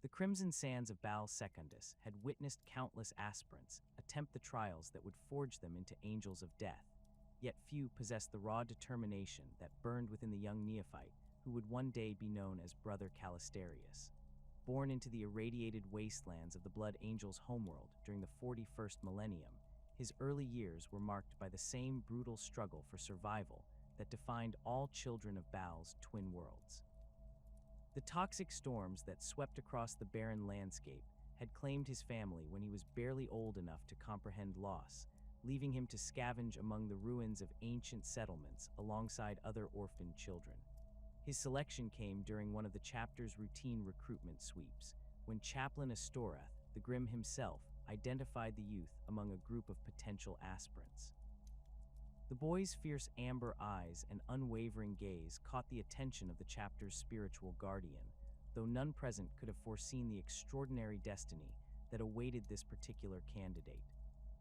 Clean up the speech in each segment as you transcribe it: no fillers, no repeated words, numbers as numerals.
The crimson sands of Baal Secundus had witnessed countless aspirants attempt the trials that would forge them into angels of death, yet few possessed the raw determination that burned within the young neophyte who would one day be known as Brother Calistarius. Born into the irradiated wastelands of the Blood Angels' homeworld during the 41st millennium, his early years were marked by the same brutal struggle for survival that defined all children of Baal's twin worlds. The toxic storms that swept across the barren landscape had claimed his family when he was barely old enough to comprehend loss, leaving him to scavenge among the ruins of ancient settlements alongside other orphaned children. His selection came during one of the chapter's routine recruitment sweeps, when Chaplain Astoreth, the Grim himself, identified the youth among a group of potential aspirants. The boy's fierce amber eyes and unwavering gaze caught the attention of the chapter's spiritual guardian, though none present could have foreseen the extraordinary destiny that awaited this particular candidate.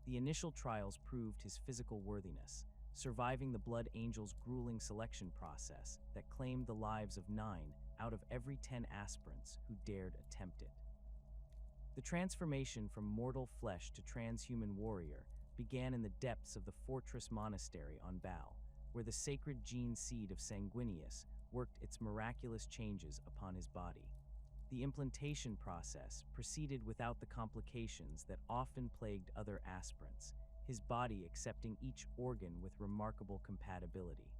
The initial trials proved his physical worthiness, surviving the Blood Angels' grueling selection process that claimed the lives of 9 out of every 10 aspirants who dared attempt it. The transformation from mortal flesh to transhuman warrior began in the depths of the Fortress Monastery on Baal, where the sacred gene seed of Sanguinius worked its miraculous changes upon his body. The implantation process proceeded without the complications that often plagued other aspirants, his body accepting each organ with remarkable compatibility.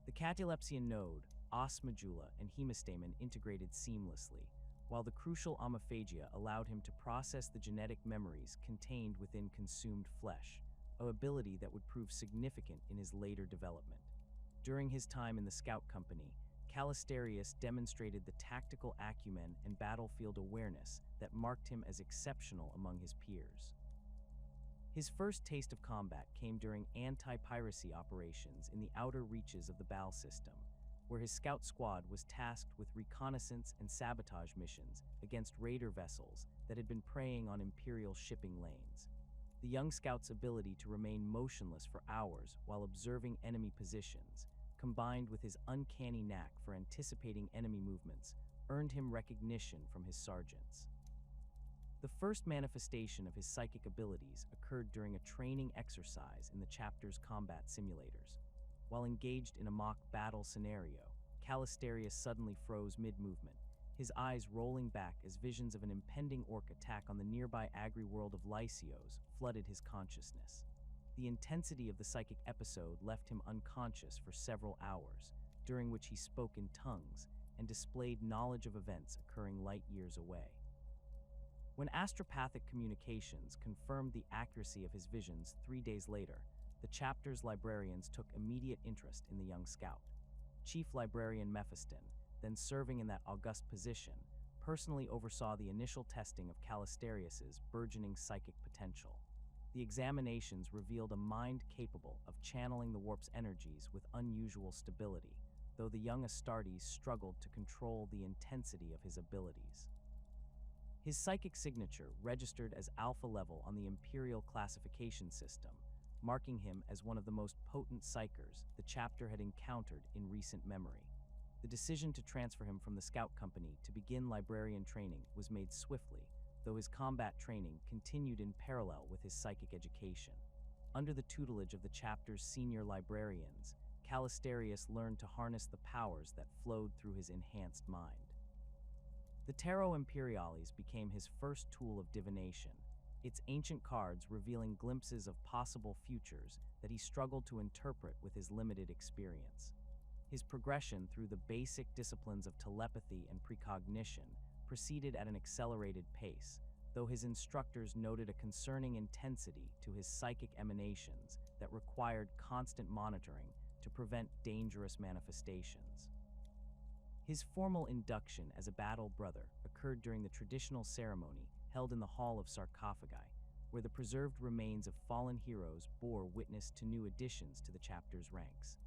The catalepsian node, os medulla, and hemistamen integrated seamlessly, while the crucial omophagia allowed him to process the genetic memories contained within consumed flesh, an ability that would prove significant in his later development. During his time in the Scout Company, Calistarius demonstrated the tactical acumen and battlefield awareness that marked him as exceptional among his peers. His first taste of combat came during anti-piracy operations in the outer reaches of the Baal system, where his scout squad was tasked with reconnaissance and sabotage missions against raider vessels that had been preying on Imperial shipping lanes. The young scout's ability to remain motionless for hours while observing enemy positions, combined with his uncanny knack for anticipating enemy movements, earned him recognition from his sergeants. The first manifestation of his psychic abilities occurred during a training exercise in the chapter's combat simulators. While engaged in a mock battle scenario, Calistarius suddenly froze mid-movement, his eyes rolling back as visions of an impending orc attack on the nearby agri-world of Lysios flooded his consciousness. The intensity of the psychic episode left him unconscious for several hours, during which he spoke in tongues and displayed knowledge of events occurring light years away. When astropathic communications confirmed the accuracy of his visions 3 days later, the chapter's librarians took immediate interest in the young scout. Chief Librarian Mephiston, then serving in that august position, personally oversaw the initial testing of Calistarius's burgeoning psychic potential. The examinations revealed a mind capable of channeling the warp's energies with unusual stability, though the young Astartes struggled to control the intensity of his abilities. His psychic signature registered as alpha level on the Imperial classification system, marking him as one of the most potent psychers the chapter had encountered in recent memory. The decision to transfer him from the Scout Company to begin librarian training was made swiftly, though his combat training continued in parallel with his psychic education. Under the tutelage of the chapter's senior librarians, Calistarius learned to harness the powers that flowed through his enhanced mind. The Tarot Imperialis became his first tool of divination, its ancient cards revealing glimpses of possible futures that he struggled to interpret with his limited experience. His progression through the basic disciplines of telepathy and precognition proceeded at an accelerated pace, though his instructors noted a concerning intensity to his psychic emanations that required constant monitoring to prevent dangerous manifestations. His formal induction as a battle brother occurred during the traditional ceremony held in the Hall of Sarcophagi, where the preserved remains of fallen heroes bore witness to new additions to the chapter's ranks.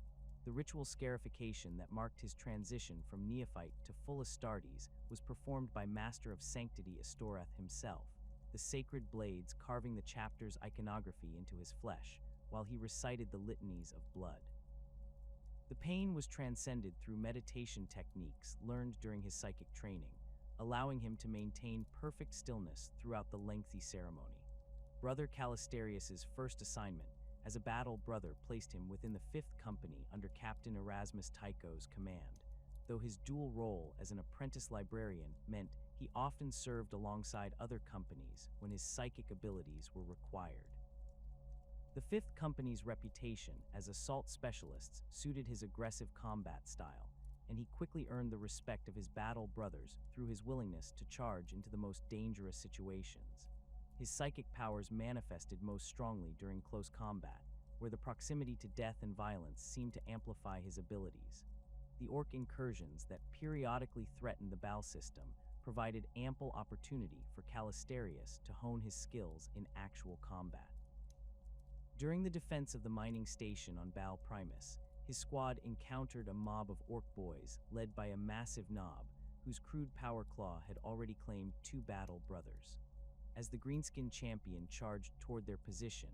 The ritual scarification that marked his transition from neophyte to full Astartes was performed by Master of Sanctity Astoreth himself, the sacred blades carving the chapter's iconography into his flesh, while he recited the litanies of blood. The pain was transcended through meditation techniques learned during his psychic training, allowing him to maintain perfect stillness throughout the lengthy ceremony. Brother Calistarius's first assignment as a battle brother placed him within the 5th Company under Captain Erasmus Tycho's command, though his dual role as an apprentice librarian meant he often served alongside other companies when his psychic abilities were required. The 5th Company's reputation as assault specialists suited his aggressive combat style, and he quickly earned the respect of his battle brothers through his willingness to charge into the most dangerous situations. His psychic powers manifested most strongly during close combat, where the proximity to death and violence seemed to amplify his abilities. The orc incursions that periodically threatened the Baal system provided ample opportunity for Calistarius to hone his skills in actual combat. During the defense of the mining station on Baal Primus, his squad encountered a mob of orc boys led by a massive knob whose crude power claw had already claimed 2 battle brothers. As the greenskin champion charged toward their position,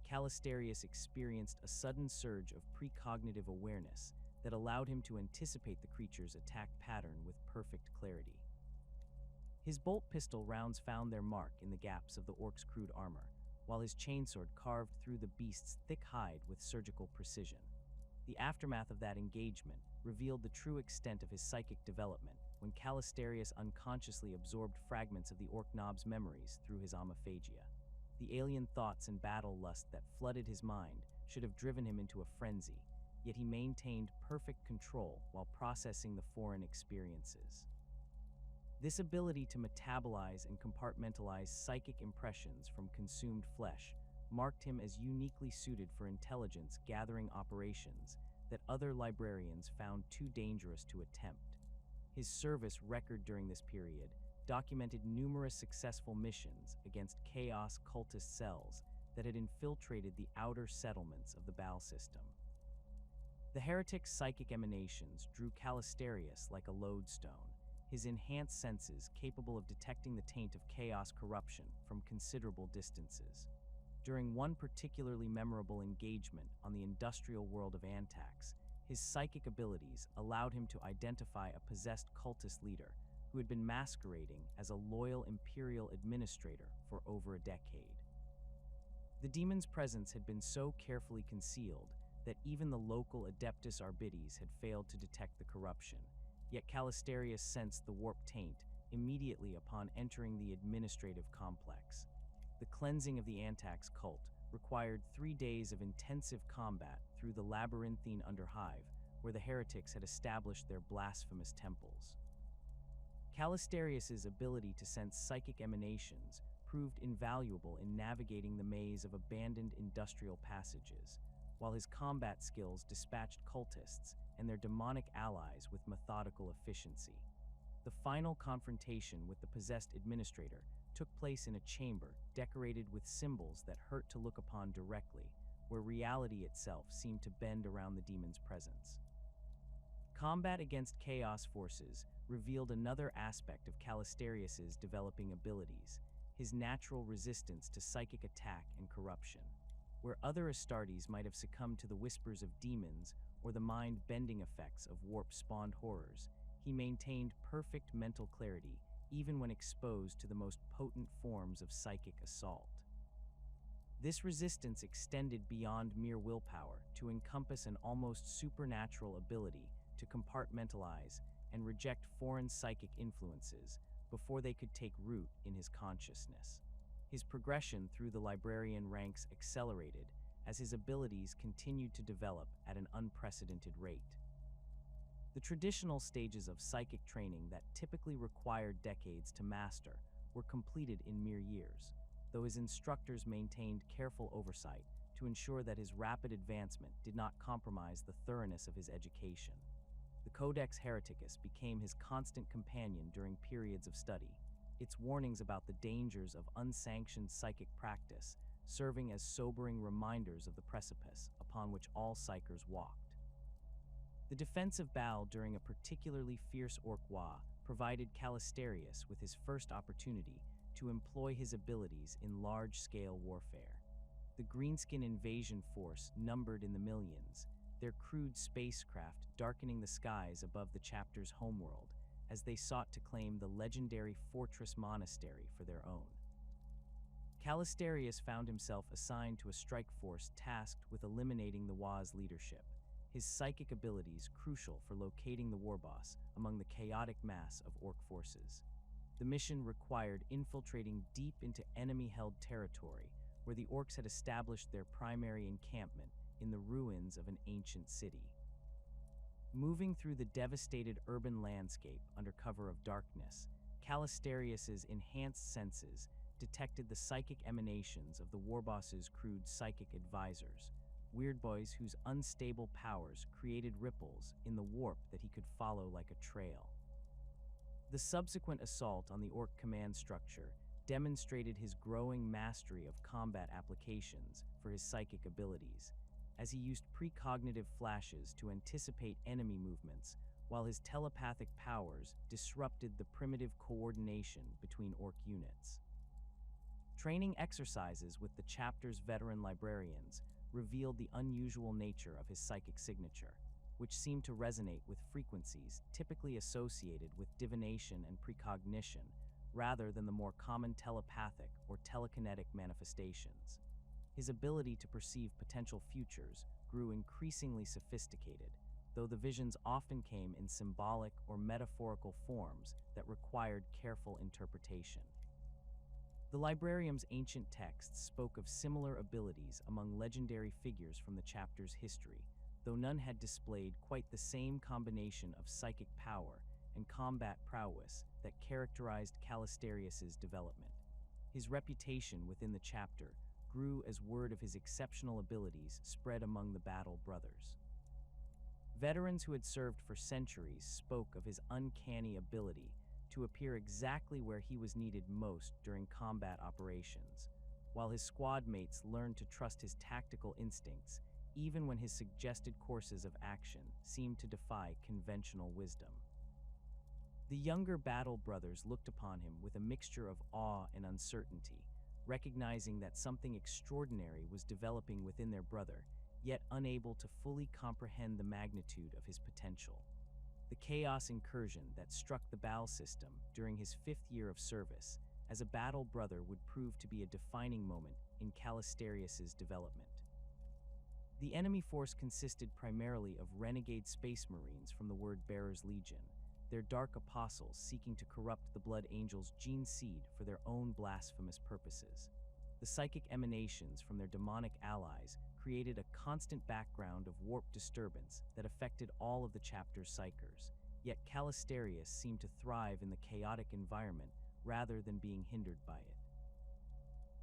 Calistarius experienced a sudden surge of precognitive awareness that allowed him to anticipate the creature's attack pattern with perfect clarity. His bolt pistol rounds found their mark in the gaps of the orc's crude armor, while his chainsword carved through the beast's thick hide with surgical precision. The aftermath of that engagement revealed the true extent of his psychic development when Calistarius unconsciously absorbed fragments of the orc knob's memories through his omophagia. The alien thoughts and battle lust that flooded his mind should have driven him into a frenzy, yet he maintained perfect control while processing the foreign experiences. This ability to metabolize and compartmentalize psychic impressions from consumed flesh marked him as uniquely suited for intelligence-gathering operations that other librarians found too dangerous to attempt. His service record during this period documented numerous successful missions against chaos cultist cells that had infiltrated the outer settlements of the Baal system. The heretic's psychic emanations drew Calistarius like a lodestone, his enhanced senses capable of detecting the taint of chaos corruption from considerable distances. During one particularly memorable engagement on the industrial world of Antax, his psychic abilities allowed him to identify a possessed cultist leader who had been masquerading as a loyal imperial administrator for over a decade. The demon's presence had been so carefully concealed that even the local Adeptus Archives had failed to detect the corruption, yet Calistarius sensed the warped taint immediately upon entering the administrative complex. The cleansing of the Antax cult required 3 days of intensive combat through the labyrinthine underhive, where the heretics had established their blasphemous temples. Calistarius's ability to sense psychic emanations proved invaluable in navigating the maze of abandoned industrial passages, while his combat skills dispatched cultists and their demonic allies with methodical efficiency. The final confrontation with the possessed administrator took place in a chamber decorated with symbols that hurt to look upon directly, where reality itself seemed to bend around the demon's presence. Combat against chaos forces revealed another aspect of Calistarius's developing abilities, his natural resistance to psychic attack and corruption. Where other Astartes might have succumbed to the whispers of demons or the mind-bending effects of warp-spawned horrors, he maintained perfect mental clarity even when exposed to the most potent forms of psychic assault. This resistance extended beyond mere willpower to encompass an almost supernatural ability to compartmentalize and reject foreign psychic influences before they could take root in his consciousness. His progression through the librarian ranks accelerated as his abilities continued to develop at an unprecedented rate. The traditional stages of psychic training that typically required decades to master were completed in mere years, though his instructors maintained careful oversight to ensure that his rapid advancement did not compromise the thoroughness of his education. The Codex Hereticus became his constant companion during periods of study, its warnings about the dangers of unsanctioned psychic practice serving as sobering reminders of the precipice upon which all psychers walked. The defense of Baal during a particularly fierce orc war provided Calistarius with his first opportunity to employ his abilities in large-scale warfare. The Greenskin invasion force numbered in the millions, their crude spacecraft darkening the skies above the chapter's homeworld as they sought to claim the legendary Fortress Monastery for their own. Calistarius found himself assigned to a strike force tasked with eliminating the Waa's leadership, his psychic abilities crucial for locating the warboss among the chaotic mass of orc forces. The mission required infiltrating deep into enemy-held territory, where the orcs had established their primary encampment in the ruins of an ancient city. Moving through the devastated urban landscape under cover of darkness, Calistarius's enhanced senses detected the psychic emanations of the warboss's crude psychic advisors, weirdboys whose unstable powers created ripples in the warp that he could follow like a trail. The subsequent assault on the orc command structure demonstrated his growing mastery of combat applications for his psychic abilities, as he used precognitive flashes to anticipate enemy movements, while his telepathic powers disrupted the primitive coordination between orc units. Training exercises with the chapter's veteran librarians revealed the unusual nature of his psychic signature, which seemed to resonate with frequencies typically associated with divination and precognition, rather than the more common telepathic or telekinetic manifestations. His ability to perceive potential futures grew increasingly sophisticated, though the visions often came in symbolic or metaphorical forms that required careful interpretation. The librarium's ancient texts spoke of similar abilities among legendary figures from the chapter's history, though none had displayed quite the same combination of psychic power and combat prowess that characterized Calistarius's development. His reputation within the chapter grew as word of his exceptional abilities spread among the Battle Brothers. Veterans who had served for centuries spoke of his uncanny ability to appear exactly where he was needed most during combat operations, while his squad mates learned to trust his tactical instincts even when his suggested courses of action seemed to defy conventional wisdom. The younger Battle Brothers looked upon him with a mixture of awe and uncertainty, recognizing that something extraordinary was developing within their brother, yet unable to fully comprehend the magnitude of his potential. The chaos incursion that struck the Baal system during his 5th year of service as a Battle Brother would prove to be a defining moment in Calistarius's development. The enemy force consisted primarily of renegade space marines from the Word-Bearers Legion, their dark apostles seeking to corrupt the Blood Angel's gene seed for their own blasphemous purposes. The psychic emanations from their demonic allies created a constant background of warp disturbance that affected all of the chapter's psychers, yet Calistarius seemed to thrive in the chaotic environment rather than being hindered by it.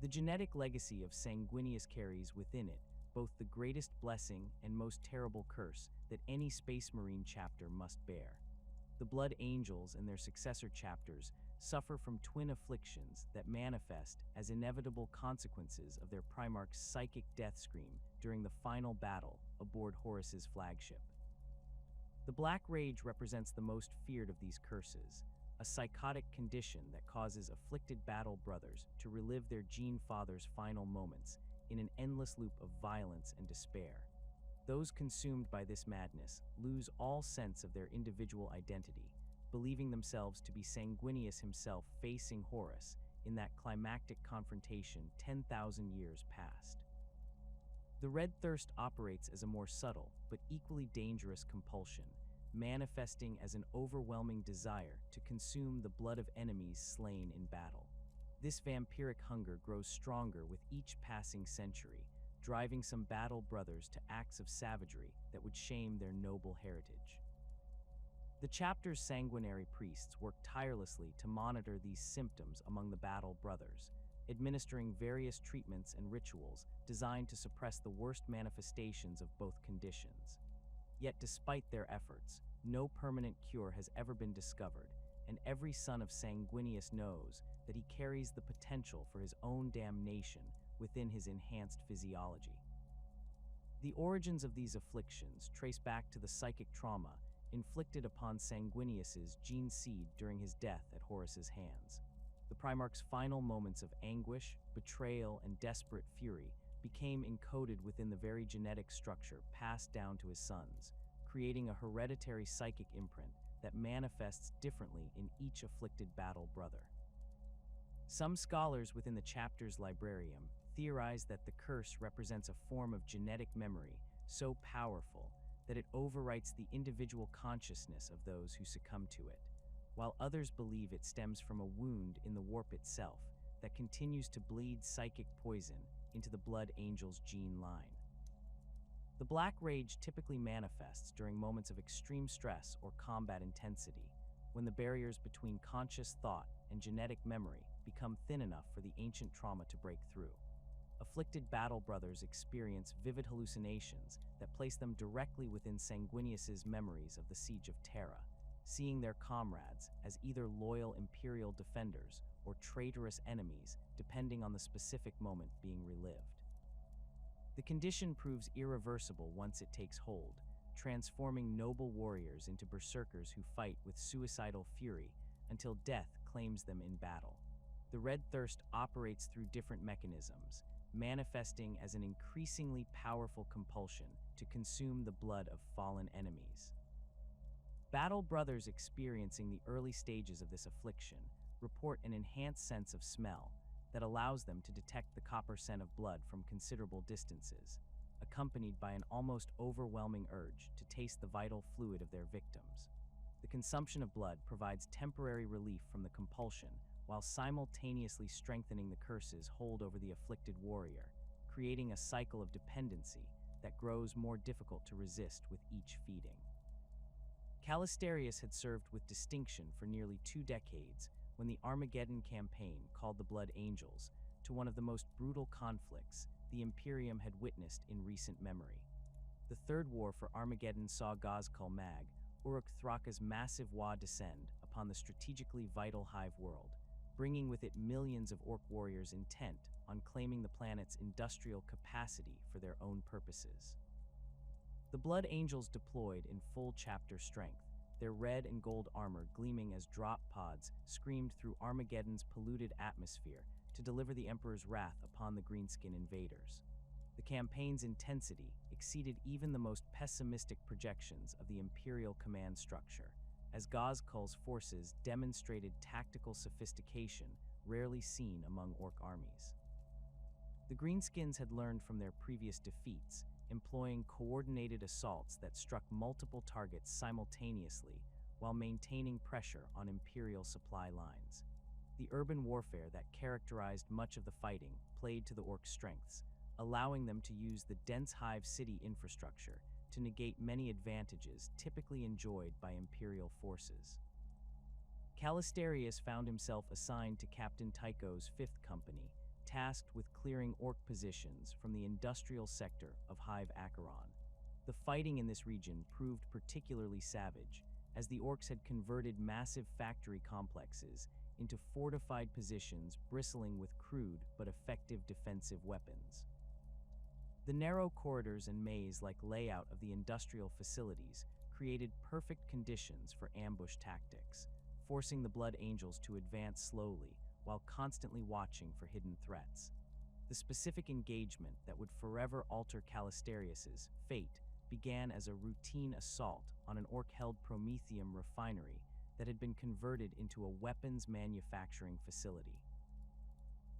The genetic legacy of Sanguinius carries within it both the greatest blessing and most terrible curse that any Space Marine chapter must bear. The Blood Angels and their successor chapters suffer from twin afflictions that manifest as inevitable consequences of their Primarch's psychic death scream during the final battle aboard Horus's flagship. The Black Rage represents the most feared of these curses, a psychotic condition that causes afflicted Battle Brothers to relive their Gene Father's final moments in an endless loop of violence and despair. Those consumed by this madness lose all sense of their individual identity, believing themselves to be Sanguinius himself facing Horus in that climactic confrontation 10,000 years past. The Red Thirst operates as a more subtle but equally dangerous compulsion, manifesting as an overwhelming desire to consume the blood of enemies slain in battle. This vampiric hunger grows stronger with each passing century, driving some Battle Brothers to acts of savagery that would shame their noble heritage. The chapter's sanguinary priests work tirelessly to monitor these symptoms among the Battle Brothers, administering various treatments and rituals designed to suppress the worst manifestations of both conditions. Yet despite their efforts, no permanent cure has ever been discovered, and every son of Sanguinius knows that he carries the potential for his own damnation within his enhanced physiology. The origins of these afflictions trace back to the psychic trauma inflicted upon Sanguinius's gene seed during his death at Horus's hands. The Primarch's final moments of anguish, betrayal, and desperate fury became encoded within the very genetic structure passed down to his sons, creating a hereditary psychic imprint that manifests differently in each afflicted battle brother. Some scholars within the chapter's librarium theorize that the curse represents a form of genetic memory so powerful that it overwrites the individual consciousness of those who succumb to it, while others believe it stems from a wound in the warp itself that continues to bleed psychic poison into the blood angel's gene line. The Black Rage typically manifests during moments of extreme stress or combat intensity, when the barriers between conscious thought and genetic memory become thin enough for the ancient trauma to break through. Afflicted battle brothers experience vivid hallucinations that place them directly within Sanguinius's memories of the Siege of Terra, seeing their comrades as either loyal Imperial defenders or traitorous enemies, depending on the specific moment being relived. The condition proves irreversible once it takes hold, transforming noble warriors into berserkers who fight with suicidal fury until death claims them in battle. The Red Thirst operates through different mechanisms, manifesting as an increasingly powerful compulsion to consume the blood of fallen enemies. Battle brothers experiencing the early stages of this affliction report an enhanced sense of smell that allows them to detect the copper scent of blood from considerable distances, accompanied by an almost overwhelming urge to taste the vital fluid of their victims. The consumption of blood provides temporary relief from the compulsion while simultaneously strengthening the curse's hold over the afflicted warrior, creating a cycle of dependency that grows more difficult to resist with each feeding. Calistarius had served with distinction for nearly 2 decades when the Armageddon campaign called the Blood Angels to one of the most brutal conflicts the Imperium had witnessed in recent memory. The Third War for Armageddon saw Gazkul Mag, Uruk Thraka's massive Wa descend upon the strategically vital Hive world, bringing with it millions of Orc warriors intent on claiming the planet's industrial capacity for their own purposes. The Blood Angels deployed in full chapter strength, their red and gold armor gleaming as drop pods screamed through Armageddon's polluted atmosphere to deliver the Emperor's wrath upon the greenskin invaders. The campaign's intensity exceeded even the most pessimistic projections of the Imperial command structure, as Gazkul's forces demonstrated tactical sophistication rarely seen among Orc armies. The Greenskins had learned from their previous defeats, employing coordinated assaults that struck multiple targets simultaneously while maintaining pressure on Imperial supply lines. The urban warfare that characterized much of the fighting played to the Orcs' strengths, allowing them to use the dense Hive city infrastructure to negate many advantages typically enjoyed by Imperial forces. Calistarius found himself assigned to Captain Tycho's 5th Company, tasked with clearing Orc positions from the industrial sector of Hive Acheron. The fighting in this region proved particularly savage, as the Orcs had converted massive factory complexes into fortified positions bristling with crude but effective defensive weapons. The narrow corridors and maze-like layout of the industrial facilities created perfect conditions for ambush tactics, forcing the Blood Angels to advance slowly while constantly watching for hidden threats. The specific engagement that would forever alter Calistarius's fate began as a routine assault on an Orc-held Promethium refinery that had been converted into a weapons manufacturing facility.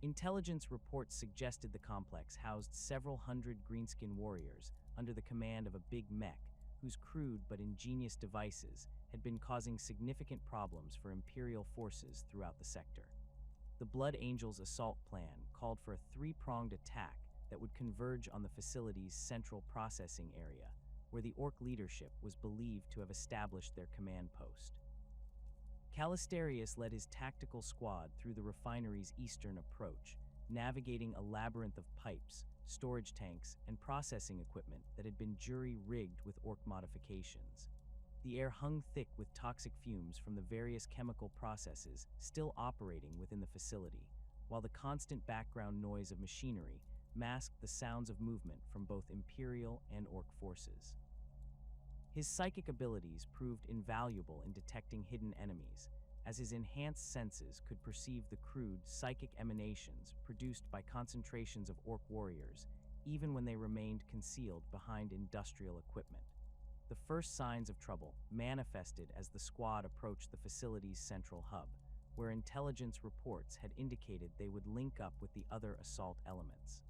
Intelligence reports suggested the complex housed several hundred greenskin warriors under the command of a big mech whose crude but ingenious devices had been causing significant problems for Imperial forces throughout the sector. The Blood Angels' assault plan called for a 3-pronged attack that would converge on the facility's central processing area, where the Orc leadership was believed to have established their command post. Calistarius led his tactical squad through the refinery's eastern approach, navigating a labyrinth of pipes, storage tanks, and processing equipment that had been jury-rigged with Orc modifications. The air hung thick with toxic fumes from the various chemical processes still operating within the facility, while the constant background noise of machinery masked the sounds of movement from both Imperial and Orc forces. His psychic abilities proved invaluable in detecting hidden enemies, as his enhanced senses could perceive the crude psychic emanations produced by concentrations of Orc warriors, even when they remained concealed behind industrial equipment. The first signs of trouble manifested as the squad approached the facility's central hub, where intelligence reports had indicated they would link up with the other assault elements.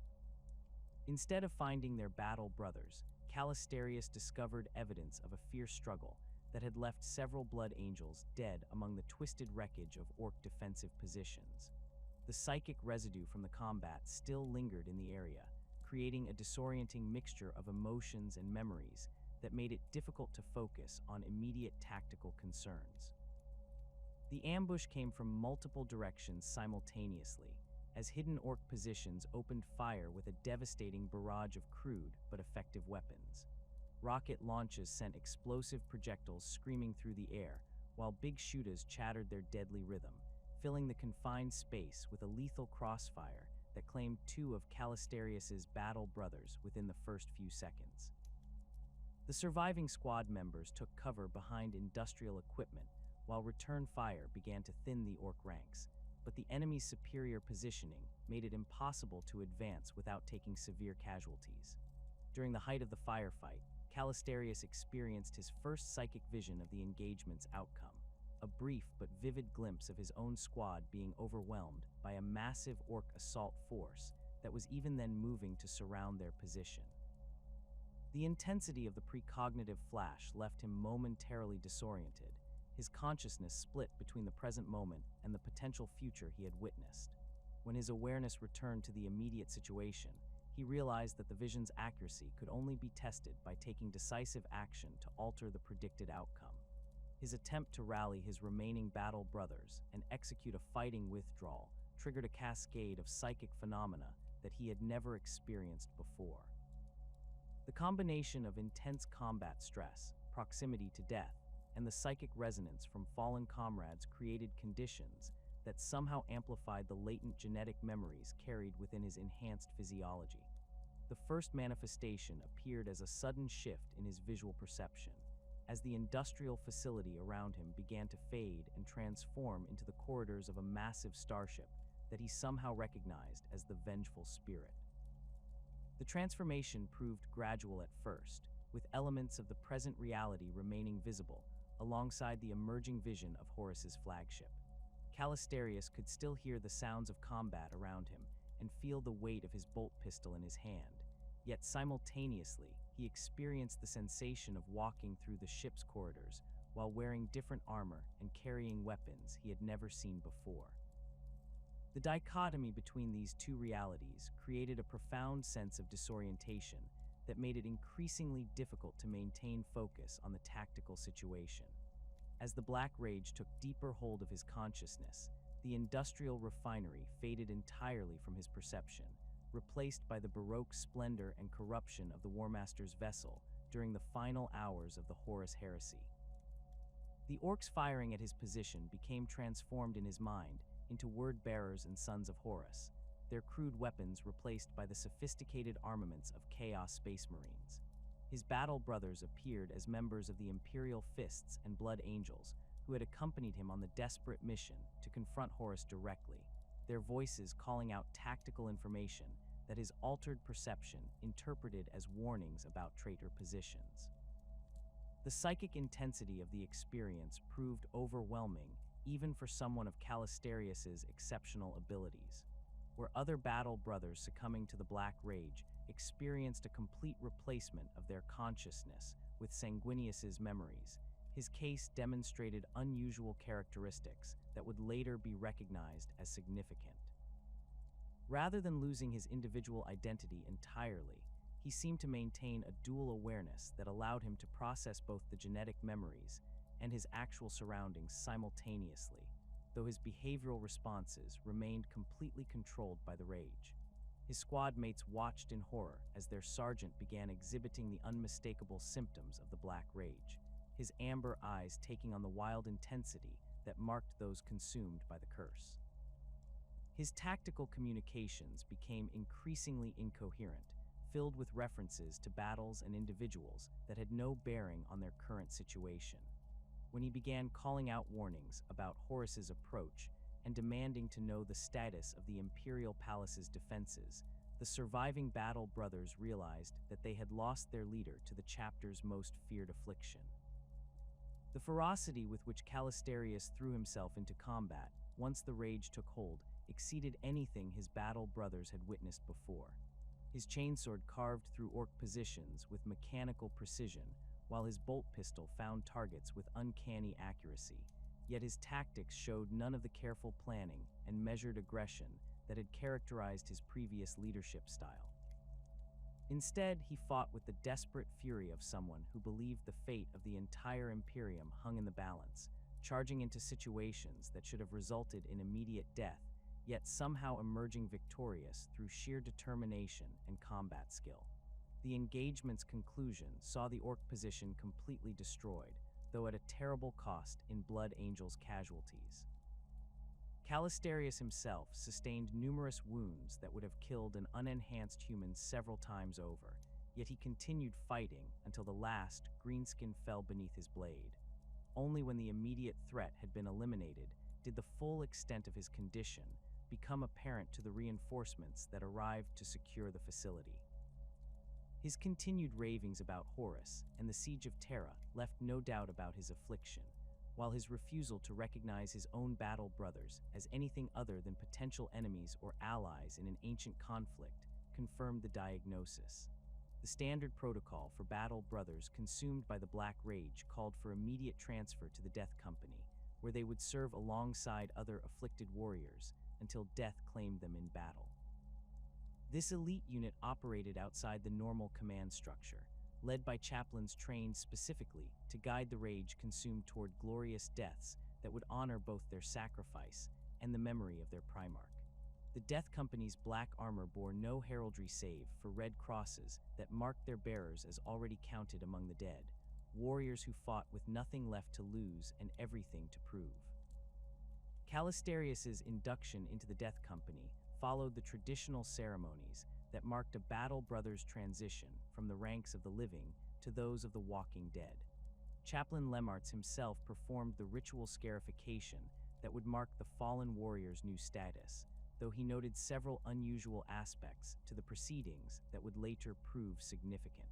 Instead of finding their battle brothers, Calistarius discovered evidence of a fierce struggle that had left several blood angels dead among the twisted wreckage of orc defensive positions. The psychic residue from the combat still lingered in the area, creating a disorienting mixture of emotions and memories that made it difficult to focus on immediate tactical concerns. The ambush came from multiple directions simultaneously, as hidden orc positions opened fire with a devastating barrage of crude but effective weapons. Rocket launches sent explosive projectiles screaming through the air, while big shooters chattered their deadly rhythm, filling the confined space with a lethal crossfire that claimed two of Calistarius's battle brothers within the first few seconds. The surviving squad members took cover behind industrial equipment, while return fire began to thin the orc ranks, but the enemy's superior positioning made it impossible to advance without taking severe casualties. During the height of the firefight, Calistarius experienced his first psychic vision of the engagement's outcome, a brief but vivid glimpse of his own squad being overwhelmed by a massive orc assault force that was even then moving to surround their position. The intensity of the precognitive flash left him momentarily disoriented, his consciousness split between the present moment and the potential future he had witnessed. When his awareness returned to the immediate situation, he realized that the vision's accuracy could only be tested by taking decisive action to alter the predicted outcome. His attempt to rally his remaining battle brothers and execute a fighting withdrawal triggered a cascade of psychic phenomena that he had never experienced before. The combination of intense combat stress, proximity to death, and the psychic resonance from fallen comrades created conditions that somehow amplified the latent genetic memories carried within his enhanced physiology. The first manifestation appeared as a sudden shift in his visual perception, as the industrial facility around him began to fade and transform into the corridors of a massive starship that he somehow recognized as the Vengeful Spirit. The transformation proved gradual at first, with elements of the present reality remaining visible, alongside the emerging vision of Horus's flagship. Calistarius could still hear the sounds of combat around him and feel the weight of his bolt pistol in his hand, yet simultaneously, he experienced the sensation of walking through the ship's corridors while wearing different armor and carrying weapons he had never seen before. The dichotomy between these two realities created a profound sense of disorientation that made it increasingly difficult to maintain focus on the tactical situation. As the Black Rage took deeper hold of his consciousness, the industrial refinery faded entirely from his perception, replaced by the Baroque splendor and corruption of the War Master's vessel during the final hours of the Horus heresy. The orcs firing at his position became transformed in his mind into word-bearers and sons of Horus, their crude weapons replaced by the sophisticated armaments of Chaos Space Marines. His battle brothers appeared as members of the Imperial Fists and Blood Angels, who had accompanied him on the desperate mission to confront Horus directly, their voices calling out tactical information that his altered perception interpreted as warnings about traitor positions. The psychic intensity of the experience proved overwhelming even for someone of Calistarius's exceptional abilities. Where other battle brothers succumbing to the Black Rage experienced a complete replacement of their consciousness with Sanguinius's memories, his case demonstrated unusual characteristics that would later be recognized as significant. Rather than losing his individual identity entirely, he seemed to maintain a dual awareness that allowed him to process both the genetic memories and his actual surroundings simultaneously, though his behavioral responses remained completely controlled by the rage. His squad mates watched in horror as their sergeant began exhibiting the unmistakable symptoms of the Black Rage, his amber eyes taking on the wild intensity that marked those consumed by the curse. His tactical communications became increasingly incoherent, filled with references to battles and individuals that had no bearing on their current situation. When he began calling out warnings about Horus's approach and demanding to know the status of the Imperial Palace's defenses, the surviving battle brothers realized that they had lost their leader to the chapter's most feared affliction. The ferocity with which Calistarius threw himself into combat, once the rage took hold, exceeded anything his battle brothers had witnessed before. His chainsword carved through orc positions with mechanical precision, while his bolt pistol found targets with uncanny accuracy. Yet his tactics showed none of the careful planning and measured aggression that had characterized his previous leadership style. Instead, he fought with the desperate fury of someone who believed the fate of the entire Imperium hung in the balance, charging into situations that should have resulted in immediate death, yet somehow emerging victorious through sheer determination and combat skill. The engagement's conclusion saw the orc position completely destroyed, though at a terrible cost in Blood Angel's casualties. Calistarius himself sustained numerous wounds that would have killed an unenhanced human several times over, yet he continued fighting until the last greenskin fell beneath his blade. Only when the immediate threat had been eliminated did the full extent of his condition become apparent to the reinforcements that arrived to secure the facility. His continued ravings about Horus and the siege of Terra left no doubt about his affliction, while his refusal to recognize his own battle brothers as anything other than potential enemies or allies in an ancient conflict confirmed the diagnosis. The standard protocol for battle brothers consumed by the Black Rage called for immediate transfer to the Death Company, where they would serve alongside other afflicted warriors until death claimed them in battle. This elite unit operated outside the normal command structure, led by chaplains trained specifically to guide the rage consumed toward glorious deaths that would honor both their sacrifice and the memory of their primarch. The Death Company's black armor bore no heraldry save for red crosses that marked their bearers as already counted among the dead, warriors who fought with nothing left to lose and everything to prove. Calistarius's induction into the Death Company followed the traditional ceremonies that marked a battle brother's transition from the ranks of the living to those of the walking dead. Chaplain Lemartz himself performed the ritual scarification that would mark the fallen warrior's new status, though he noted several unusual aspects to the proceedings that would later prove significant.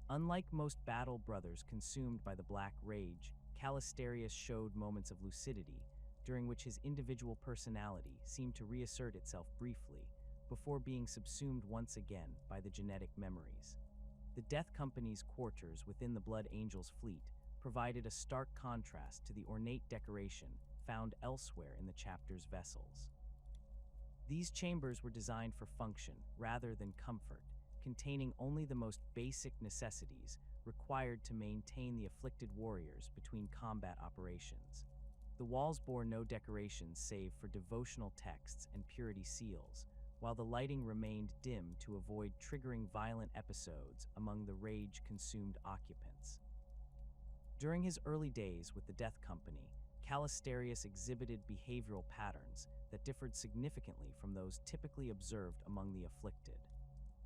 Unlike most battle brothers consumed by the Black Rage, Calistarius showed moments of lucidity, during which his individual personality seemed to reassert itself briefly, before being subsumed once again by the genetic memories. The Death Company's quarters within the Blood Angel's fleet provided a stark contrast to the ornate decoration found elsewhere in the chapter's vessels. These chambers were designed for function rather than comfort, containing only the most basic necessities required to maintain the afflicted warriors between combat operations. The walls bore no decorations save for devotional texts and purity seals, while the lighting remained dim to avoid triggering violent episodes among the rage-consumed occupants. During his early days with the Death Company, Calistarius exhibited behavioral patterns that differed significantly from those typically observed among the afflicted.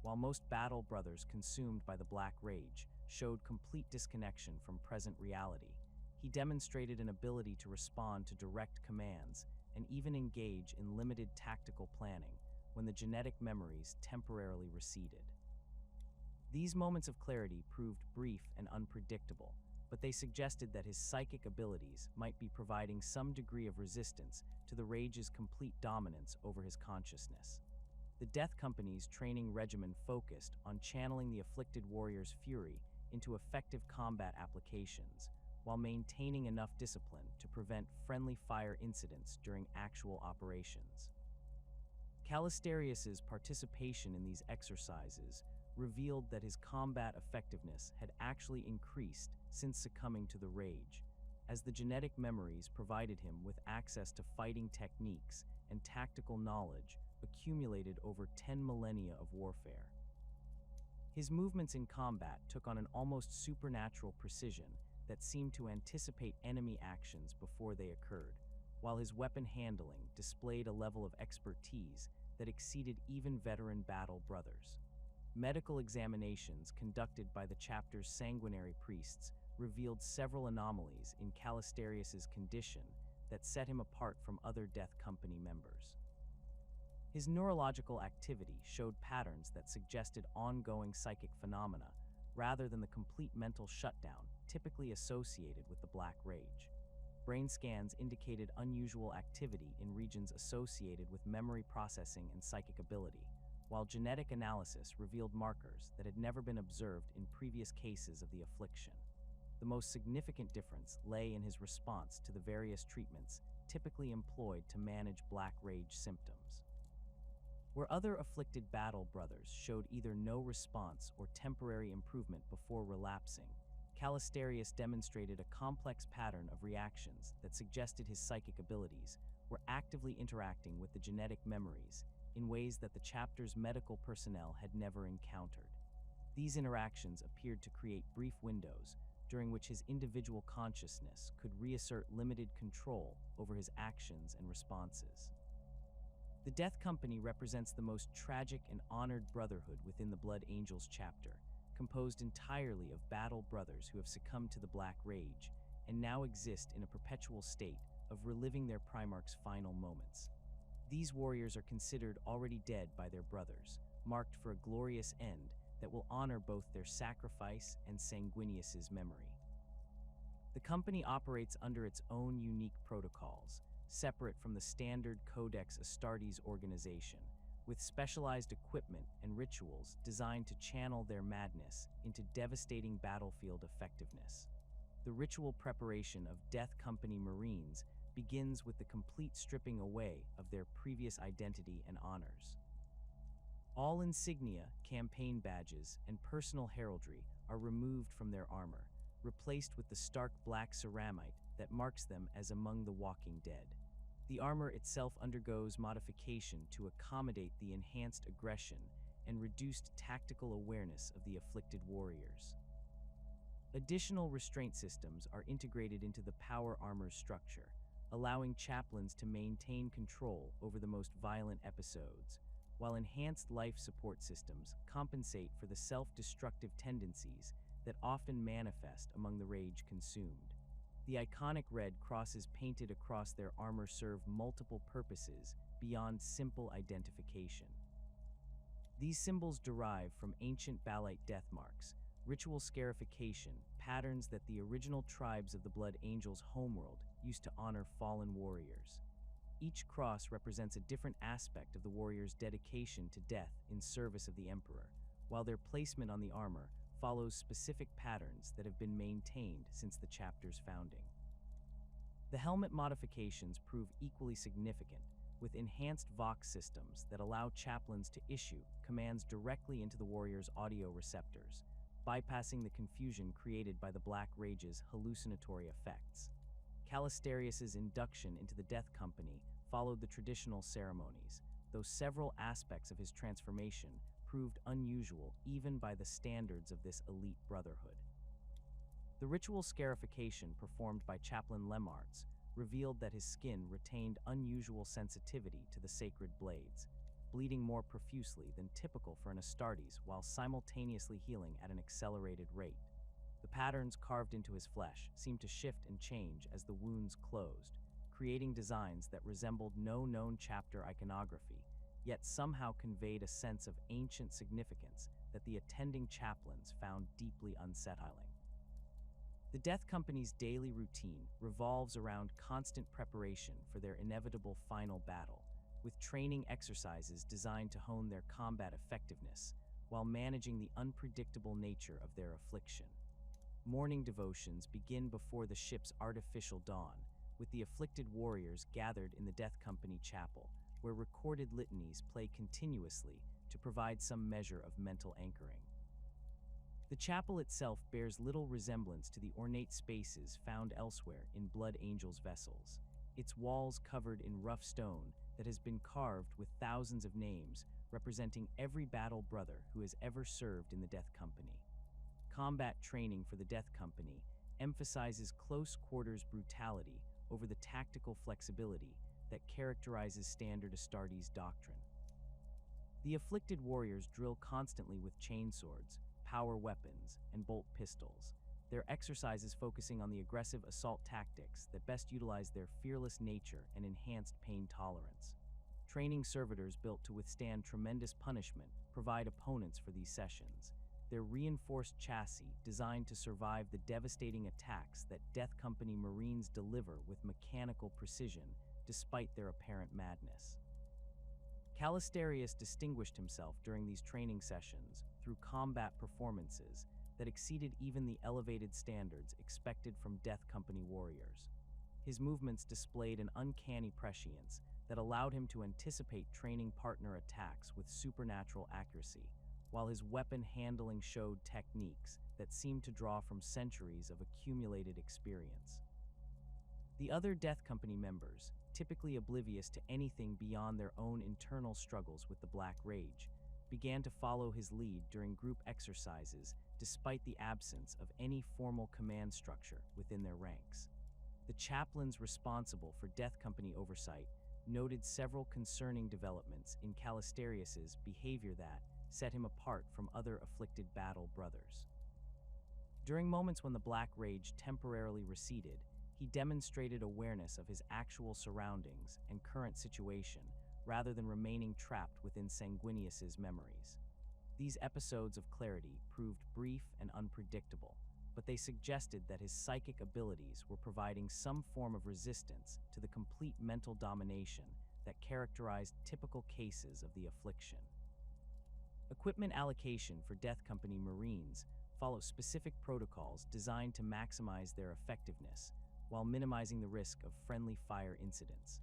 While most battle brothers consumed by the Black Rage showed complete disconnection from present reality, he demonstrated an ability to respond to direct commands and even engage in limited tactical planning when the genetic memories temporarily receded. These moments of clarity proved brief and unpredictable, but they suggested that his psychic abilities might be providing some degree of resistance to the Rage's complete dominance over his consciousness. The Death Company's training regimen focused on channeling the afflicted warrior's fury into effective combat applications, while maintaining enough discipline to prevent friendly fire incidents during actual operations. Calistarius's participation in these exercises revealed that his combat effectiveness had actually increased since succumbing to the Rage, as the genetic memories provided him with access to fighting techniques and tactical knowledge accumulated over 10 millennia of warfare. His movements in combat took on an almost supernatural precision that seemed to anticipate enemy actions before they occurred, while his weapon handling displayed a level of expertise that exceeded even veteran battle brothers. Medical examinations conducted by the chapter's sanguinary priests revealed several anomalies in Calistarius's condition that set him apart from other Death Company members. His neurological activity showed patterns that suggested ongoing psychic phenomena rather than the complete mental shutdown typically associated with the Black Rage. Brain scans indicated unusual activity in regions associated with memory processing and psychic ability, while genetic analysis revealed markers that had never been observed in previous cases of the affliction. The most significant difference lay in his response to the various treatments typically employed to manage Black Rage symptoms. Where other afflicted battle brothers showed either no response or temporary improvement before relapsing, Calistarius demonstrated a complex pattern of reactions that suggested his psychic abilities were actively interacting with the genetic memories in ways that the chapter's medical personnel had never encountered. These interactions appeared to create brief windows during which his individual consciousness could reassert limited control over his actions and responses. The Death Company represents the most tragic and honored brotherhood within the Blood Angels chapter, composed entirely of battle brothers who have succumbed to the Black Rage and now exist in a perpetual state of reliving their Primarch's final moments. These warriors are considered already dead by their brothers, marked for a glorious end that will honor both their sacrifice and Sanguinius's memory. The company operates under its own unique protocols, separate from the standard Codex Astartes organization, with specialized equipment and rituals designed to channel their madness into devastating battlefield effectiveness. The ritual preparation of Death Company Marines begins with the complete stripping away of their previous identity and honors. All insignia, campaign badges, and personal heraldry are removed from their armor, replaced with the stark black ceramite that marks them as among the walking dead. The armor itself undergoes modification to accommodate the enhanced aggression and reduced tactical awareness of the afflicted warriors. Additional restraint systems are integrated into the power armor's structure, allowing chaplains to maintain control over the most violent episodes, while enhanced life support systems compensate for the self-destructive tendencies that often manifest among the rage consumed. The iconic red crosses painted across their armor serve multiple purposes beyond simple identification. These symbols derive from ancient Balite death marks, ritual scarification, patterns that the original tribes of the Blood Angels' homeworld used to honor fallen warriors. Each cross represents a different aspect of the warrior's dedication to death in service of the Emperor, while their placement on the armor follows specific patterns that have been maintained since the chapter's founding. The helmet modifications prove equally significant, with enhanced Vox systems that allow chaplains to issue commands directly into the warrior's audio receptors, bypassing the confusion created by the Black Rage's hallucinatory effects. Calistarius's induction into the Death Company followed the traditional ceremonies, though several aspects of his transformation proved unusual even by the standards of this elite brotherhood. The ritual scarification performed by Chaplain Lemartz revealed that his skin retained unusual sensitivity to the sacred blades, bleeding more profusely than typical for an Astartes while simultaneously healing at an accelerated rate. The patterns carved into his flesh seemed to shift and change as the wounds closed, creating designs that resembled no known chapter iconography, yet somehow conveyed a sense of ancient significance that the attending chaplains found deeply unsettling. The Death Company's daily routine revolves around constant preparation for their inevitable final battle, with training exercises designed to hone their combat effectiveness while managing the unpredictable nature of their affliction. Morning devotions begin before the ship's artificial dawn, with the afflicted warriors gathered in the Death Company chapel, where recorded litanies play continuously to provide some measure of mental anchoring. The chapel itself bears little resemblance to the ornate spaces found elsewhere in Blood Angels' vessels, its walls covered in rough stone that has been carved with thousands of names representing every battle brother who has ever served in the Death Company. Combat training for the Death Company emphasizes close quarters brutality over the tactical flexibility that characterizes standard Astartes doctrine. The afflicted warriors drill constantly with chainswords, power weapons, and bolt pistols, their exercises focusing on the aggressive assault tactics that best utilize their fearless nature and enhanced pain tolerance. Training servitors built to withstand tremendous punishment provide opponents for these sessions. Their reinforced chassis designed to survive the devastating attacks that Death Company Marines deliver with mechanical precision despite their apparent madness. Calistarius distinguished himself during these training sessions through combat performances that exceeded even the elevated standards expected from Death Company warriors. His movements displayed an uncanny prescience that allowed him to anticipate training partner attacks with supernatural accuracy, while his weapon handling showed techniques that seemed to draw from centuries of accumulated experience. The other Death Company members, typically oblivious to anything beyond their own internal struggles with the Black Rage, began to follow his lead during group exercises despite the absence of any formal command structure within their ranks. The chaplains responsible for Death Company oversight noted several concerning developments in Calistarius's behavior that set him apart from other afflicted battle brothers. During moments when the Black Rage temporarily receded, he demonstrated awareness of his actual surroundings and current situation rather than remaining trapped within Sanguinius's memories. These episodes of clarity proved brief and unpredictable, but they suggested that his psychic abilities were providing some form of resistance to the complete mental domination that characterized typical cases of the affliction. Equipment allocation for Death Company Marines follows specific protocols designed to maximize their effectiveness while minimizing the risk of friendly fire incidents.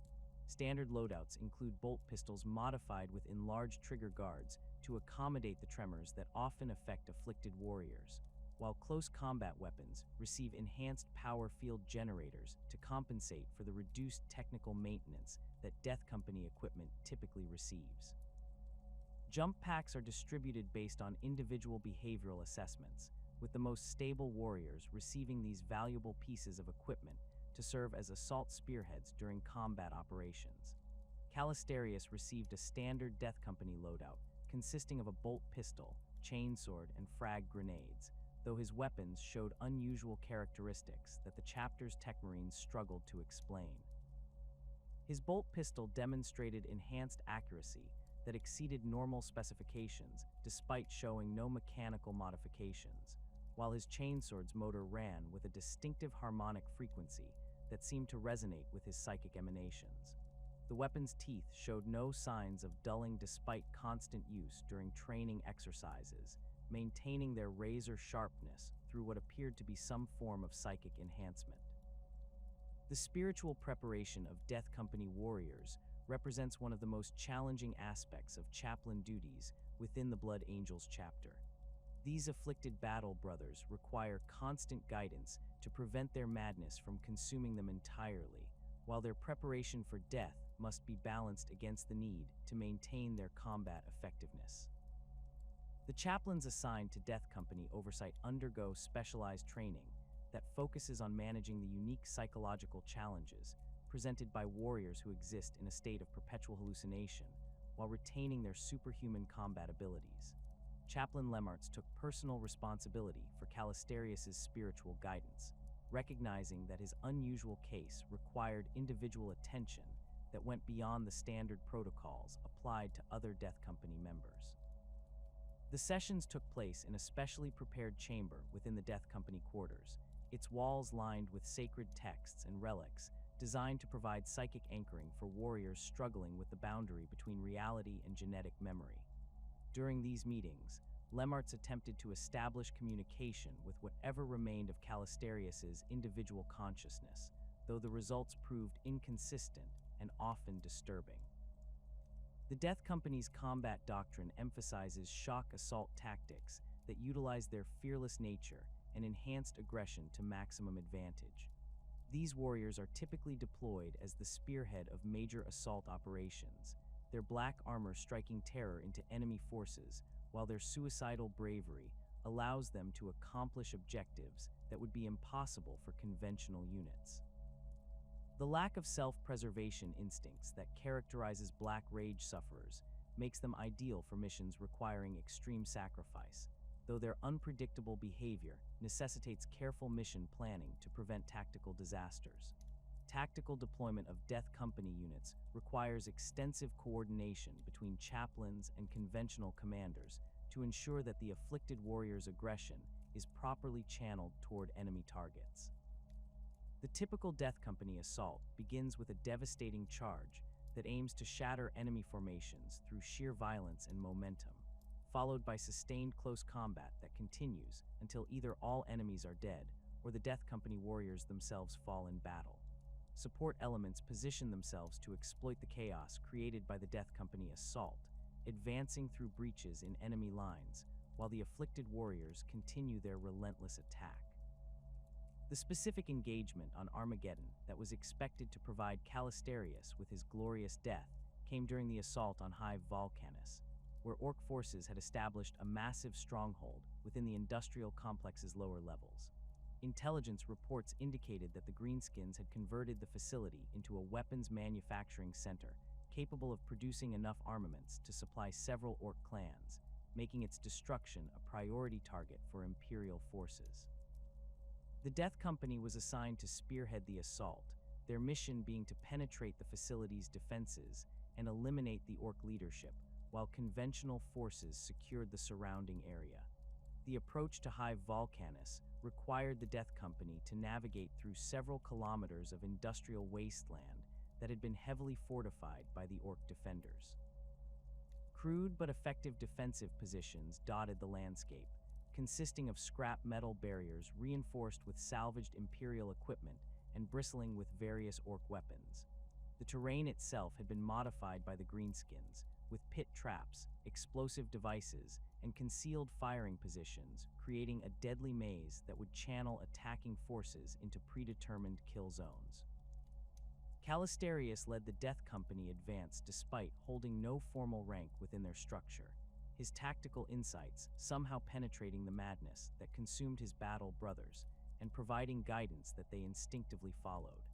Standard loadouts include bolt pistols modified with enlarged trigger guards to accommodate the tremors that often affect afflicted warriors, while close combat weapons receive enhanced power field generators to compensate for the reduced technical maintenance that Death Company equipment typically receives. Jump packs are distributed based on individual behavioral assessments, with the most stable warriors receiving these valuable pieces of equipment to serve as assault spearheads during combat operations. Calistarius received a standard Death Company loadout consisting of a bolt pistol, chainsword, and frag grenades, though his weapons showed unusual characteristics that the chapter's tech marines struggled to explain. His bolt pistol demonstrated enhanced accuracy that exceeded normal specifications despite showing no mechanical modifications, while his chainsword's motor ran with a distinctive harmonic frequency that seemed to resonate with his psychic emanations. The weapon's teeth showed no signs of dulling despite constant use during training exercises, maintaining their razor sharpness through what appeared to be some form of psychic enhancement. The spiritual preparation of Death Company warriors represents one of the most challenging aspects of chaplain duties within the Blood Angels chapter. These afflicted battle brothers require constant guidance to prevent their madness from consuming them entirely, while their preparation for death must be balanced against the need to maintain their combat effectiveness. The chaplains assigned to Death Company oversight undergo specialized training that focuses on managing the unique psychological challenges presented by warriors who exist in a state of perpetual hallucination while retaining their superhuman combat abilities. Chaplain Lemartz took personal responsibility for Calistarius's spiritual guidance, recognizing that his unusual case required individual attention that went beyond the standard protocols applied to other Death Company members. The sessions took place in a specially prepared chamber within the Death Company quarters, its walls lined with sacred texts and relics designed to provide psychic anchoring for warriors struggling with the boundary between reality and genetic memory. During these meetings, Lemartz attempted to establish communication with whatever remained of Calistarius's individual consciousness, though the results proved inconsistent and often disturbing. The Death Company's combat doctrine emphasizes shock assault tactics that utilize their fearless nature and enhanced aggression to maximum advantage. These warriors are typically deployed as the spearhead of major assault operations, their black armor striking terror into enemy forces, while their suicidal bravery allows them to accomplish objectives that would be impossible for conventional units. The lack of self-preservation instincts that characterizes Black Rage sufferers makes them ideal for missions requiring extreme sacrifice, though their unpredictable behavior necessitates careful mission planning to prevent tactical disasters. Tactical deployment of Death Company units requires extensive coordination between chaplains and conventional commanders to ensure that the afflicted warrior's aggression is properly channeled toward enemy targets. The typical Death Company assault begins with a devastating charge that aims to shatter enemy formations through sheer violence and momentum, followed by sustained close combat that continues until either all enemies are dead or the Death Company warriors themselves fall in battle. Support elements position themselves to exploit the chaos created by the Death Company assault, advancing through breaches in enemy lines, while the afflicted warriors continue their relentless attack. The specific engagement on Armageddon that was expected to provide Calistarius with his glorious death came during the assault on High Volcanus, where Orc forces had established a massive stronghold within the industrial complex's lower levels. Intelligence reports indicated that the Greenskins had converted the facility into a weapons manufacturing center capable of producing enough armaments to supply several Orc clans, making its destruction a priority target for Imperial forces. The Death Company was assigned to spearhead the assault, their mission being to penetrate the facility's defenses and eliminate the Orc leadership, while conventional forces secured the surrounding area. The approach to High Volcanus required the Death Company to navigate through several kilometers of industrial wasteland that had been heavily fortified by the Orc defenders. Crude but effective defensive positions dotted the landscape, consisting of scrap metal barriers reinforced with salvaged Imperial equipment and bristling with various Orc weapons. The terrain itself had been modified by the Greenskins, with pit traps, explosive devices, and concealed firing positions, creating a deadly maze that would channel attacking forces into predetermined kill zones. Calistarius led the Death Company advance despite holding no formal rank within their structure, his tactical insights somehow penetrating the madness that consumed his battle brothers and providing guidance that they instinctively followed.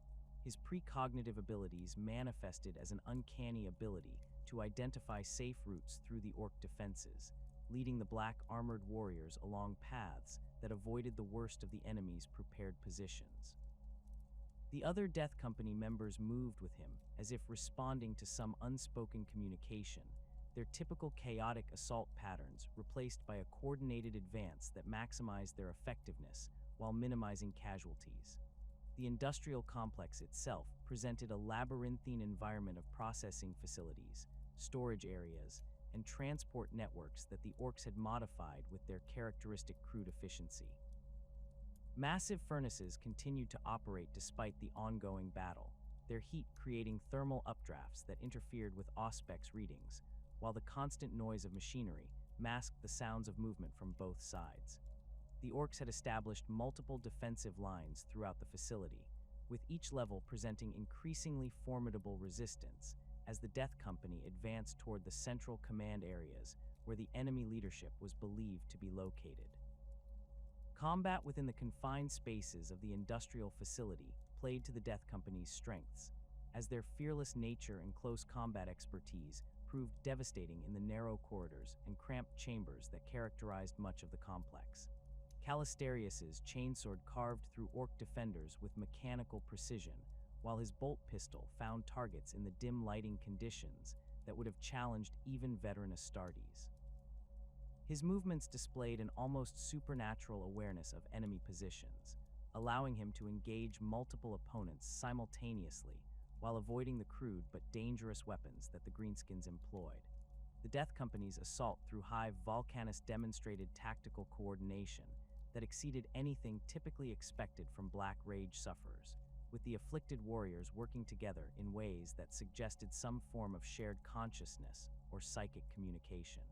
His precognitive abilities manifested as an uncanny ability to identify safe routes through the Orc defenses, leading the black armored warriors along paths that avoided the worst of the enemy's prepared positions. The other Death Company members moved with him as if responding to some unspoken communication, their typical chaotic assault patterns replaced by a coordinated advance that maximized their effectiveness while minimizing casualties. The industrial complex itself presented a labyrinthine environment of processing facilities, storage areas, and transport networks that the Orcs had modified with their characteristic crude efficiency. Massive furnaces continued to operate despite the ongoing battle, their heat creating thermal updrafts that interfered with Auspex readings, while the constant noise of machinery masked the sounds of movement from both sides. The Orcs had established multiple defensive lines throughout the facility, with each level presenting increasingly formidable resistance as the Death Company advanced toward the central command areas where the enemy leadership was believed to be located. Combat within the confined spaces of the industrial facility played to the Death Company's strengths, as their fearless nature and close combat expertise proved devastating in the narrow corridors and cramped chambers that characterized much of the complex. Calistarius's chainsword carved through Orc defenders with mechanical precision, while his bolt pistol found targets in the dim lighting conditions that would have challenged even veteran Astartes. His movements displayed an almost supernatural awareness of enemy positions, allowing him to engage multiple opponents simultaneously while avoiding the crude but dangerous weapons that the Greenskins employed. The Death Company's assault through High Volcanus demonstrated tactical coordination that exceeded anything typically expected from Black Rage sufferers, with the afflicted warriors working together in ways that suggested some form of shared consciousness or psychic communication.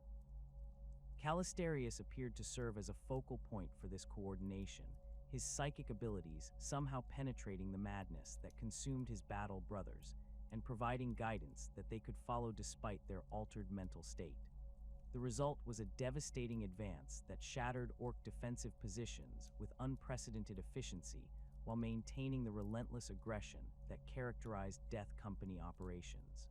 Calistarius appeared to serve as a focal point for this coordination, his psychic abilities somehow penetrating the madness that consumed his battle brothers and providing guidance that they could follow despite their altered mental state. The result was a devastating advance that shattered Orc defensive positions with unprecedented efficiency while maintaining the relentless aggression that characterized Death Company operations.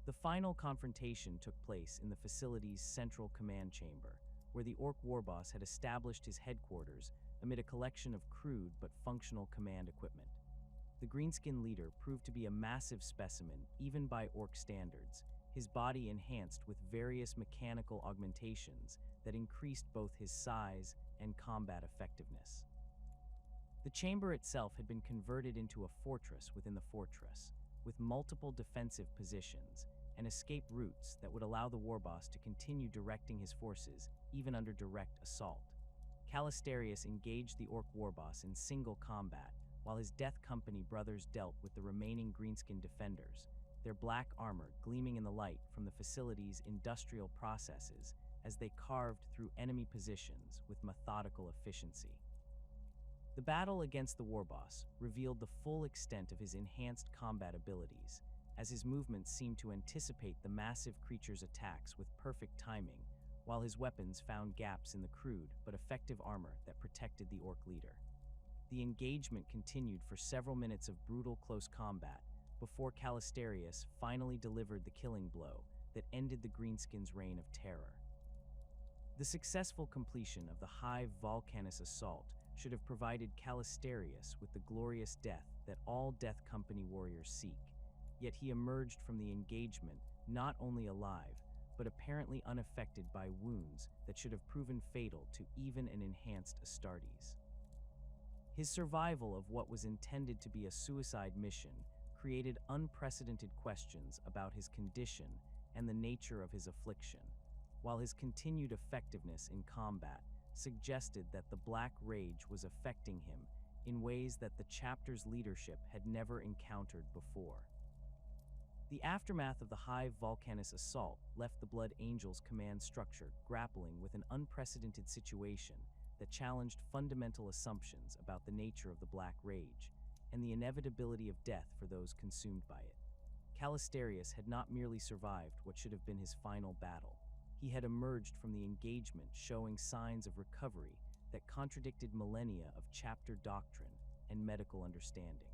The final confrontation took place in the facility's central command chamber, where the Orc warboss had established his headquarters amid a collection of crude but functional command equipment. The greenskin leader proved to be a massive specimen, even by orc standards, his body enhanced with various mechanical augmentations that increased both his size and combat effectiveness. The chamber itself had been converted into a fortress within the fortress, with multiple defensive positions and escape routes that would allow the warboss to continue directing his forces even under direct assault. Calistarius engaged the orc warboss in single combat, while his Death Company brothers dealt with the remaining greenskin defenders, their black armor gleaming in the light from the facility's industrial processes as they carved through enemy positions with methodical efficiency. The battle against the warboss revealed the full extent of his enhanced combat abilities, as his movements seemed to anticipate the massive creature's attacks with perfect timing, while his weapons found gaps in the crude but effective armor that protected the orc leader. The engagement continued for several minutes of brutal close combat before Calistarius finally delivered the killing blow that ended the greenskins' reign of terror. The successful completion of the Hive Volcanus assault should have provided Calistarius with the glorious death that all Death Company warriors seek, yet he emerged from the engagement not only alive, but apparently unaffected by wounds that should have proven fatal to even an enhanced Astartes. His survival of what was intended to be a suicide mission created unprecedented questions about his condition and the nature of his affliction, while his continued effectiveness in combat suggested that the Black Rage was affecting him in ways that the chapter's leadership had never encountered before. The aftermath of the Hive Volcanus assault left the Blood Angels command structure grappling with an unprecedented situation that challenged fundamental assumptions about the nature of the Black Rage and the inevitability of death for those consumed by it. Calistarius had not merely survived what should have been his final battle. He had emerged from the engagement showing signs of recovery that contradicted millennia of chapter doctrine and medical understanding.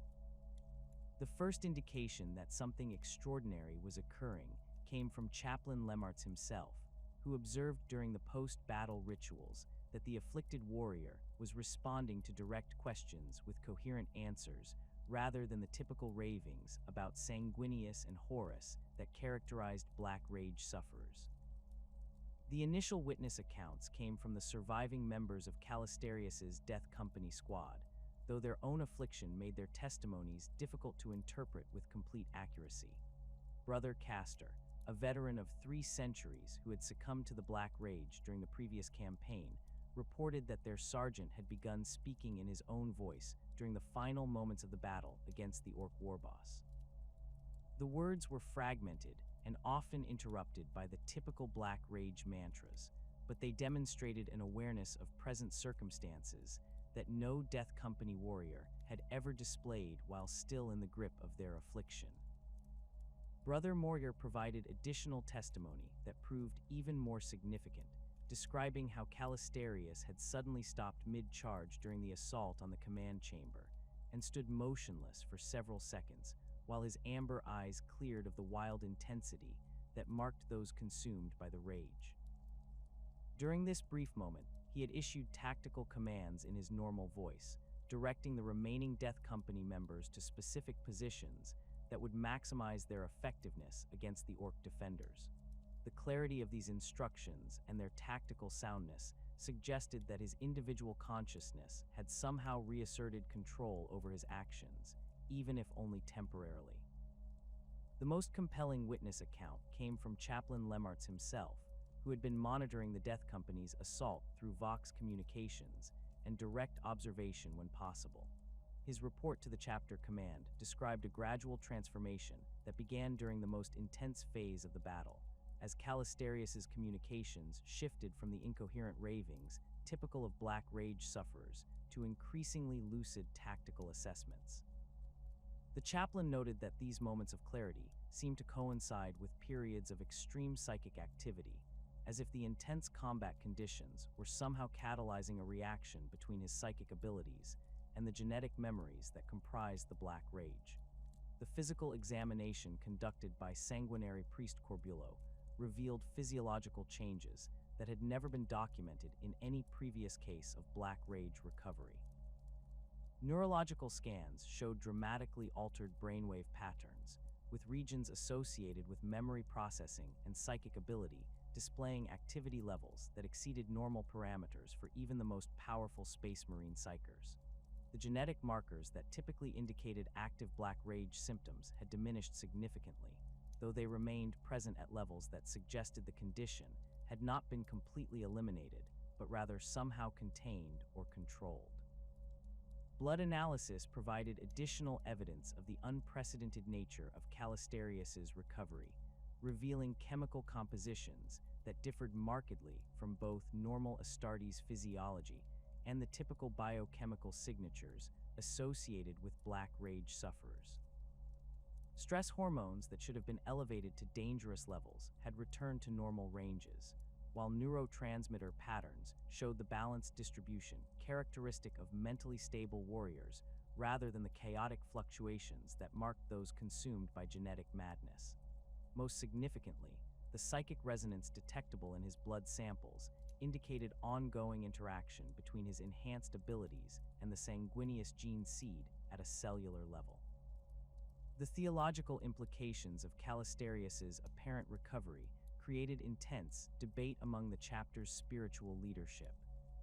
The first indication that something extraordinary was occurring came from Chaplain Lemartz himself, who observed during the post-battle rituals that the afflicted warrior was responding to direct questions with coherent answers rather than the typical ravings about Sanguinius and Horus that characterized Black Rage sufferers. The initial witness accounts came from the surviving members of Calistarius's Death Company squad, though their own affliction made their testimonies difficult to interpret with complete accuracy. Brother Castor, a veteran of 3 centuries who had succumbed to the Black Rage during the previous campaign, reported that their sergeant had begun speaking in his own voice during the final moments of the battle against the orc warboss. The words were fragmented and often interrupted by the typical Black Rage mantras, but they demonstrated an awareness of present circumstances that no Death Company warrior had ever displayed while still in the grip of their affliction. Brother Moyer provided additional testimony that proved even more significant, describing how Calistarius had suddenly stopped mid-charge during the assault on the command chamber and stood motionless for several seconds while his amber eyes cleared of the wild intensity that marked those consumed by the rage. During this brief moment, he had issued tactical commands in his normal voice, directing the remaining Death Company members to specific positions that would maximize their effectiveness against the orc defenders. The clarity of these instructions and their tactical soundness suggested that his individual consciousness had somehow reasserted control over his actions, even if only temporarily. The most compelling witness account came from Chaplain Lemartz himself, who had been monitoring the Death Company's assault through Vox communications and direct observation when possible. His report to the chapter command described a gradual transformation that began during the most intense phase of the battle, as Calistarius's communications shifted from the incoherent ravings typical of Black Rage sufferers to increasingly lucid tactical assessments. The chaplain noted that these moments of clarity seemed to coincide with periods of extreme psychic activity, as if the intense combat conditions were somehow catalyzing a reaction between his psychic abilities and the genetic memories that comprised the Black Rage. The physical examination conducted by sanguinary priest Corbulo revealed physiological changes that had never been documented in any previous case of Black Rage recovery. Neurological scans showed dramatically altered brainwave patterns, with regions associated with memory processing and psychic ability displaying activity levels that exceeded normal parameters for even the most powerful space marine psychers. The genetic markers that typically indicated active black rage symptoms had diminished significantly, though they remained present at levels that suggested the condition had not been completely eliminated, but rather somehow contained or controlled. Blood analysis provided additional evidence of the unprecedented nature of Calistarius's recovery, revealing chemical compositions that differed markedly from both normal Astartes physiology and the typical biochemical signatures associated with black rage sufferers. Stress hormones that should have been elevated to dangerous levels had returned to normal ranges, while neurotransmitter patterns showed the balanced distribution characteristic of mentally stable warriors rather than the chaotic fluctuations that marked those consumed by genetic madness. Most significantly, the psychic resonance detectable in his blood samples indicated ongoing interaction between his enhanced abilities and the sanguineous gene seed at a cellular level. The theological implications of Calistarius's apparent recovery created intense debate among the chapter's spiritual leadership,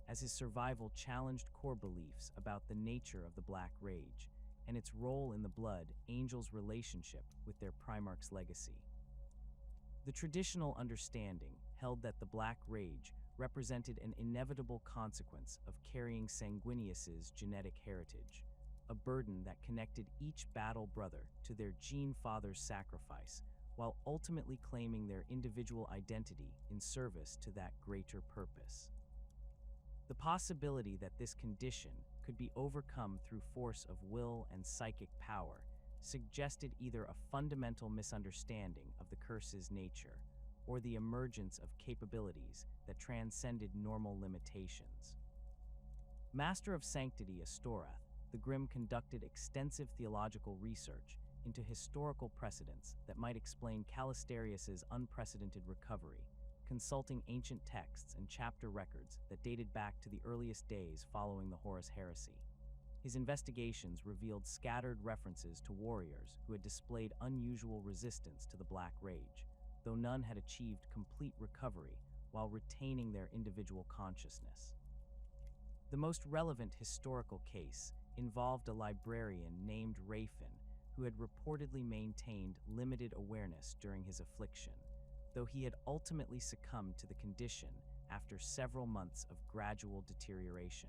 as his survival challenged core beliefs about the nature of the Black Rage and its role in the Blood Angels' relationship with their Primarch's legacy. The traditional understanding held that the Black Rage represented an inevitable consequence of carrying Sanguinius's genetic heritage, a burden that connected each battle brother to their gene father's sacrifice, while ultimately claiming their individual identity in service to that greater purpose. The possibility that this condition could be overcome through force of will and psychic power suggested either a fundamental misunderstanding of the curse's nature or the emergence of capabilities that transcended normal limitations. Master of Sanctity Astorath, the Grim conducted extensive theological research into historical precedents that might explain Calistarius's unprecedented recovery, consulting ancient texts and chapter records that dated back to the earliest days following the Horus Heresy. His investigations revealed scattered references to warriors who had displayed unusual resistance to the Black Rage, though none had achieved complete recovery while retaining their individual consciousness. The most relevant historical case involved a librarian named Raphin, who had reportedly maintained limited awareness during his affliction, though he had ultimately succumbed to the condition after several months of gradual deterioration.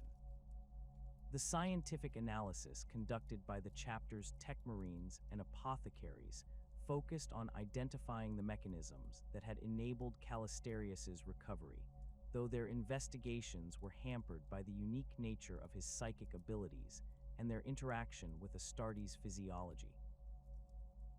The scientific analysis conducted by the chapter's tech marines and apothecaries focused on identifying the mechanisms that had enabled Calistarius's recovery, though their investigations were hampered by the unique nature of his psychic abilities and their interaction with Astartes' physiology.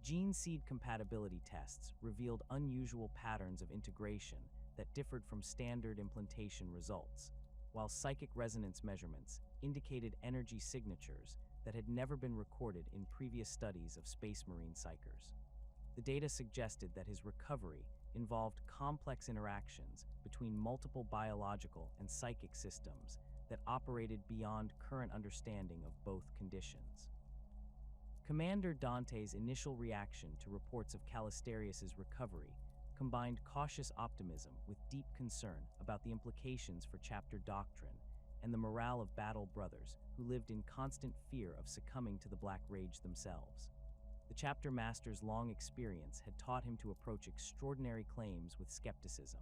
Gene seed compatibility tests revealed unusual patterns of integration that differed from standard implantation results, while psychic resonance measurements indicated energy signatures that had never been recorded in previous studies of space marine psychers. The data suggested that his recovery involved complex interactions between multiple biological and psychic systems that operated beyond current understanding of both conditions. Commander Dante's initial reaction to reports of Calistarius's recovery combined cautious optimism with deep concern about the implications for chapter doctrine and the morale of battle brothers who lived in constant fear of succumbing to the Black Rage themselves. The chapter master's long experience had taught him to approach extraordinary claims with skepticism,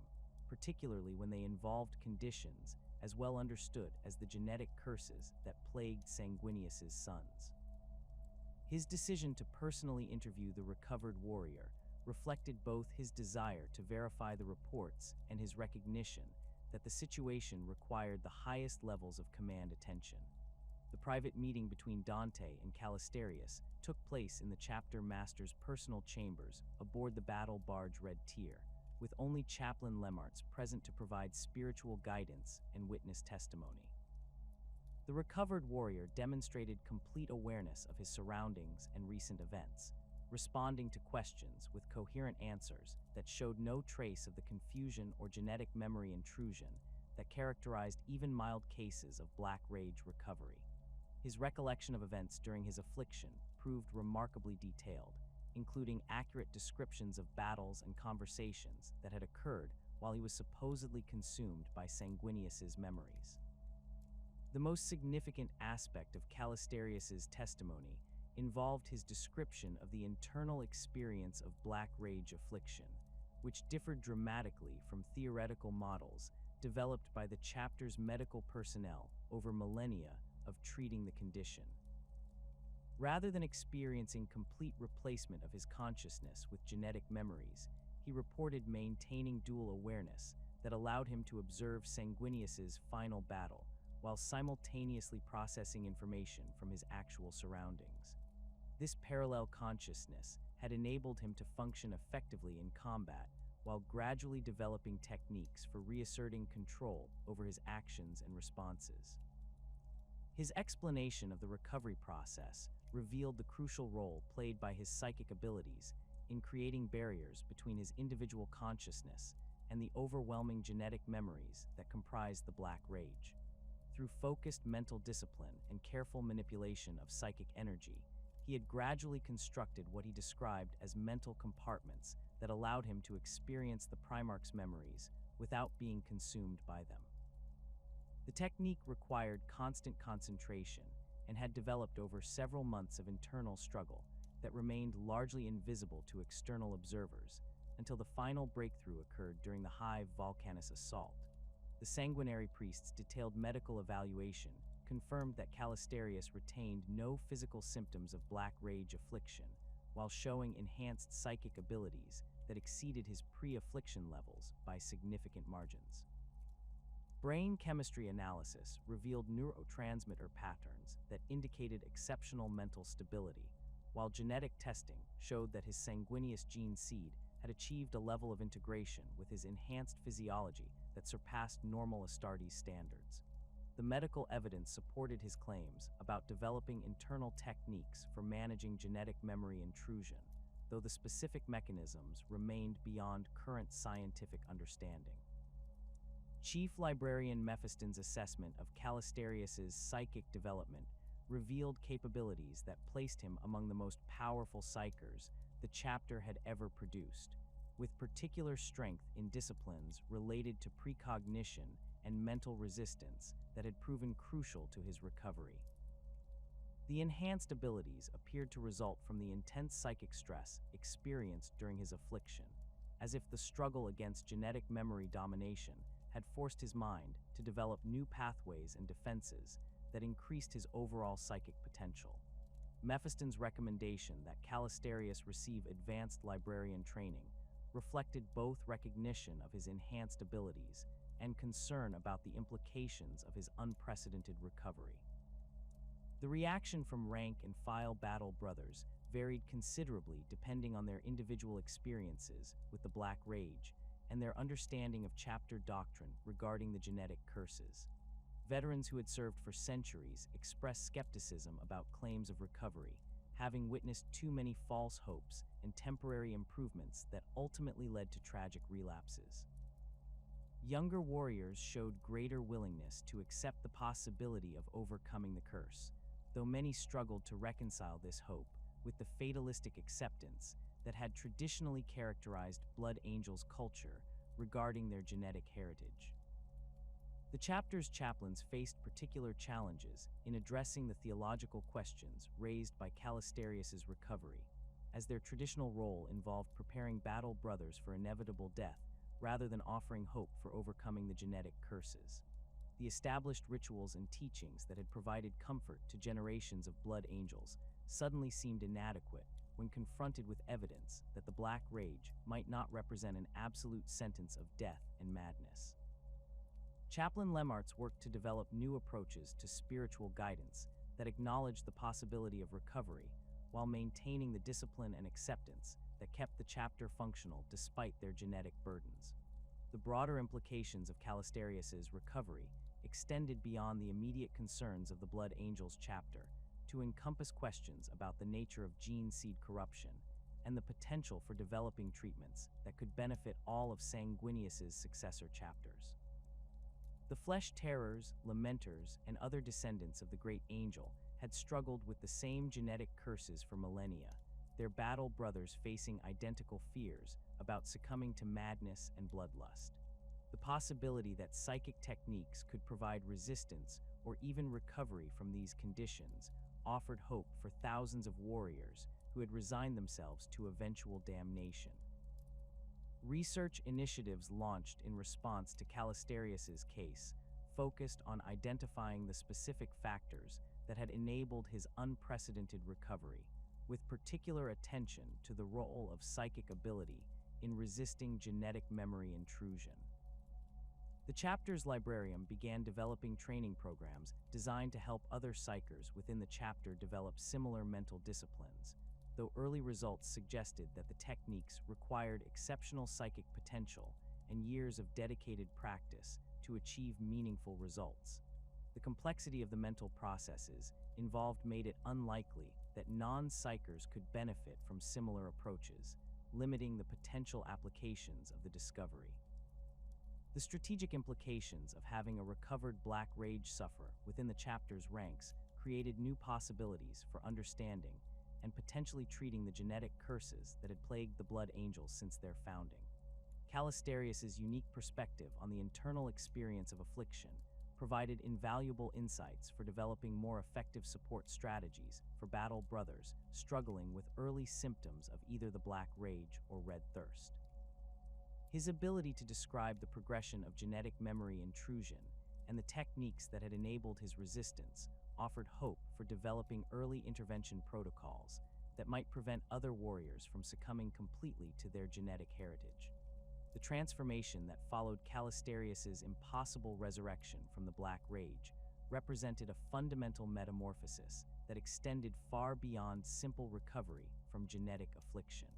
particularly when they involved conditions as well understood as the genetic curses that plagued Sanguinius's sons. His decision to personally interview the recovered warrior reflected both his desire to verify the reports and his recognition that the situation required the highest levels of command attention. The private meeting between Dante and Calistarius took place in the chapter master's personal chambers aboard the battle barge Red Tier, with only Chaplain Lemarts present to provide spiritual guidance and witness testimony. The recovered warrior demonstrated complete awareness of his surroundings and recent events, responding to questions with coherent answers that showed no trace of the confusion or genetic memory intrusion that characterized even mild cases of Black Rage recovery. His recollection of events during his affliction proved remarkably detailed, including accurate descriptions of battles and conversations that had occurred while he was supposedly consumed by Sanguinius's memories. The most significant aspect of Calistarius's testimony involved his description of the internal experience of Black Rage affliction, which differed dramatically from theoretical models developed by the chapter's medical personnel over millennia of treating the condition. Rather than experiencing complete replacement of his consciousness with genetic memories, he reported maintaining dual awareness that allowed him to observe Sanguinius's final battle while simultaneously processing information from his actual surroundings. This parallel consciousness had enabled him to function effectively in combat while gradually developing techniques for reasserting control over his actions and responses. His explanation of the recovery process revealed the crucial role played by his psychic abilities in creating barriers between his individual consciousness and the overwhelming genetic memories that comprise the Black Rage. Through focused mental discipline and careful manipulation of psychic energy, he had gradually constructed what he described as mental compartments that allowed him to experience the Primarch's memories without being consumed by them. The technique required constant concentration and had developed over several months of internal struggle that remained largely invisible to external observers until the final breakthrough occurred during the Hive Volcanus assault. The sanguinary priest's detailed medical evaluation confirmed that Calistarius retained no physical symptoms of Black Rage affliction, while showing enhanced psychic abilities that exceeded his pre-affliction levels by significant margins. Brain chemistry analysis revealed neurotransmitter patterns that indicated exceptional mental stability, while genetic testing showed that his Sanguinius gene seed had achieved a level of integration with his enhanced physiology that surpassed normal Astartes standards. The medical evidence supported his claims about developing internal techniques for managing genetic memory intrusion, though the specific mechanisms remained beyond current scientific understanding. Chief Librarian Mephiston's assessment of Calistarius's psychic development revealed capabilities that placed him among the most powerful psychers the chapter had ever produced, with particular strength in disciplines related to precognition and mental resistance that had proven crucial to his recovery. The enhanced abilities appeared to result from the intense psychic stress experienced during his affliction, as if the struggle against genetic memory domination had forced his mind to develop new pathways and defenses that increased his overall psychic potential. Mephiston's recommendation that Calistarius receive advanced librarian training reflected both recognition of his enhanced abilities and concern about the implications of his unprecedented recovery. The reaction from rank and file battle brothers varied considerably depending on their individual experiences with the Black Rage and their understanding of chapter doctrine regarding the genetic curses. Veterans who had served for centuries expressed skepticism about claims of recovery, having witnessed too many false hopes and temporary improvements that ultimately led to tragic relapses. Younger warriors showed greater willingness to accept the possibility of overcoming the curse, though many struggled to reconcile this hope with the fatalistic acceptance that had traditionally characterized Blood Angels' culture regarding their genetic heritage. The chapter's chaplains faced particular challenges in addressing the theological questions raised by Calistarius's recovery, as their traditional role involved preparing battle brothers for inevitable death rather than offering hope for overcoming the genetic curses. The established rituals and teachings that had provided comfort to generations of Blood Angels suddenly seemed inadequate when confronted with evidence that the Black Rage might not represent an absolute sentence of death and madness. Chaplain Lemartz worked to develop new approaches to spiritual guidance that acknowledged the possibility of recovery while maintaining the discipline and acceptance that kept the chapter functional despite their genetic burdens. The broader implications of Calistarius's recovery extended beyond the immediate concerns of the Blood Angels chapter to encompass questions about the nature of gene seed corruption and the potential for developing treatments that could benefit all of Sanguinius's successor chapters. The Flesh Terrors, Lamenters, and other descendants of the Great Angel had struggled with the same genetic curses for millennia, their battle brothers facing identical fears about succumbing to madness and bloodlust. The possibility that psychic techniques could provide resistance or even recovery from these conditions offered hope for thousands of warriors who had resigned themselves to eventual damnation. Research initiatives launched in response to Calistarius's case focused on identifying the specific factors that had enabled his unprecedented recovery, with particular attention to the role of psychic ability in resisting genetic memory intrusion. The chapter's librarian began developing training programs designed to help other psychers within the chapter develop similar mental disciplines, though early results suggested that the techniques required exceptional psychic potential and years of dedicated practice to achieve meaningful results. The complexity of the mental processes involved made it unlikely that non-psychers could benefit from similar approaches, limiting the potential applications of the discovery. The strategic implications of having a recovered Black Rage sufferer within the chapter's ranks created new possibilities for understanding and potentially treating the genetic curses that had plagued the Blood Angels since their founding. Calistarius's unique perspective on the internal experience of affliction provided invaluable insights for developing more effective support strategies for battle brothers struggling with early symptoms of either the Black Rage or Red Thirst. His ability to describe the progression of genetic memory intrusion and the techniques that had enabled his resistance offered hope for developing early intervention protocols that might prevent other warriors from succumbing completely to their genetic heritage. The transformation that followed Calistarius's impossible resurrection from the Black Rage represented a fundamental metamorphosis that extended far beyond simple recovery from genetic affliction.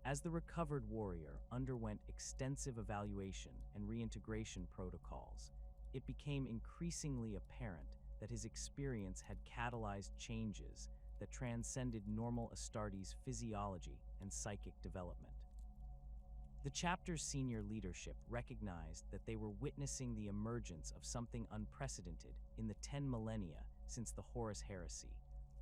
As the recovered warrior underwent extensive evaluation and reintegration protocols, it became increasingly apparent that his experience had catalyzed changes that transcended normal Astartes' physiology and psychic development. The chapter's senior leadership recognized that they were witnessing the emergence of something unprecedented in the 10 millennia since the Horus Heresy,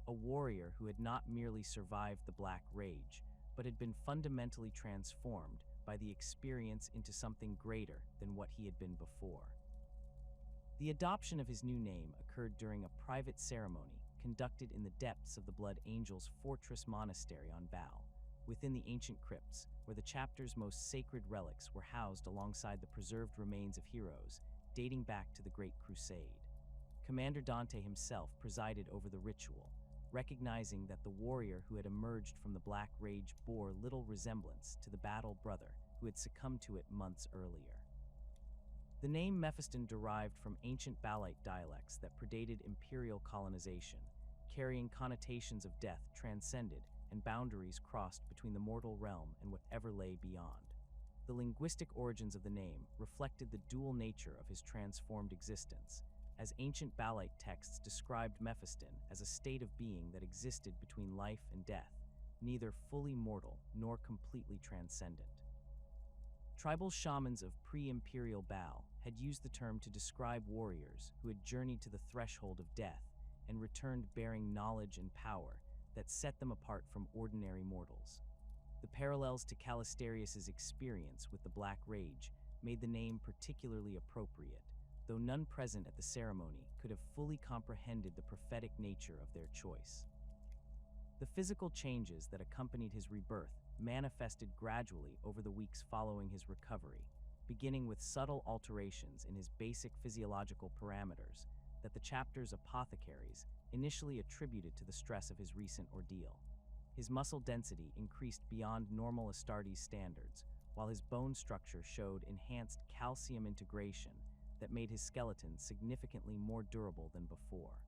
a warrior who had not merely survived the Black Rage, but had been fundamentally transformed by the experience into something greater than what he had been before. The adoption of his new name occurred during a private ceremony conducted in the depths of the Blood Angels' fortress monastery on Val, within the ancient crypts where the chapter's most sacred relics were housed alongside the preserved remains of heroes dating back to the Great Crusade. Commander Dante himself presided over the ritual, recognizing that the warrior who had emerged from the Black Rage bore little resemblance to the battle brother who had succumbed to it months earlier. The name Mephiston derived from ancient Balite dialects that predated imperial colonization, carrying connotations of death transcended and boundaries crossed between the mortal realm and whatever lay beyond. The linguistic origins of the name reflected the dual nature of his transformed existence, as ancient Balite texts described Mephiston as a state of being that existed between life and death, neither fully mortal nor completely transcendent. Tribal shamans of pre-imperial Baal had used the term to describe warriors who had journeyed to the threshold of death and returned bearing knowledge and power that set them apart from ordinary mortals. The parallels to Calistarius's experience with the Black Rage made the name particularly appropriate, though none present at the ceremony could have fully comprehended the prophetic nature of their choice. The physical changes that accompanied his rebirth manifested gradually over the weeks following his recovery, beginning with subtle alterations in his basic physiological parameters that the chapter's apothecaries initially attributed to the stress of his recent ordeal. His muscle density increased beyond normal Astartes standards, while his bone structure showed enhanced calcium integration that made his skeleton significantly more durable than before.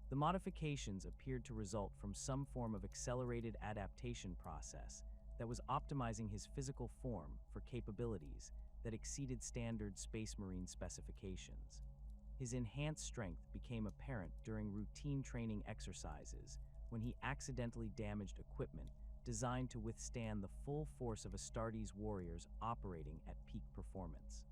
The modifications appeared to result from some form of accelerated adaptation process that was optimizing his physical form for capabilities that exceeded standard Space Marine specifications. His enhanced strength became apparent during routine training exercises when he accidentally damaged equipment designed to withstand the full force of Astartes warriors operating at peak performance.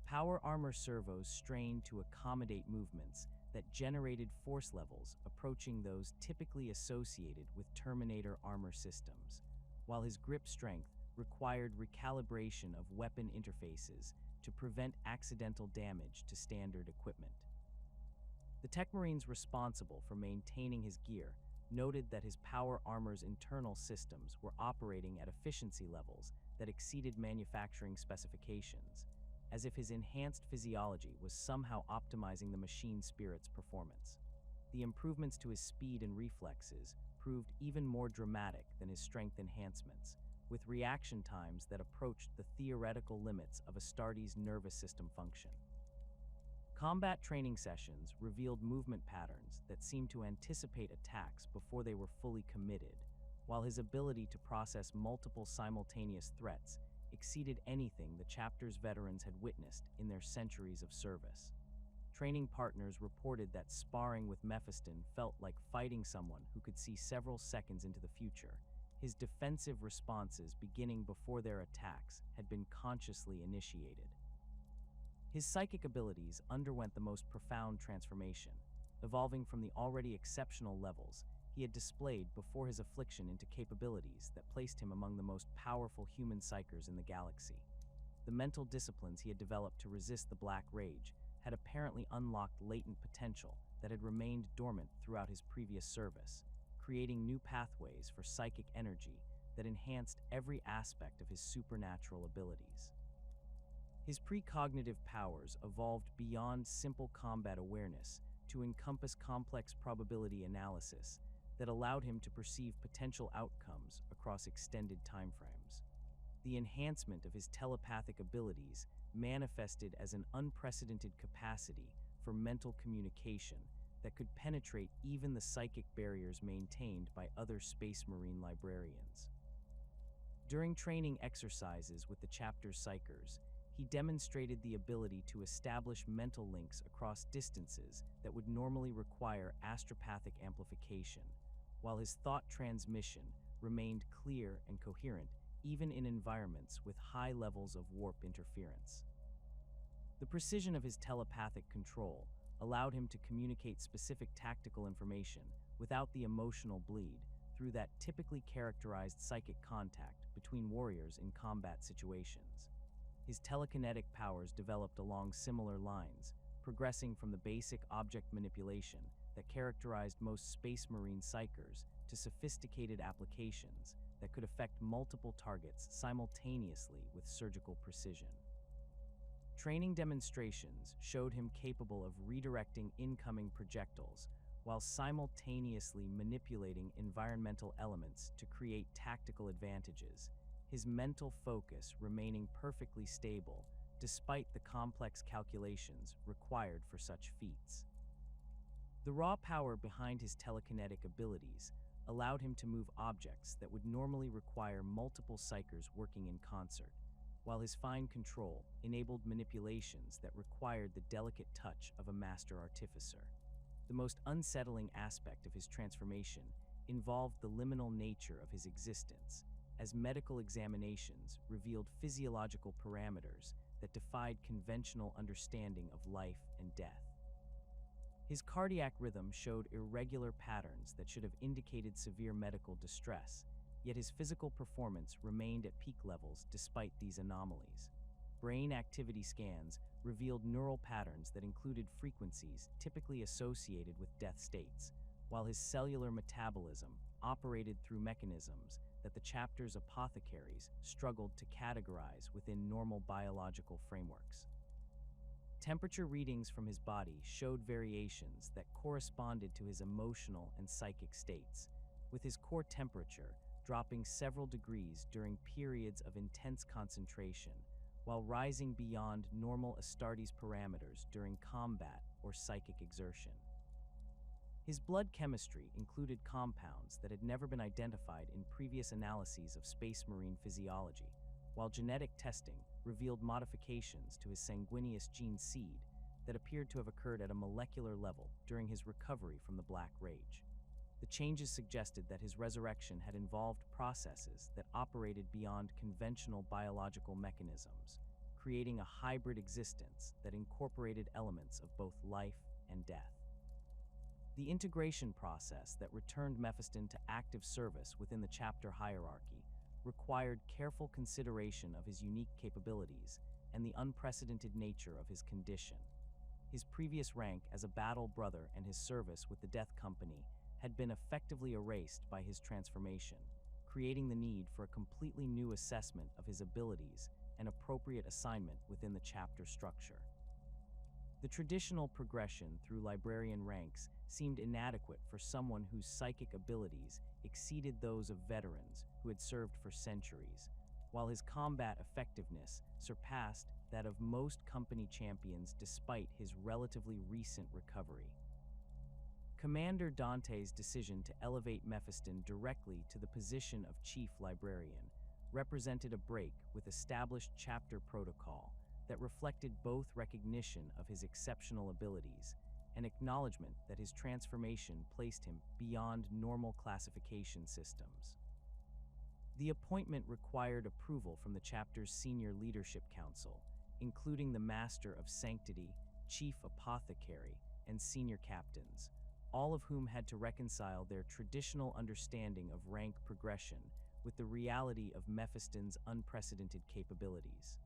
Power armor servos strained to accommodate movements that generated force levels approaching those typically associated with Terminator armor systems, while his grip strength required recalibration of weapon interfaces to prevent accidental damage to standard equipment. The Tech Marines responsible for maintaining his gear noted that his power armor's internal systems were operating at efficiency levels that exceeded manufacturing specifications, as if his enhanced physiology was somehow optimizing the machine spirit's performance. The improvements to his speed and reflexes proved even more dramatic than his strength enhancements, with reaction times that approached the theoretical limits of Astartes' nervous system function. Combat training sessions revealed movement patterns that seemed to anticipate attacks before they were fully committed, while his ability to process multiple simultaneous threats exceeded anything the chapter's veterans had witnessed in their centuries of service. Training partners reported that sparring with Mephiston felt like fighting someone who could see several seconds into the future. His defensive responses beginning before their attacks had been consciously initiated. His psychic abilities underwent the most profound transformation, evolving from the already exceptional levels he had displayed before his affliction into capabilities that placed him among the most powerful human psychers in the galaxy. The mental disciplines he had developed to resist the Black Rage had apparently unlocked latent potential that had remained dormant throughout his previous service, creating new pathways for psychic energy that enhanced every aspect of his supernatural abilities. His precognitive powers evolved beyond simple combat awareness to encompass complex probability analysis that allowed him to perceive potential outcomes across extended timeframes. The enhancement of his telepathic abilities manifested as an unprecedented capacity for mental communication that could penetrate even the psychic barriers maintained by other Space Marine librarians. During training exercises with the chapter's psychers, he demonstrated the ability to establish mental links across distances that would normally require astropathic amplification, while his thought transmission remained clear and coherent even in environments with high levels of warp interference. The precision of his telepathic control allowed him to communicate specific tactical information without the emotional bleed through that typically characterized psychic contact between warriors in combat situations. His telekinetic powers developed along similar lines, progressing from the basic object manipulation that characterized most Space Marine psychers to sophisticated applications that could affect multiple targets simultaneously with surgical precision. Training demonstrations showed him capable of redirecting incoming projectiles while simultaneously manipulating environmental elements to create tactical advantages, his mental focus remaining perfectly stable despite the complex calculations required for such feats. The raw power behind his telekinetic abilities allowed him to move objects that would normally require multiple psychers working in concert, while his fine control enabled manipulations that required the delicate touch of a master artificer. The most unsettling aspect of his transformation involved the liminal nature of his existence, as medical examinations revealed physiological parameters that defied conventional understanding of life and death. His cardiac rhythm showed irregular patterns that should have indicated severe medical distress, yet his physical performance remained at peak levels despite these anomalies. Brain activity scans revealed neural patterns that included frequencies typically associated with death states, while his cellular metabolism operated through mechanisms that the chapter's apothecaries struggled to categorize within normal biological frameworks. Temperature readings from his body showed variations that corresponded to his emotional and psychic states, with his core temperature dropping several degrees during periods of intense concentration, while rising beyond normal Astartes parameters during combat or psychic exertion. His blood chemistry included compounds that had never been identified in previous analyses of Space Marine physiology, while genetic testing revealed modifications to his sanguineous gene seed that appeared to have occurred at a molecular level during his recovery from the Black Rage. The changes suggested that his resurrection had involved processes that operated beyond conventional biological mechanisms, creating a hybrid existence that incorporated elements of both life and death. The integration process that returned Mephiston to active service within the chapter hierarchy required careful consideration of his unique capabilities and the unprecedented nature of his condition. His previous rank as a battle brother and his service with the Death Company had been effectively erased by his transformation, creating the need for a completely new assessment of his abilities and appropriate assignment within the chapter structure. The traditional progression through librarian ranks seemed inadequate for someone whose psychic abilities exceeded those of veterans who had served for centuries, while his combat effectiveness surpassed that of most company champions despite his relatively recent recovery. Commander Dante's decision to elevate Mephiston directly to the position of Chief Librarian represented a break with established chapter protocol that reflected both recognition of his exceptional abilities and acknowledgement that his transformation placed him beyond normal classification systems. The appointment required approval from the chapter's senior leadership council, including the Master of Sanctity, Chief Apothecary, and senior captains, all of whom had to reconcile their traditional understanding of rank progression with the reality of Mephiston's unprecedented capabilities.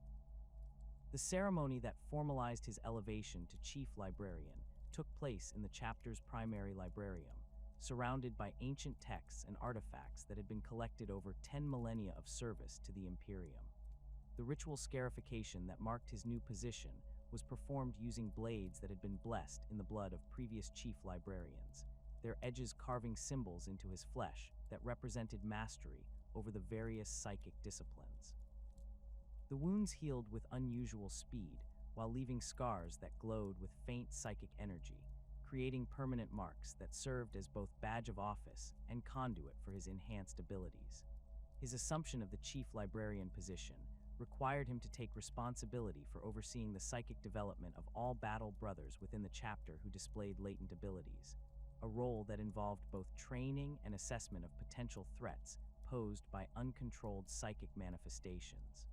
The ceremony that formalized his elevation to Chief Librarian took place in the chapter's primary librarium, surrounded by ancient texts and artifacts that had been collected over 10 millennia of service to the Imperium. The ritual scarification that marked his new position was performed using blades that had been blessed in the blood of previous Chief Librarians, their edges carving symbols into his flesh that represented mastery over the various psychic disciplines. The wounds healed with unusual speed, while leaving scars that glowed with faint psychic energy, creating permanent marks that served as both badge of office and conduit for his enhanced abilities. His assumption of the Chief Librarian position required him to take responsibility for overseeing the psychic development of all battle brothers within the chapter who displayed latent abilities, a role that involved both training and assessment of potential threats posed by uncontrolled psychic manifestations.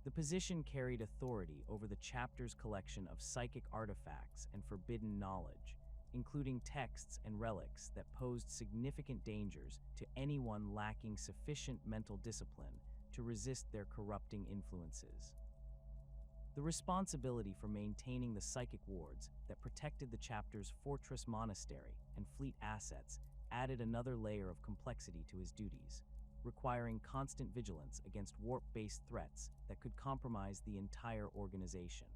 The position carried authority over the chapter's collection of psychic artifacts and forbidden knowledge, including texts and relics that posed significant dangers to anyone lacking sufficient mental discipline to resist their corrupting influences. The responsibility for maintaining the psychic wards that protected the chapter's fortress monastery and fleet assets added another layer of complexity to his duties, requiring constant vigilance against warp-based threats that could compromise the entire organization.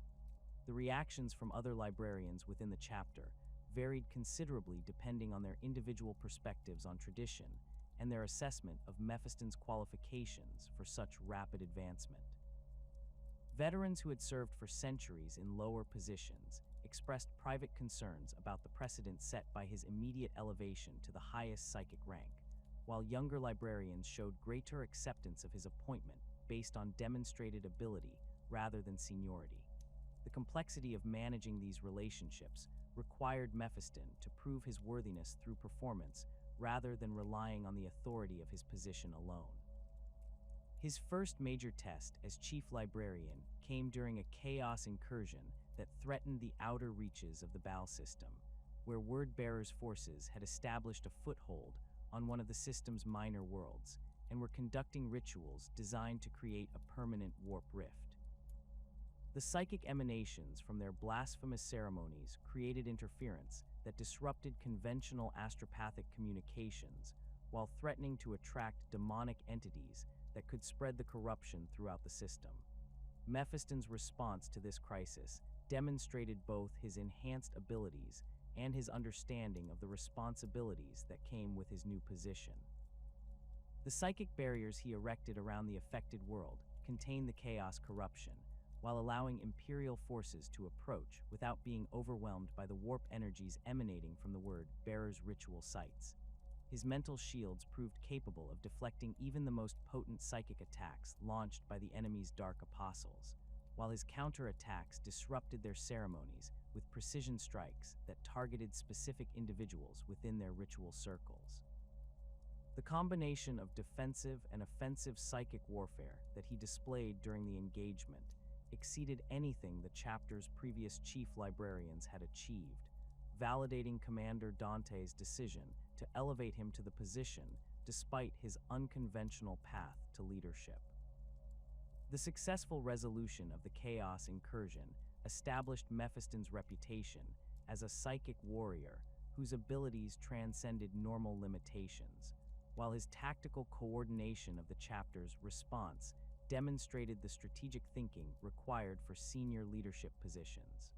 The reactions from other librarians within the chapter varied considerably depending on their individual perspectives on tradition and their assessment of Mephiston's qualifications for such rapid advancement. Veterans who had served for centuries in lower positions expressed private concerns about the precedent set by his immediate elevation to the highest psychic rank, while younger librarians showed greater acceptance of his appointment based on demonstrated ability rather than seniority. The complexity of managing these relationships required Mephiston to prove his worthiness through performance rather than relying on the authority of his position alone. His first major test as Chief Librarian came during a chaos incursion that threatened the outer reaches of the Baal system, where Word-Bearer's forces had established a foothold on one of the system's minor worlds and were conducting rituals designed to create a permanent warp rift. The psychic emanations from their blasphemous ceremonies created interference that disrupted conventional astropathic communications while threatening to attract demonic entities that could spread the corruption throughout the system. Mephiston's response to this crisis demonstrated both his enhanced abilities and his understanding of the responsibilities that came with his new position. The psychic barriers he erected around the affected world contained the chaos corruption, while allowing Imperial forces to approach without being overwhelmed by the warp energies emanating from the Word-Bearer's ritual sites. His mental shields proved capable of deflecting even the most potent psychic attacks launched by the enemy's dark apostles, while his counterattacks disrupted their ceremonies with precision strikes that targeted specific individuals within their ritual circles. The combination of defensive and offensive psychic warfare that he displayed during the engagement exceeded anything the chapter's previous chief librarians had achieved, validating Commander Dante's decision to elevate him to the position despite his unconventional path to leadership. The successful resolution of the Chaos incursion established Mephiston's reputation as a psychic warrior whose abilities transcended normal limitations, while his tactical coordination of the chapter's response demonstrated the strategic thinking required for senior leadership positions.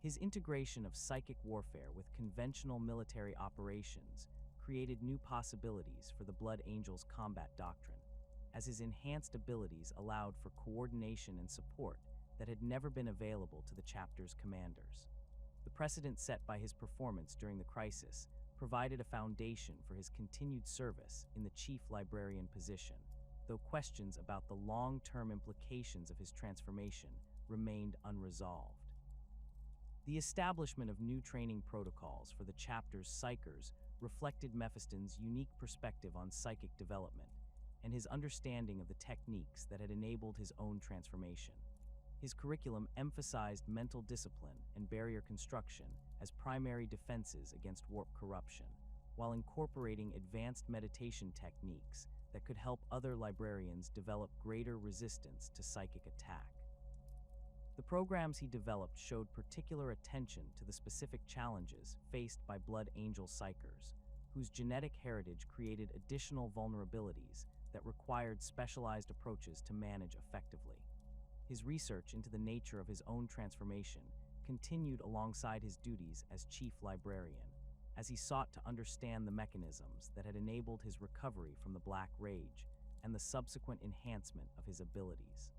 His integration of psychic warfare with conventional military operations created new possibilities for the Blood Angel's combat doctrine, as his enhanced abilities allowed for coordination and support that had never been available to the chapter's commanders. The precedent set by his performance during the crisis provided a foundation for his continued service in the Chief Librarian position, though questions about the long-term implications of his transformation remained unresolved. The establishment of new training protocols for the chapter's psychers reflected Mephiston's unique perspective on psychic development and his understanding of the techniques that had enabled his own transformation. His curriculum emphasized mental discipline and barrier construction as primary defenses against warp corruption, while incorporating advanced meditation techniques that could help other librarians develop greater resistance to psychic attack. The programs he developed showed particular attention to the specific challenges faced by Blood Angel psychers, whose genetic heritage created additional vulnerabilities that required specialized approaches to manage effectively. His research into the nature of his own transformation continued alongside his duties as Chief Librarian, as he sought to understand the mechanisms that had enabled his recovery from the Black Rage and the subsequent enhancement of his abilities.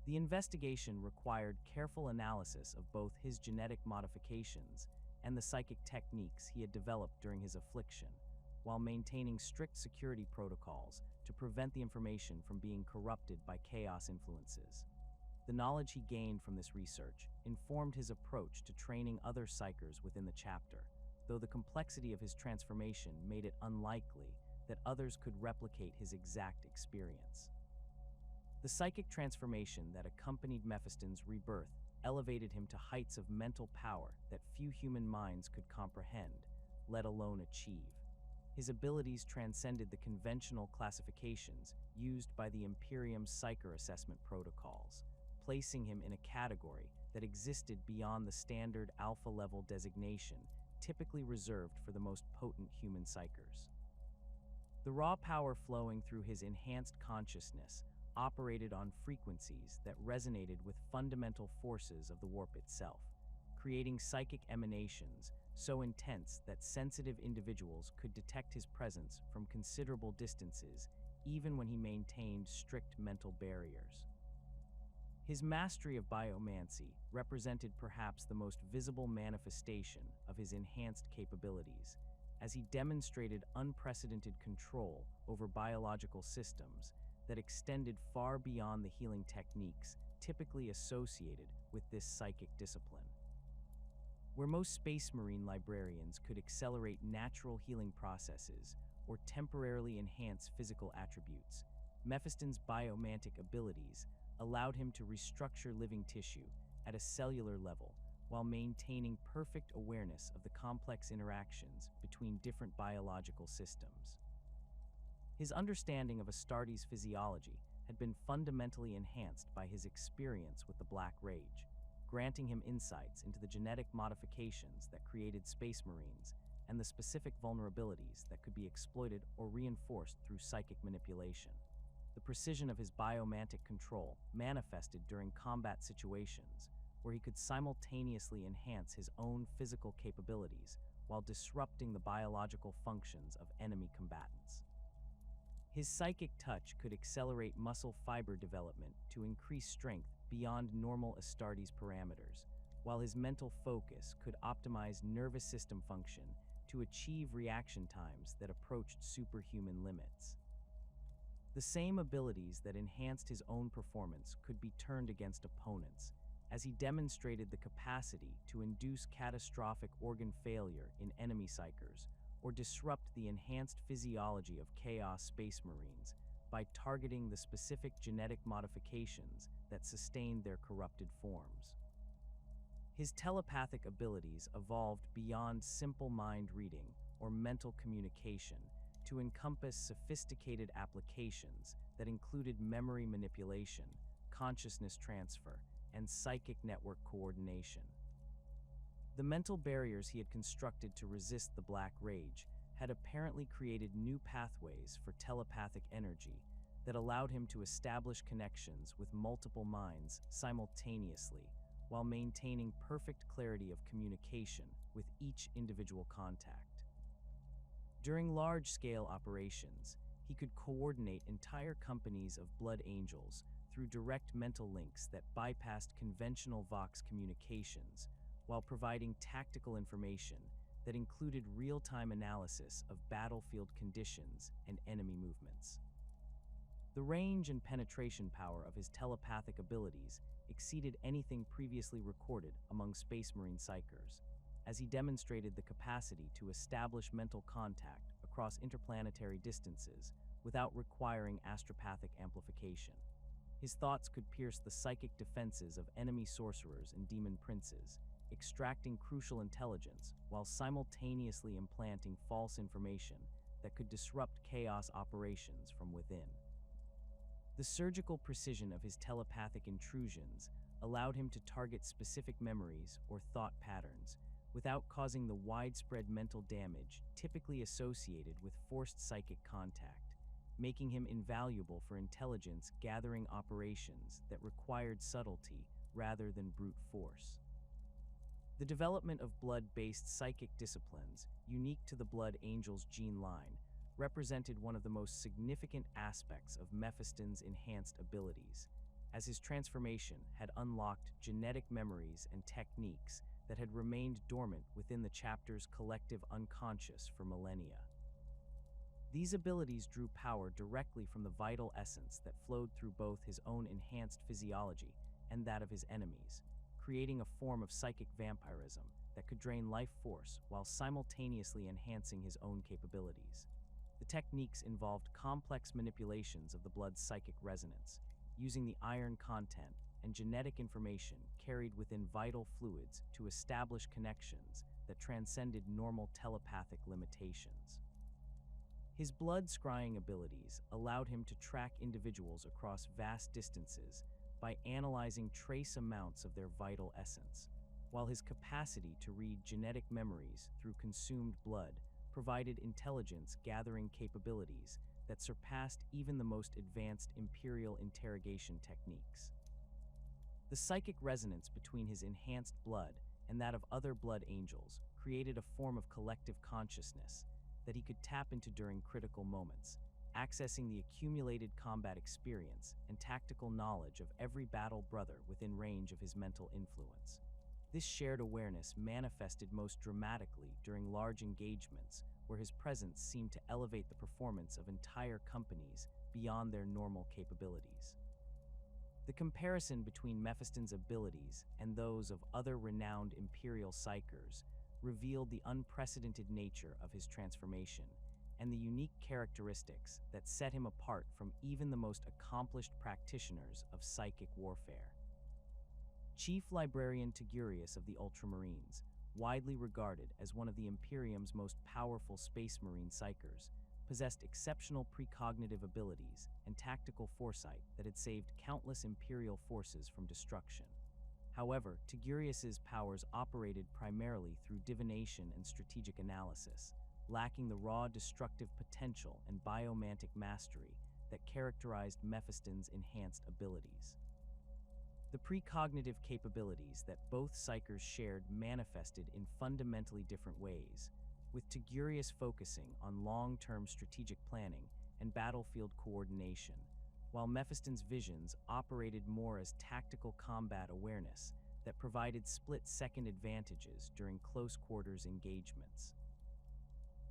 The investigation required careful analysis of both his genetic modifications and the psychic techniques he had developed during his affliction, while maintaining strict security protocols to prevent the information from being corrupted by chaos influences. The knowledge he gained from this research informed his approach to training other psychers within the chapter, though the complexity of his transformation made it unlikely that others could replicate his exact experience. The psychic transformation that accompanied Mephiston's rebirth elevated him to heights of mental power that few human minds could comprehend, let alone achieve. His abilities transcended the conventional classifications used by the Imperium's psyker assessment protocols, placing him in a category that existed beyond the standard alpha-level designation typically reserved for the most potent human psychers. The raw power flowing through his enhanced consciousness operated on frequencies that resonated with fundamental forces of the warp itself, creating psychic emanations so intense that sensitive individuals could detect his presence from considerable distances, even when he maintained strict mental barriers. His mastery of biomancy represented perhaps the most visible manifestation of his enhanced capabilities, as he demonstrated unprecedented control over biological systems that extended far beyond the healing techniques typically associated with this psychic discipline. Where most Space Marine librarians could accelerate natural healing processes or temporarily enhance physical attributes, Mephiston's biomantic abilities allowed him to restructure living tissue at a cellular level while maintaining perfect awareness of the complex interactions between different biological systems. His understanding of Astartes' physiology had been fundamentally enhanced by his experience with the Black Rage, granting him insights into the genetic modifications that created Space Marines and the specific vulnerabilities that could be exploited or reinforced through psychic manipulation. The precision of his biomantic control manifested during combat situations where he could simultaneously enhance his own physical capabilities while disrupting the biological functions of enemy combatants. His psychic touch could accelerate muscle fiber development to increase strength beyond normal Astartes parameters, while his mental focus could optimize nervous system function to achieve reaction times that approached superhuman limits. The same abilities that enhanced his own performance could be turned against opponents, as he demonstrated the capacity to induce catastrophic organ failure in enemy psychers or disrupt the enhanced physiology of Chaos Space Marines by targeting the specific genetic modifications that sustained their corrupted forms. His telepathic abilities evolved beyond simple mind reading or mental communication to encompass sophisticated applications that included memory manipulation, consciousness transfer, and psychic network coordination. The mental barriers he had constructed to resist the Black Rage had apparently created new pathways for telepathic energy that allowed him to establish connections with multiple minds simultaneously while maintaining perfect clarity of communication with each individual contact. During large-scale operations, he could coordinate entire companies of blood angels through direct mental links that bypassed conventional Vox communications, while providing tactical information that included real-time analysis of battlefield conditions and enemy movements. The range and penetration power of his telepathic abilities exceeded anything previously recorded among Space Marine psychers, as he demonstrated the capacity to establish mental contact across interplanetary distances without requiring astropathic amplification. His thoughts could pierce the psychic defenses of enemy sorcerers and demon princes, extracting crucial intelligence while simultaneously implanting false information that could disrupt chaos operations from within. The surgical precision of his telepathic intrusions allowed him to target specific memories or thought patterns without causing the widespread mental damage typically associated with forced psychic contact, making him invaluable for intelligence-gathering operations that required subtlety rather than brute force. The development of blood-based psychic disciplines, unique to the Blood Angels gene line, represented one of the most significant aspects of Mephiston's enhanced abilities, as his transformation had unlocked genetic memories and techniques that had remained dormant within the chapter's collective unconscious for millennia. These abilities drew power directly from the vital essence that flowed through both his own enhanced physiology and that of his enemies, creating a form of psychic vampirism that could drain life force while simultaneously enhancing his own capabilities. The techniques involved complex manipulations of the blood's psychic resonance, using the iron content and genetic information carried within vital fluids to establish connections that transcended normal telepathic limitations. His blood scrying abilities allowed him to track individuals across vast distances by analyzing trace amounts of their vital essence, while his capacity to read genetic memories through consumed blood provided intelligence-gathering capabilities that surpassed even the most advanced Imperial interrogation techniques. The psychic resonance between his enhanced blood and that of other blood angels created a form of collective consciousness that he could tap into during critical moments, accessing the accumulated combat experience and tactical knowledge of every battle brother within range of his mental influence. This shared awareness manifested most dramatically during large engagements, where his presence seemed to elevate the performance of entire companies beyond their normal capabilities. The comparison between Mephiston's abilities and those of other renowned Imperial psychers revealed the unprecedented nature of his transformation and the unique characteristics that set him apart from even the most accomplished practitioners of psychic warfare. Chief Librarian Tigurius of the Ultramarines, widely regarded as one of the Imperium's most powerful Space Marine psychers, possessed exceptional precognitive abilities and tactical foresight that had saved countless Imperial forces from destruction. However, Tigurius's powers operated primarily through divination and strategic analysis, lacking the raw destructive potential and biomantic mastery that characterized Mephiston's enhanced abilities. The precognitive capabilities that both psychers shared manifested in fundamentally different ways, with Tigurius focusing on long-term strategic planning and battlefield coordination, while Mephiston's visions operated more as tactical combat awareness that provided split-second advantages during close-quarters engagements.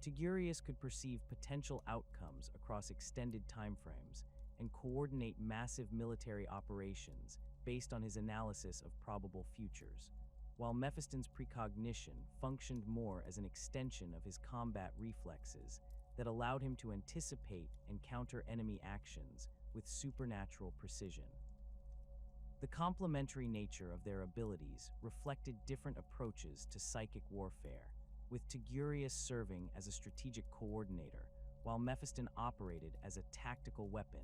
Tigurius could perceive potential outcomes across extended timeframes and coordinate massive military operations based on his analysis of probable futures, while Mephiston's precognition functioned more as an extension of his combat reflexes that allowed him to anticipate and counter enemy actions with supernatural precision. The complementary nature of their abilities reflected different approaches to psychic warfare, with Togurius serving as a strategic coordinator, while Mephiston operated as a tactical weapon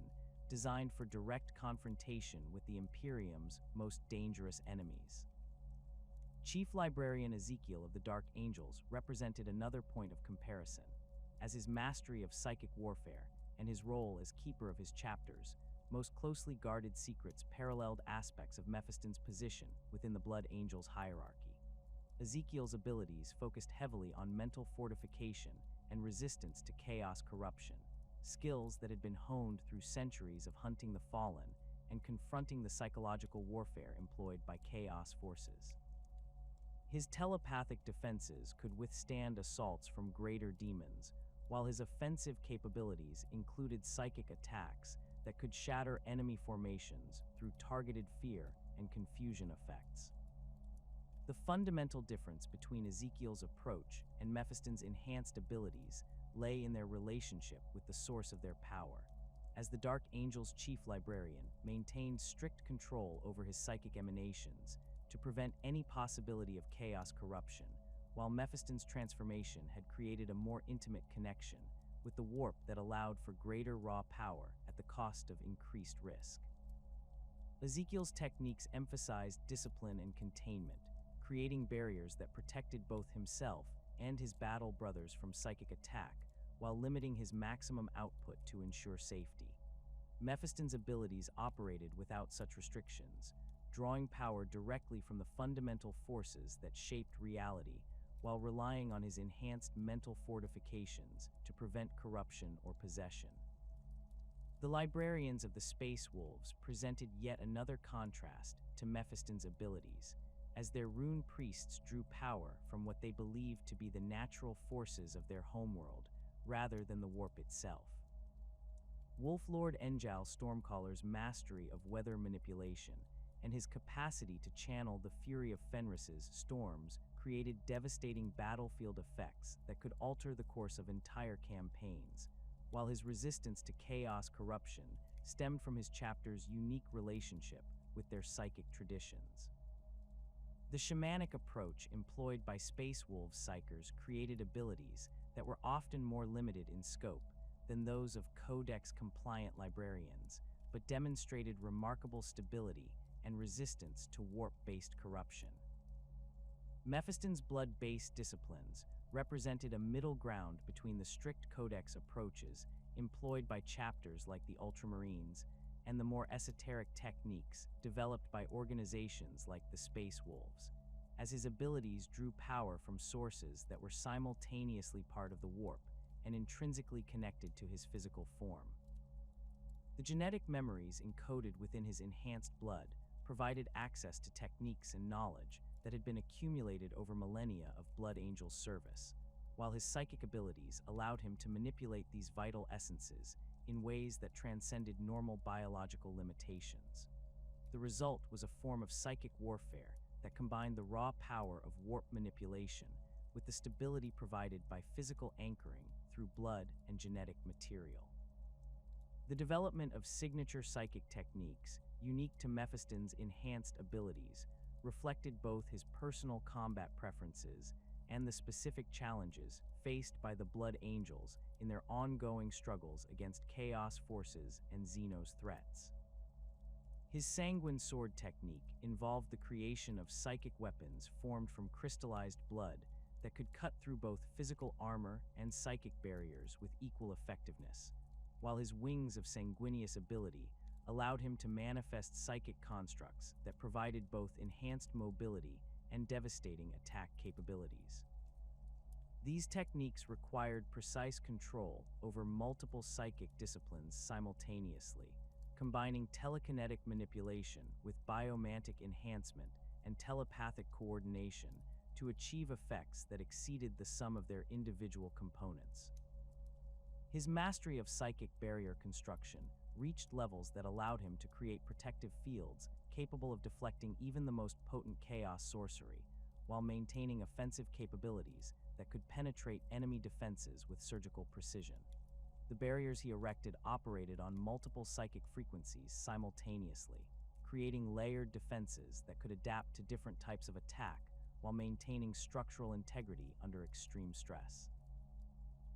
designed for direct confrontation with the Imperium's most dangerous enemies. Chief Librarian Ezekiel of the Dark Angels represented another point of comparison, as his mastery of psychic warfare and his role as keeper of his chapters most closely guarded secrets paralleled aspects of Mephiston's position within the Blood Angels hierarchy. Ezekiel's abilities focused heavily on mental fortification and resistance to chaos corruption, skills that had been honed through centuries of hunting the fallen and confronting the psychological warfare employed by chaos forces. His telepathic defenses could withstand assaults from greater demons, while his offensive capabilities included psychic attacks that could shatter enemy formations through targeted fear and confusion effects. The fundamental difference between Ezekiel's approach and Mephiston's enhanced abilities lay in their relationship with the source of their power, as the Dark Angel's Chief Librarian maintained strict control over his psychic emanations to prevent any possibility of chaos corruption, while Mephiston's transformation had created a more intimate connection with the warp that allowed for greater raw power at the cost of increased risk. Ezekiel's techniques emphasized discipline and containment, creating barriers that protected both himself and his battle brothers from psychic attack, while limiting his maximum output to ensure safety. Mephiston's abilities operated without such restrictions, drawing power directly from the fundamental forces that shaped reality, while relying on his enhanced mental fortifications to prevent corruption or possession. The librarians of the Space Wolves presented yet another contrast to Mephiston's abilities, as their rune priests drew power from what they believed to be the natural forces of their homeworld, rather than the warp itself. Wolflord Enjal Stormcaller's mastery of weather manipulation and his capacity to channel the fury of Fenris's storms created devastating battlefield effects that could alter the course of entire campaigns, while his resistance to chaos corruption stemmed from his chapter's unique relationship with their psychic traditions. The shamanic approach employed by Space Wolves psychers created abilities that were often more limited in scope than those of Codex-compliant librarians, but demonstrated remarkable stability and resistance to warp-based corruption. Mephiston's blood-based disciplines represented a middle ground between the strict Codex approaches employed by chapters like the Ultramarines and the more esoteric techniques developed by organizations like the Space Wolves, as his abilities drew power from sources that were simultaneously part of the warp and intrinsically connected to his physical form. The genetic memories encoded within his enhanced blood provided access to techniques and knowledge that had been accumulated over millennia of Blood Angel service, while his psychic abilities allowed him to manipulate these vital essences in ways that transcended normal biological limitations. The result was a form of psychic warfare that combined the raw power of warp manipulation with the stability provided by physical anchoring through blood and genetic material. The development of signature psychic techniques, unique to Mephiston's enhanced abilities, reflected both his personal combat preferences and the specific challenges faced by the Blood Angels in their ongoing struggles against Chaos forces and Xenos threats. His sanguine sword technique involved the creation of psychic weapons formed from crystallized blood that could cut through both physical armor and psychic barriers with equal effectiveness, while his wings of sanguineous ability allowed him to manifest psychic constructs that provided both enhanced mobility and devastating attack capabilities. These techniques required precise control over multiple psychic disciplines simultaneously, combining telekinetic manipulation with biomantic enhancement and telepathic coordination to achieve effects that exceeded the sum of their individual components. His mastery of psychic barrier construction reached levels that allowed him to create protective fields capable of deflecting even the most potent chaos sorcery, while maintaining offensive capabilities that could penetrate enemy defenses with surgical precision. The barriers he erected operated on multiple psychic frequencies simultaneously, creating layered defenses that could adapt to different types of attack while maintaining structural integrity under extreme stress.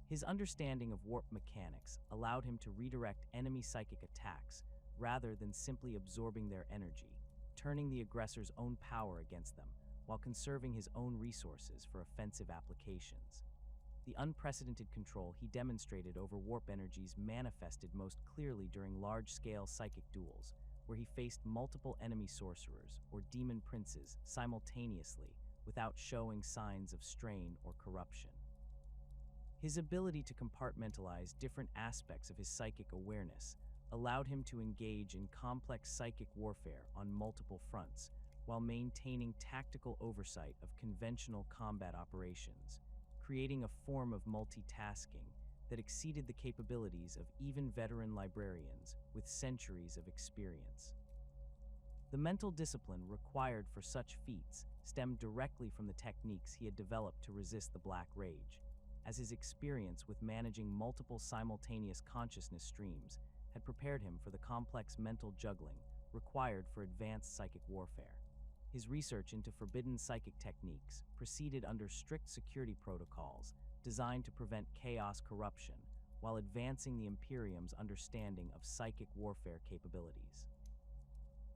His understanding of warp mechanics allowed him to redirect enemy psychic attacks rather than simply absorbing their energy, turning the aggressor's own power against them while conserving his own resources for offensive applications. The unprecedented control he demonstrated over warp energies manifested most clearly during large-scale psychic duels, where he faced multiple enemy sorcerers or demon princes simultaneously without showing signs of strain or corruption. His ability to compartmentalize different aspects of his psychic awareness allowed him to engage in complex psychic warfare on multiple fronts, while maintaining tactical oversight of conventional combat operations, creating a form of multitasking that exceeded the capabilities of even veteran librarians with centuries of experience. The mental discipline required for such feats stemmed directly from the techniques he had developed to resist the Black Rage, as his experience with managing multiple simultaneous consciousness streams had prepared him for the complex mental juggling required for advanced psychic warfare. His research into forbidden psychic techniques proceeded under strict security protocols designed to prevent chaos corruption while advancing the Imperium's understanding of psychic warfare capabilities.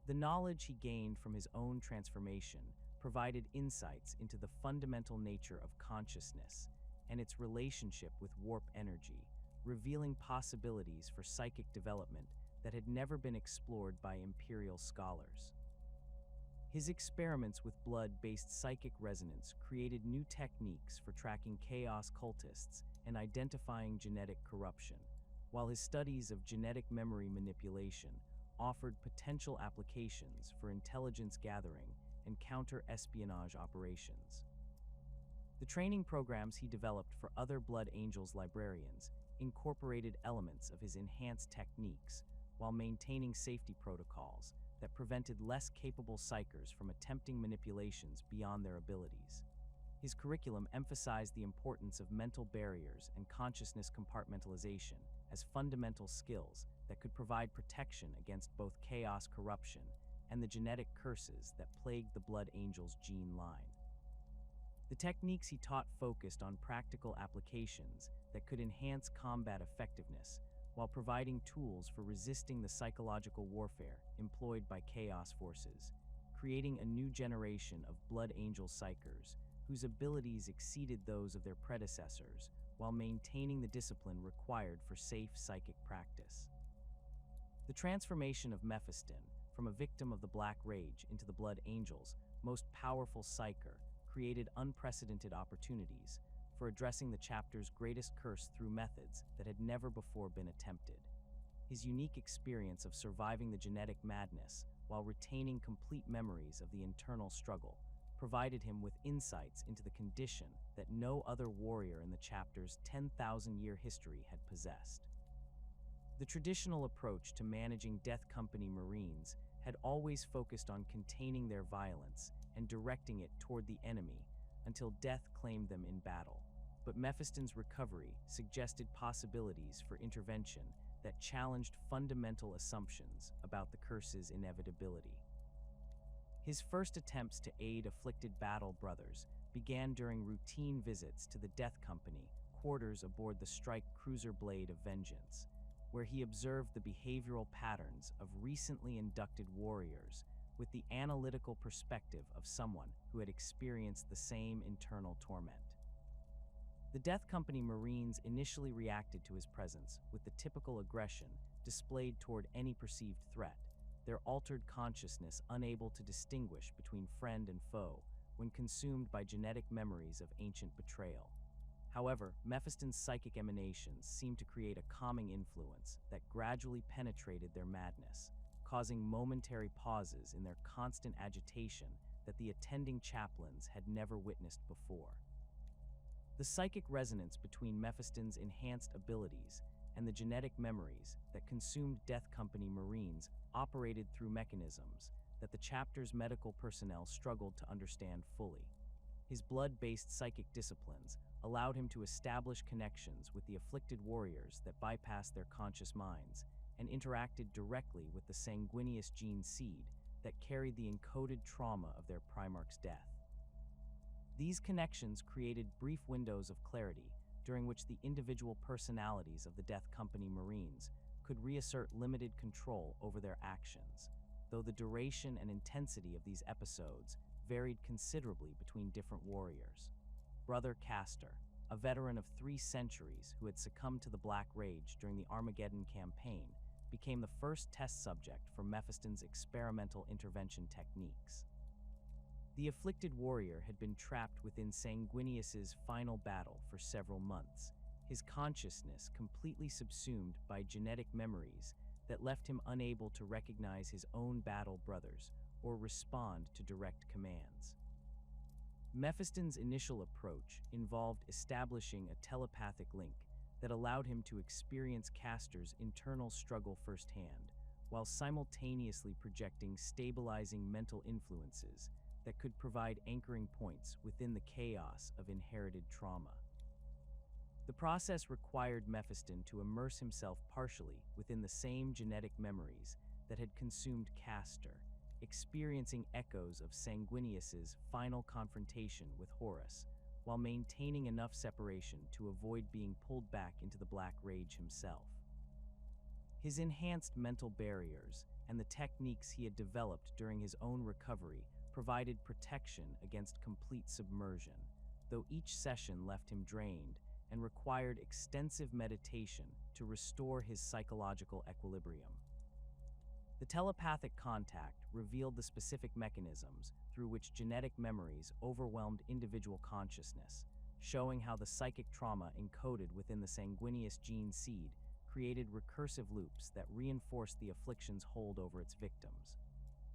The knowledge he gained from his own transformation provided insights into the fundamental nature of consciousness and its relationship with warp energy, revealing possibilities for psychic development that had never been explored by Imperial scholars. His experiments with blood-based psychic resonance created new techniques for tracking chaos cultists and identifying genetic corruption, while his studies of genetic memory manipulation offered potential applications for intelligence gathering and counter-espionage operations. The training programs he developed for other Blood Angels librarians incorporated elements of his enhanced techniques while maintaining safety protocols that prevented less capable psychers from attempting manipulations beyond their abilities. His curriculum emphasized the importance of mental barriers and consciousness compartmentalization as fundamental skills that could provide protection against both chaos corruption and the genetic curses that plagued the Blood Angels gene line. The techniques he taught focused on practical applications that could enhance combat effectiveness while providing tools for resisting the psychological warfare employed by chaos forces, creating a new generation of Blood Angel psychers whose abilities exceeded those of their predecessors while maintaining the discipline required for safe psychic practice. The transformation of Mephiston from a victim of the Black Rage into the Blood Angel's most powerful psyker created unprecedented opportunities for addressing the chapter's greatest curse through methods that had never before been attempted. His unique experience of surviving the genetic madness while retaining complete memories of the internal struggle provided him with insights into the condition that no other warrior in the chapter's 10,000-year history had possessed. The traditional approach to managing Death Company Marines had always focused on containing their violence and directing it toward the enemy until death claimed them in battle. But Mephiston's recovery suggested possibilities for intervention that challenged fundamental assumptions about the curse's inevitability. His first attempts to aid afflicted battle brothers began during routine visits to the Death Company quarters aboard the strike cruiser Blade of Vengeance, where he observed the behavioral patterns of recently inducted warriors with the analytical perspective of someone who had experienced the same internal torment. The Death Company Marines initially reacted to his presence with the typical aggression displayed toward any perceived threat, their altered consciousness unable to distinguish between friend and foe when consumed by genetic memories of ancient betrayal. However, Mephiston's psychic emanations seemed to create a calming influence that gradually penetrated their madness, causing momentary pauses in their constant agitation that the attending chaplains had never witnessed before. The psychic resonance between Mephiston's enhanced abilities and the genetic memories that consumed Death Company Marines operated through mechanisms that the chapter's medical personnel struggled to understand fully. His blood-based psychic disciplines allowed him to establish connections with the afflicted warriors that bypassed their conscious minds and interacted directly with the sanguineous gene seed that carried the encoded trauma of their Primarch's death. These connections created brief windows of clarity during which the individual personalities of the Death Company Marines could reassert limited control over their actions, though the duration and intensity of these episodes varied considerably between different warriors. Brother Castor, a veteran of 3 centuries who had succumbed to the Black Rage during the Armageddon campaign, became the first test subject for Mephiston's experimental intervention techniques. The afflicted warrior had been trapped within Sanguinius's final battle for several months, his consciousness completely subsumed by genetic memories that left him unable to recognize his own battle brothers or respond to direct commands. Mephiston's initial approach involved establishing a telepathic link that allowed him to experience Castor's internal struggle firsthand, while simultaneously projecting stabilizing mental influences that could provide anchoring points within the chaos of inherited trauma. The process required Mephiston to immerse himself partially within the same genetic memories that had consumed Castor, experiencing echoes of Sanguinius's final confrontation with Horus, while maintaining enough separation to avoid being pulled back into the Black Rage himself. His enhanced mental barriers and the techniques he had developed during his own recovery provided protection against complete submersion, though each session left him drained and required extensive meditation to restore his psychological equilibrium. The telepathic contact revealed the specific mechanisms through which genetic memories overwhelmed individual consciousness, showing how the psychic trauma encoded within the Sanguinius gene seed created recursive loops that reinforced the affliction's hold over its victims.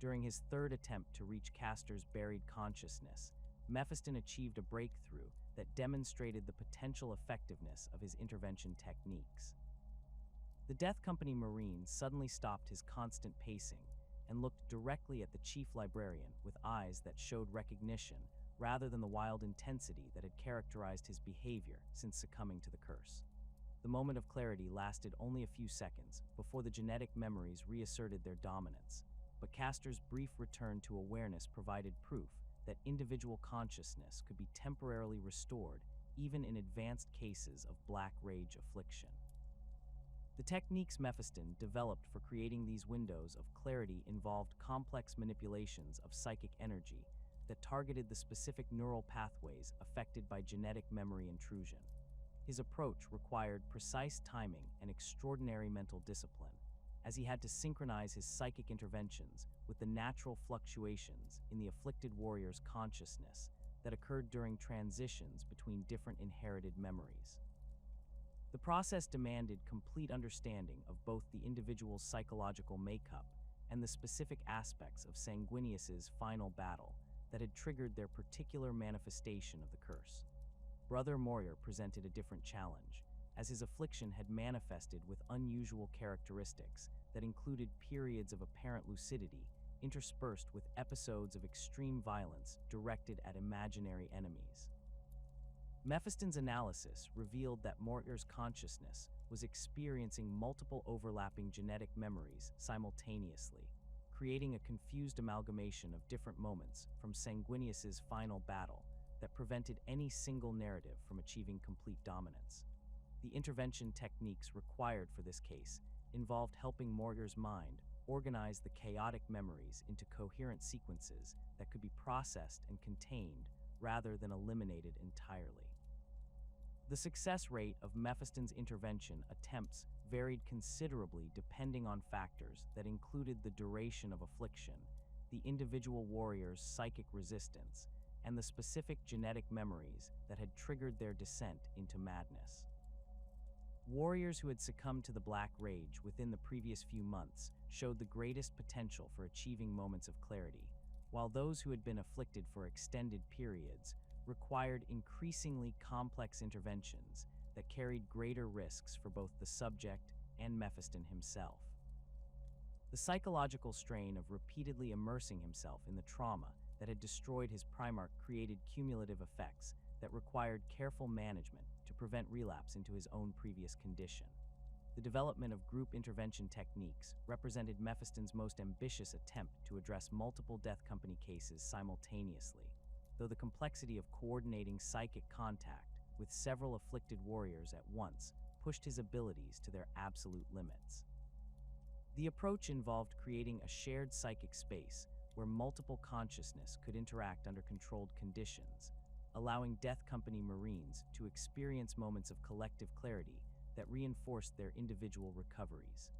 During his 3rd attempt to reach Castor's buried consciousness, Mephiston achieved a breakthrough that demonstrated the potential effectiveness of his intervention techniques. The Death Company Marine suddenly stopped his constant pacing and looked directly at the Chief Librarian with eyes that showed recognition rather than the wild intensity that had characterized his behavior since succumbing to the curse. The moment of clarity lasted only a few seconds before the genetic memories reasserted their dominance, but Castor's brief return to awareness provided proof that individual consciousness could be temporarily restored even in advanced cases of Black Rage affliction. The techniques Mephiston developed for creating these windows of clarity involved complex manipulations of psychic energy that targeted the specific neural pathways affected by genetic memory intrusion. His approach required precise timing and extraordinary mental discipline, as he had to synchronize his psychic interventions with the natural fluctuations in the afflicted warrior's consciousness that occurred during transitions between different inherited memories. The process demanded complete understanding of both the individual's psychological makeup and the specific aspects of Sanguinius's final battle that had triggered their particular manifestation of the curse. Brother Moyer presented a different challenge, as his affliction had manifested with unusual characteristics that included periods of apparent lucidity interspersed with episodes of extreme violence directed at imaginary enemies. Mephiston's analysis revealed that Moyer's consciousness was experiencing multiple overlapping genetic memories simultaneously, creating a confused amalgamation of different moments from Sanguinius's final battle that prevented any single narrative from achieving complete dominance. The intervention techniques required for this case involved helping Moyer's mind organize the chaotic memories into coherent sequences that could be processed and contained rather than eliminated entirely. The success rate of Mephiston's intervention attempts varied considerably depending on factors that included the duration of affliction, the individual warrior's psychic resistance, and the specific genetic memories that had triggered their descent into madness. Warriors who had succumbed to the Black Rage within the previous few months showed the greatest potential for achieving moments of clarity, while those who had been afflicted for extended periods required increasingly complex interventions that carried greater risks for both the subject and Mephiston himself. The psychological strain of repeatedly immersing himself in the trauma that had destroyed his Primarch created cumulative effects that required careful management to prevent relapse into his own previous condition. The development of group intervention techniques represented Mephiston's most ambitious attempt to address multiple Death Company cases simultaneously, though the complexity of coordinating psychic contact with several afflicted warriors at once pushed his abilities to their absolute limits. The approach involved creating a shared psychic space where multiple consciousness could interact under controlled conditions, allowing Death Company Marines to experience moments of collective clarity that reinforced their individual recoveries.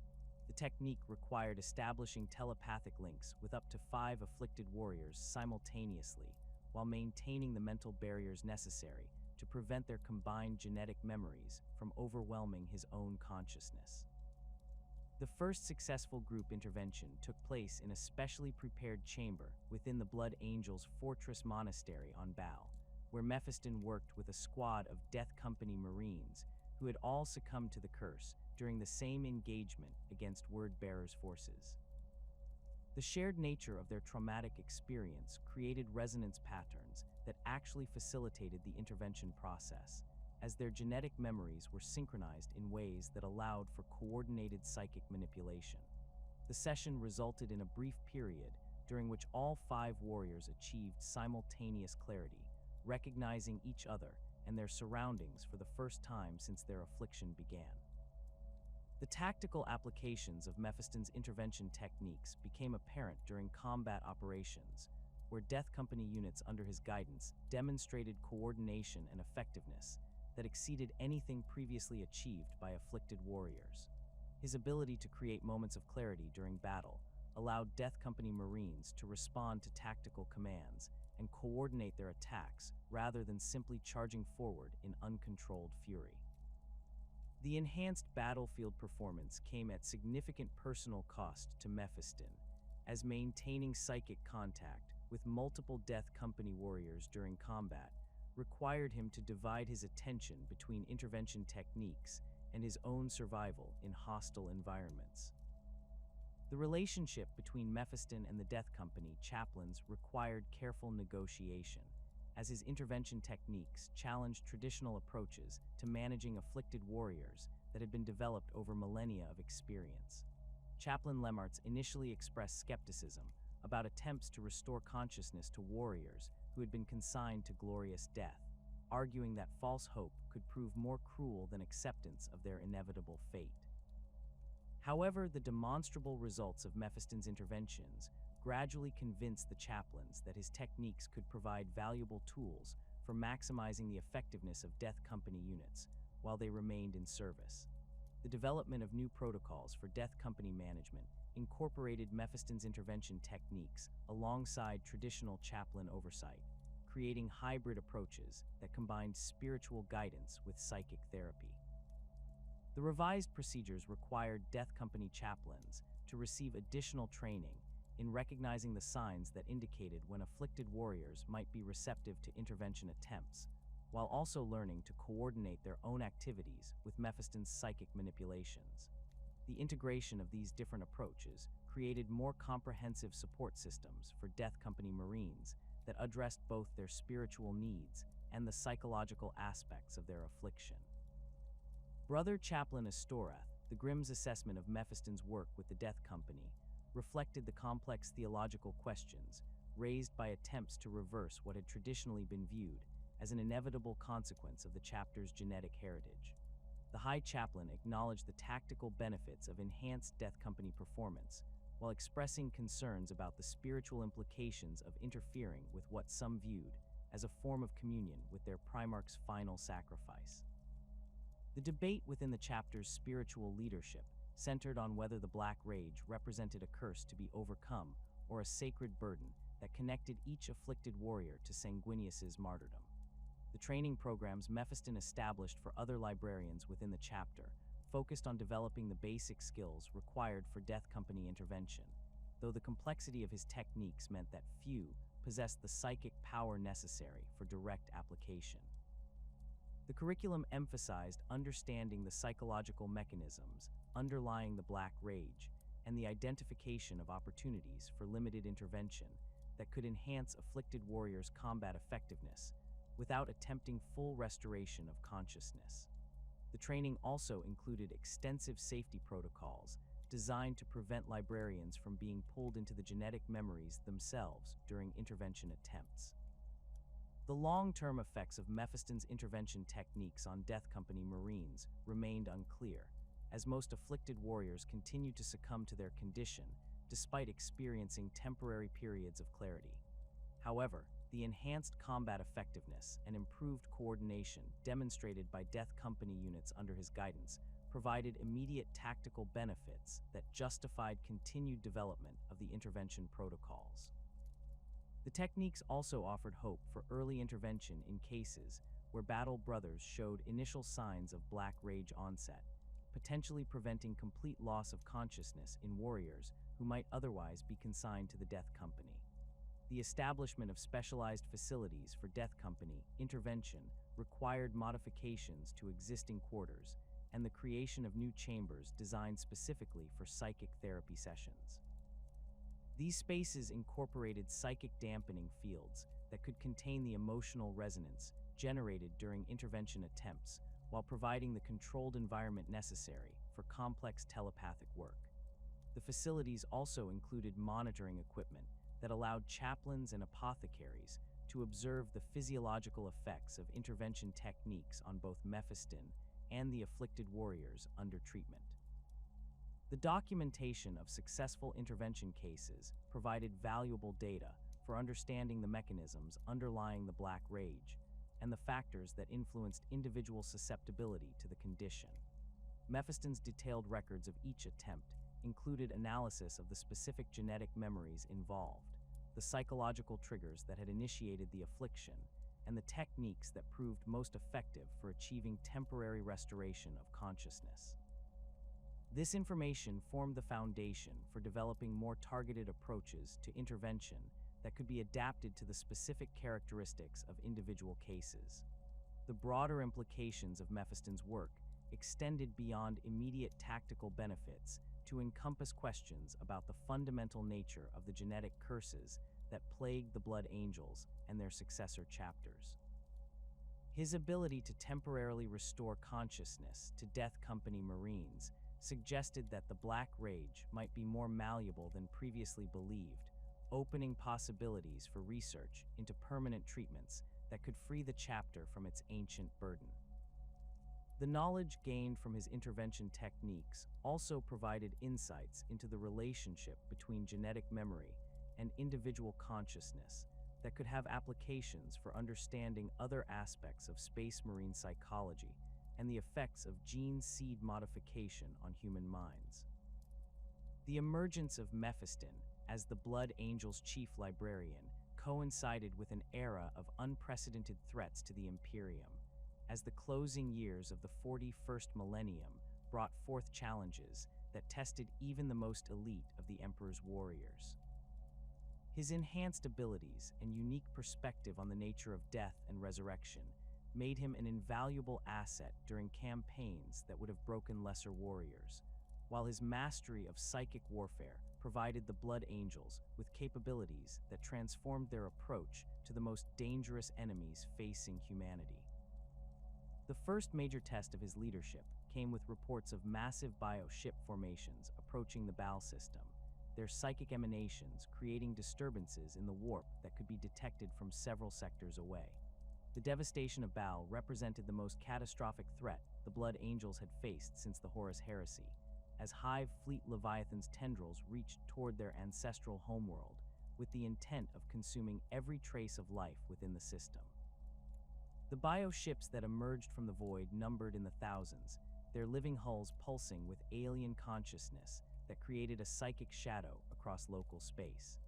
The technique required establishing telepathic links with up to 5 afflicted warriors simultaneously, while maintaining the mental barriers necessary to prevent their combined genetic memories from overwhelming his own consciousness. The first successful group intervention took place in a specially prepared chamber within the Blood Angels Fortress Monastery on Bao, where Mephiston worked with a squad of Death Company Marines who had all succumbed to the curse during the same engagement against Word-Bearer's forces. The shared nature of their traumatic experience created resonance patterns that actually facilitated the intervention process, as their genetic memories were synchronized in ways that allowed for coordinated psychic manipulation. The session resulted in a brief period during which all 5 warriors achieved simultaneous clarity, recognizing each other and their surroundings for the first time since their affliction began. The tactical applications of Mephiston's intervention techniques became apparent during combat operations, where Death Company units under his guidance demonstrated coordination and effectiveness that exceeded anything previously achieved by afflicted warriors. His ability to create moments of clarity during battle allowed Death Company Marines to respond to tactical commands and coordinate their attacks rather than simply charging forward in uncontrolled fury. The enhanced battlefield performance came at significant personal cost to Mephiston, as maintaining psychic contact with multiple Death Company warriors during combat required him to divide his attention between intervention techniques and his own survival in hostile environments. The relationship between Mephiston and the Death Company chaplains required careful negotiation, as his intervention techniques challenged traditional approaches to managing afflicted warriors that had been developed over millennia of experience. Chaplain Lemartz initially expressed skepticism about attempts to restore consciousness to warriors who had been consigned to glorious death, arguing that false hope could prove more cruel than acceptance of their inevitable fate. However, the demonstrable results of Mephiston's interventions gradually convinced the chaplains that his techniques could provide valuable tools for maximizing the effectiveness of Death Company units while they remained in service. The development of new protocols for Death Company management incorporated Mephiston's intervention techniques alongside traditional chaplain oversight, creating hybrid approaches that combined spiritual guidance with psychic therapy. The revised procedures required Death Company chaplains to receive additional training in recognizing the signs that indicated when afflicted warriors might be receptive to intervention attempts, while also learning to coordinate their own activities with Mephiston's psychic manipulations. The integration of these different approaches created more comprehensive support systems for Death Company Marines that addressed both their spiritual needs and the psychological aspects of their affliction. Brother Chaplain Astorath, the Grimm's assessment of Mephiston's work with the Death Company, reflected the complex theological questions raised by attempts to reverse what had traditionally been viewed as an inevitable consequence of the chapter's genetic heritage. The High Chaplain acknowledged the tactical benefits of enhanced Death Company performance, while expressing concerns about the spiritual implications of interfering with what some viewed as a form of communion with their Primarch's final sacrifice. The debate within the chapter's spiritual leadership centered on whether the Black Rage represented a curse to be overcome or a sacred burden that connected each afflicted warrior to Sanguinius's martyrdom. The training programs Mephiston established for other librarians within the chapter focused on developing the basic skills required for Death Company intervention, though the complexity of his techniques meant that few possessed the psychic power necessary for direct application. The curriculum emphasized understanding the psychological mechanisms underlying the Black Rage and the identification of opportunities for limited intervention that could enhance afflicted warriors' combat effectiveness without attempting full restoration of consciousness. The training also included extensive safety protocols designed to prevent librarians from being pulled into the genetic memories themselves during intervention attempts. The long-term effects of Mephiston's intervention techniques on Death Company Marines remained unclear, as most afflicted warriors continued to succumb to their condition despite experiencing temporary periods of clarity. However, the enhanced combat effectiveness and improved coordination demonstrated by Death Company units under his guidance provided immediate tactical benefits that justified continued development of the intervention protocols. The techniques also offered hope for early intervention in cases where battle brothers showed initial signs of Black Rage onset, potentially preventing complete loss of consciousness in warriors who might otherwise be consigned to the Death Company. The establishment of specialized facilities for Death Company intervention required modifications to existing quarters and the creation of new chambers designed specifically for psychic therapy sessions. These spaces incorporated psychic dampening fields that could contain the emotional resonance generated during intervention attempts while providing the controlled environment necessary for complex telepathic work. The facilities also included monitoring equipment that allowed chaplains and apothecaries to observe the physiological effects of intervention techniques on both Mephiston and the afflicted warriors under treatment. The documentation of successful intervention cases provided valuable data for understanding the mechanisms underlying the Black Rage and the factors that influenced individual susceptibility to the condition. Mephiston's detailed records of each attempt included analysis of the specific genetic memories involved, the psychological triggers that had initiated the affliction, and the techniques that proved most effective for achieving temporary restoration of consciousness. This information formed the foundation for developing more targeted approaches to intervention that could be adapted to the specific characteristics of individual cases. The broader implications of Mephiston's work extended beyond immediate tactical benefits to encompass questions about the fundamental nature of the genetic curses that plagued the Blood Angels and their successor chapters. His ability to temporarily restore consciousness to Death Company Marines suggested that the Black Rage might be more malleable than previously believed, opening possibilities for research into permanent treatments that could free the chapter from its ancient burden. The knowledge gained from his intervention techniques also provided insights into the relationship between genetic memory and individual consciousness that could have applications for understanding other aspects of Space Marine psychology and the effects of gene seed modification on human minds. The emergence of Mephiston as the Blood Angels' Chief Librarian coincided with an era of unprecedented threats to the Imperium, as the closing years of the 41st millennium brought forth challenges that tested even the most elite of the Emperor's warriors. His enhanced abilities and unique perspective on the nature of death and resurrection made him an invaluable asset during campaigns that would have broken lesser warriors, while his mastery of psychic warfare provided the Blood Angels with capabilities that transformed their approach to the most dangerous enemies facing humanity. The first major test of his leadership came with reports of massive bio-ship formations approaching the Baal system, their psychic emanations creating disturbances in the warp that could be detected from several sectors away. The devastation of Baal represented the most catastrophic threat the Blood Angels had faced since the Horus Heresy, as Hive Fleet Leviathan's tendrils reached toward their ancestral homeworld with the intent of consuming every trace of life within the system. The bio-ships that emerged from the void numbered in the thousands, their living hulls pulsing with alien consciousness that created a psychic shadow across local space.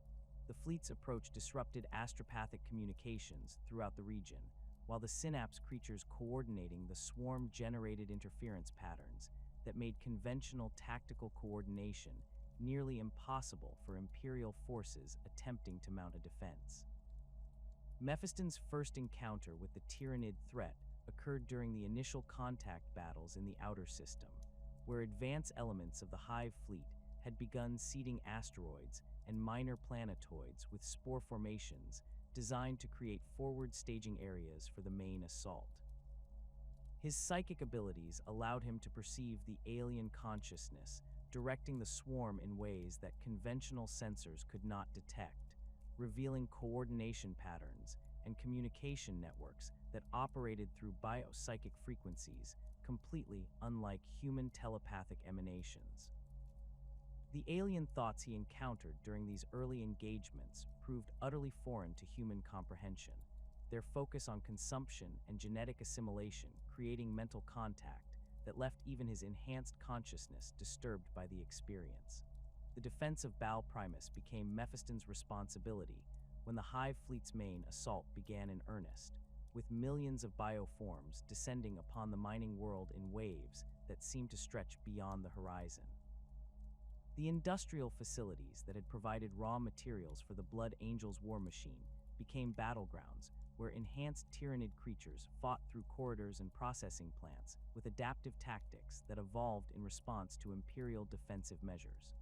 The fleet's approach disrupted astropathic communications throughout the region, while the synapse creatures coordinating the swarm-generated interference patterns that made conventional tactical coordination nearly impossible for Imperial forces attempting to mount a defense. Mephiston's first encounter with the Tyrannid threat occurred during the initial contact battles in the Outer System, where advanced elements of the Hive fleet had begun seeding asteroids and minor planetoids with spore formations designed to create forward staging areas for the main assault. His psychic abilities allowed him to perceive the alien consciousness, directing the swarm in ways that conventional sensors could not detect, revealing coordination patterns and communication networks that operated through biopsychic frequencies, completely unlike human telepathic emanations. The alien thoughts he encountered during these early engagements proved utterly foreign to human comprehension, their focus on consumption and genetic assimilation creating mental contact that left even his enhanced consciousness disturbed by the experience. The defense of Baal Primus became Mephiston's responsibility when the Hive Fleet's main assault began in earnest, with millions of bioforms descending upon the mining world in waves that seemed to stretch beyond the horizon. The industrial facilities that had provided raw materials for the Blood Angels' war machine became battlegrounds where enhanced Tyranid creatures fought through corridors and processing plants with adaptive tactics that evolved in response to Imperial defensive measures.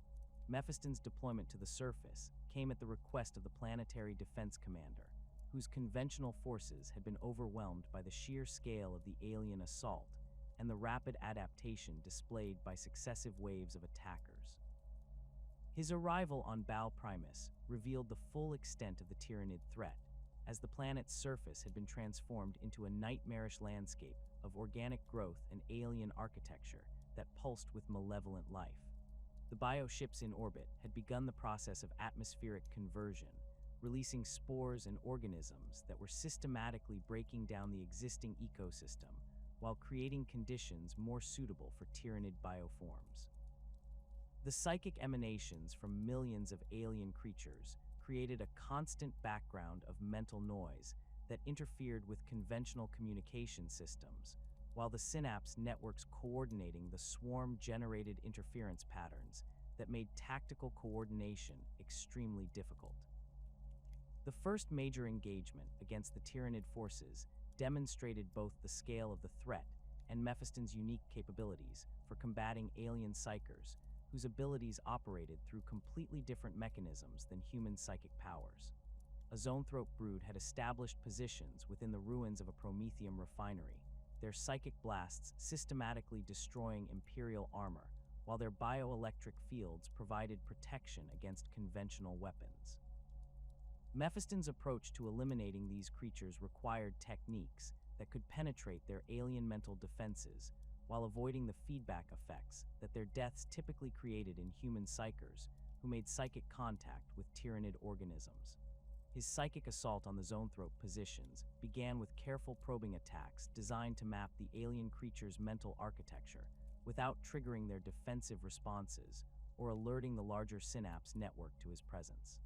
Mephiston's deployment to the surface came at the request of the Planetary Defense Commander, whose conventional forces had been overwhelmed by the sheer scale of the alien assault and the rapid adaptation displayed by successive waves of attackers. His arrival on Baal Primus revealed the full extent of the Tyranid threat, as the planet's surface had been transformed into a nightmarish landscape of organic growth and alien architecture that pulsed with malevolent life. The bioships in orbit had begun the process of atmospheric conversion, releasing spores and organisms that were systematically breaking down the existing ecosystem while creating conditions more suitable for Tyranid bioforms. The psychic emanations from millions of alien creatures created a constant background of mental noise that interfered with conventional communication systems, while the synapse networks coordinating the swarm-generated interference patterns that made tactical coordination extremely difficult. The first major engagement against the Tyranid forces demonstrated both the scale of the threat and Mephiston's unique capabilities for combating alien psychers, whose abilities operated through completely different mechanisms than human psychic powers. A zoanthrope brood had established positions within the ruins of a Prometheum refinery, their psychic blasts systematically destroying Imperial armor, while their bioelectric fields provided protection against conventional weapons. Mephiston's approach to eliminating these creatures required techniques that could penetrate their alien mental defenses, while avoiding the feedback effects that their deaths typically created in human psychers who made psychic contact with Tyranid organisms. His psychic assault on the zoanthrope positions began with careful probing attacks designed to map the alien creature's mental architecture without triggering their defensive responses or alerting the larger synapse network to his presence.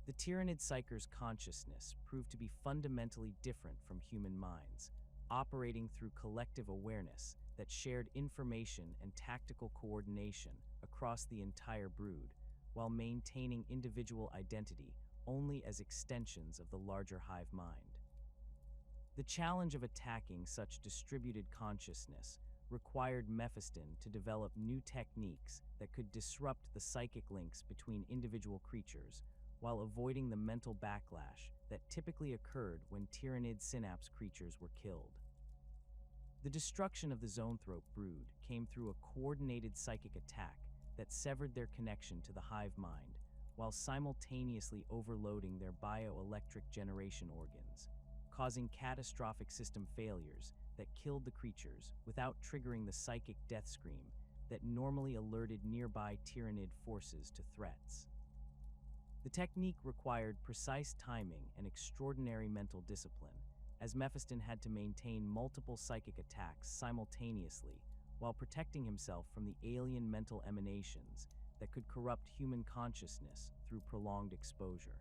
The Tyranid psycher's consciousness proved to be fundamentally different from human minds, operating through collective awareness that shared information and tactical coordination across the entire brood, while maintaining individual identity only as extensions of the larger hive mind. The challenge of attacking such distributed consciousness required Mephiston to develop new techniques that could disrupt the psychic links between individual creatures while avoiding the mental backlash that typically occurred when Tyranid synapse creatures were killed. The destruction of the zoanthrope brood came through a coordinated psychic attack that severed their connection to the hive mind, while simultaneously overloading their bioelectric generation organs, causing catastrophic system failures that killed the creatures without triggering the psychic death scream that normally alerted nearby Tyranid forces to threats. The technique required precise timing and extraordinary mental discipline, as Mephiston had to maintain multiple psychic attacks simultaneously while protecting himself from the alien mental emanations that could corrupt human consciousness through prolonged exposure.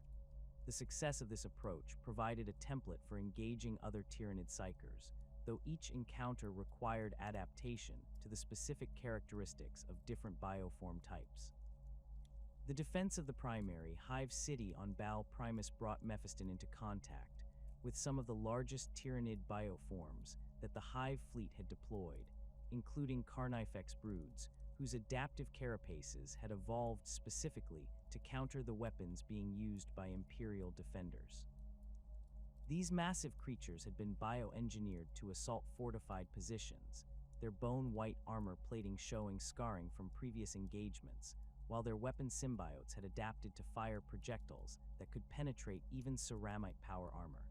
The success of this approach provided a template for engaging other Tyranid psychers, though each encounter required adaptation to the specific characteristics of different bioform types. The defense of the primary Hive City on Baal Primus brought Mephiston into contact with some of the largest Tyranid bioforms that the Hive fleet had deployed, including Carnifex broods, whose adaptive carapaces had evolved specifically to counter the weapons being used by Imperial defenders. These massive creatures had been bioengineered to assault fortified positions, their bone-white armor plating showing scarring from previous engagements, while their weapon symbiotes had adapted to fire projectiles that could penetrate even ceramite power armor.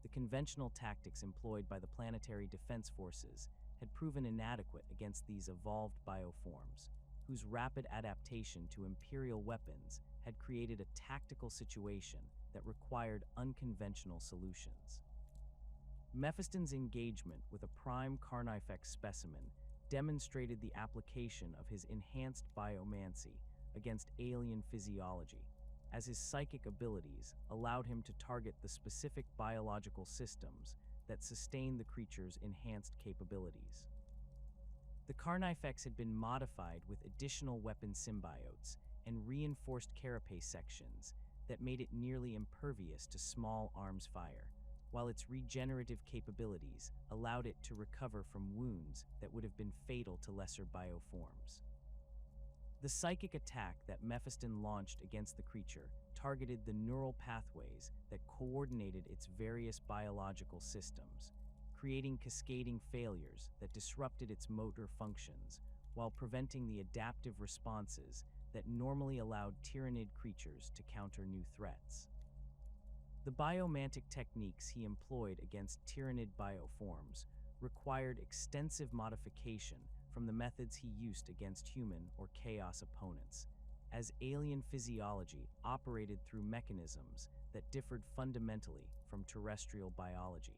The conventional tactics employed by the planetary defense forces had proven inadequate against these evolved bioforms, whose rapid adaptation to Imperial weapons had created a tactical situation that required unconventional solutions. Mephiston's engagement with a prime Carnifex specimen demonstrated the application of his enhanced biomancy against alien physiology, as his psychic abilities allowed him to target the specific biological systems that sustain the creature's enhanced capabilities. The Carnifex had been modified with additional weapon symbiotes and reinforced carapace sections that made it nearly impervious to small arms fire, while its regenerative capabilities allowed it to recover from wounds that would have been fatal to lesser bioforms. The psychic attack that Mephiston launched against the creature targeted the neural pathways that coordinated its various biological systems, creating cascading failures that disrupted its motor functions while preventing the adaptive responses that normally allowed tyrannid creatures to counter new threats. The biomantic techniques he employed against tyrannid bioforms required extensive modification from the methods he used against human or chaos opponents, as alien physiology operated through mechanisms that differed fundamentally from terrestrial biology.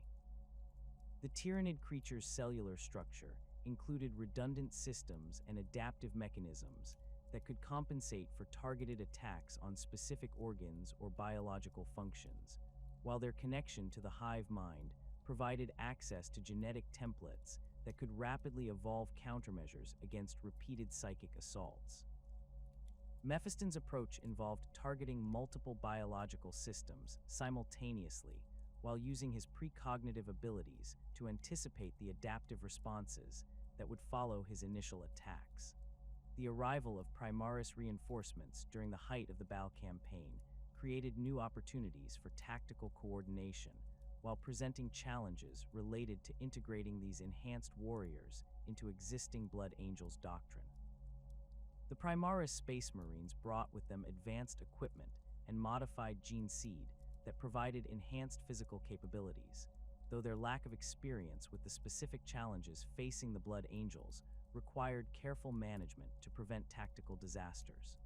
The tyrannid creature's cellular structure included redundant systems and adaptive mechanisms that could compensate for targeted attacks on specific organs or biological functions, while their connection to the hive mind provided access to genetic templates that could rapidly evolve countermeasures against repeated psychic assaults. Mephiston's approach involved targeting multiple biological systems simultaneously while using his precognitive abilities to anticipate the adaptive responses that would follow his initial attacks. The arrival of Primaris reinforcements during the height of the Bal campaign created new opportunities for tactical coordination, while presenting challenges related to integrating these enhanced warriors into existing Blood Angels doctrine. The Primaris Space Marines brought with them advanced equipment and modified gene seed that provided enhanced physical capabilities, though their lack of experience with the specific challenges facing the Blood Angels required careful management to prevent tactical disasters.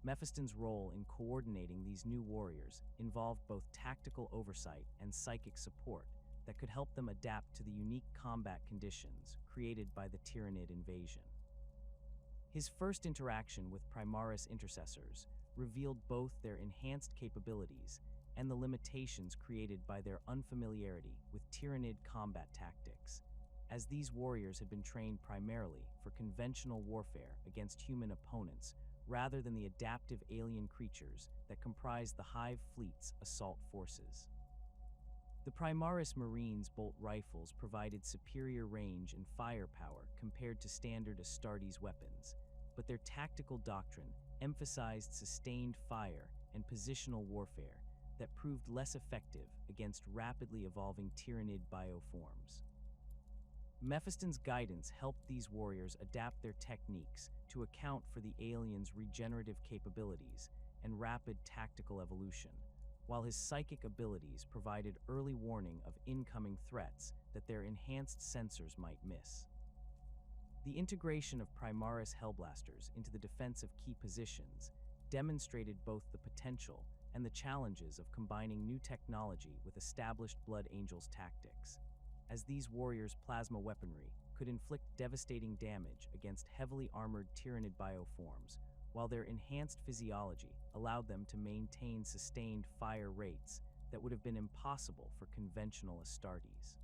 Mephiston's role in coordinating these new warriors involved both tactical oversight and psychic support that could help them adapt to the unique combat conditions created by the Tyrannid invasion. His first interaction with Primaris intercessors revealed both their enhanced capabilities and the limitations created by their unfamiliarity with Tyrannid combat tactics, as these warriors had been trained primarily for conventional warfare against human opponents rather than the adaptive alien creatures that comprised the Hive Fleet's assault forces. The Primaris Marines' bolt rifles provided superior range and firepower compared to standard Astartes weapons, but their tactical doctrine emphasized sustained fire and positional warfare that proved less effective against rapidly evolving Tyrannid bioforms. Mephiston's guidance helped these warriors adapt their techniques to account for the aliens' regenerative capabilities and rapid tactical evolution, while his psychic abilities provided early warning of incoming threats that their enhanced sensors might miss. The integration of Primaris Hellblasters into the defense of key positions demonstrated both the potential and the challenges of combining new technology with established Blood Angels tactics, as these warriors' plasma weaponry could inflict devastating damage against heavily armored Tyrannid bioforms, while their enhanced physiology allowed them to maintain sustained fire rates that would have been impossible for conventional Astartes.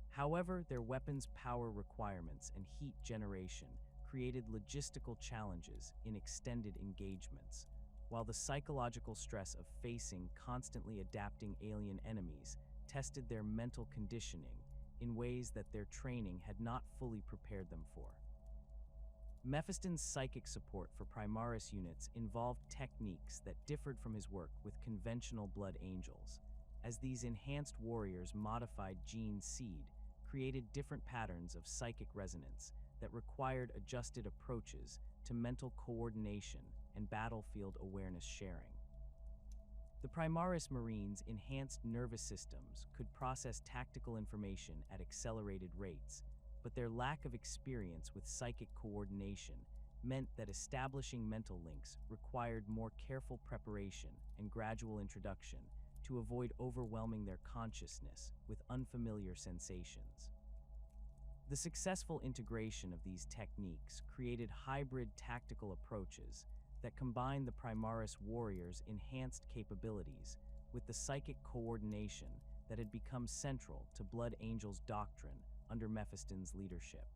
However, their weapons' power requirements and heat generation created logistical challenges in extended engagements, while the psychological stress of facing constantly adapting alien enemies tested their mental conditioning in ways that their training had not fully prepared them for. Mephiston's psychic support for Primaris units involved techniques that differed from his work with conventional Blood Angels, as these enhanced warriors' modified gene seed created different patterns of psychic resonance that required adjusted approaches to mental coordination and battlefield awareness sharing. The Primaris Marines' enhanced nervous systems could process tactical information at accelerated rates, but their lack of experience with psychic coordination meant that establishing mental links required more careful preparation and gradual introduction to avoid overwhelming their consciousness with unfamiliar sensations. The successful integration of these techniques created hybrid tactical approaches that combine the Primaris warriors' enhanced capabilities with the psychic coordination that had become central to Blood Angel's doctrine under Mephiston's leadership.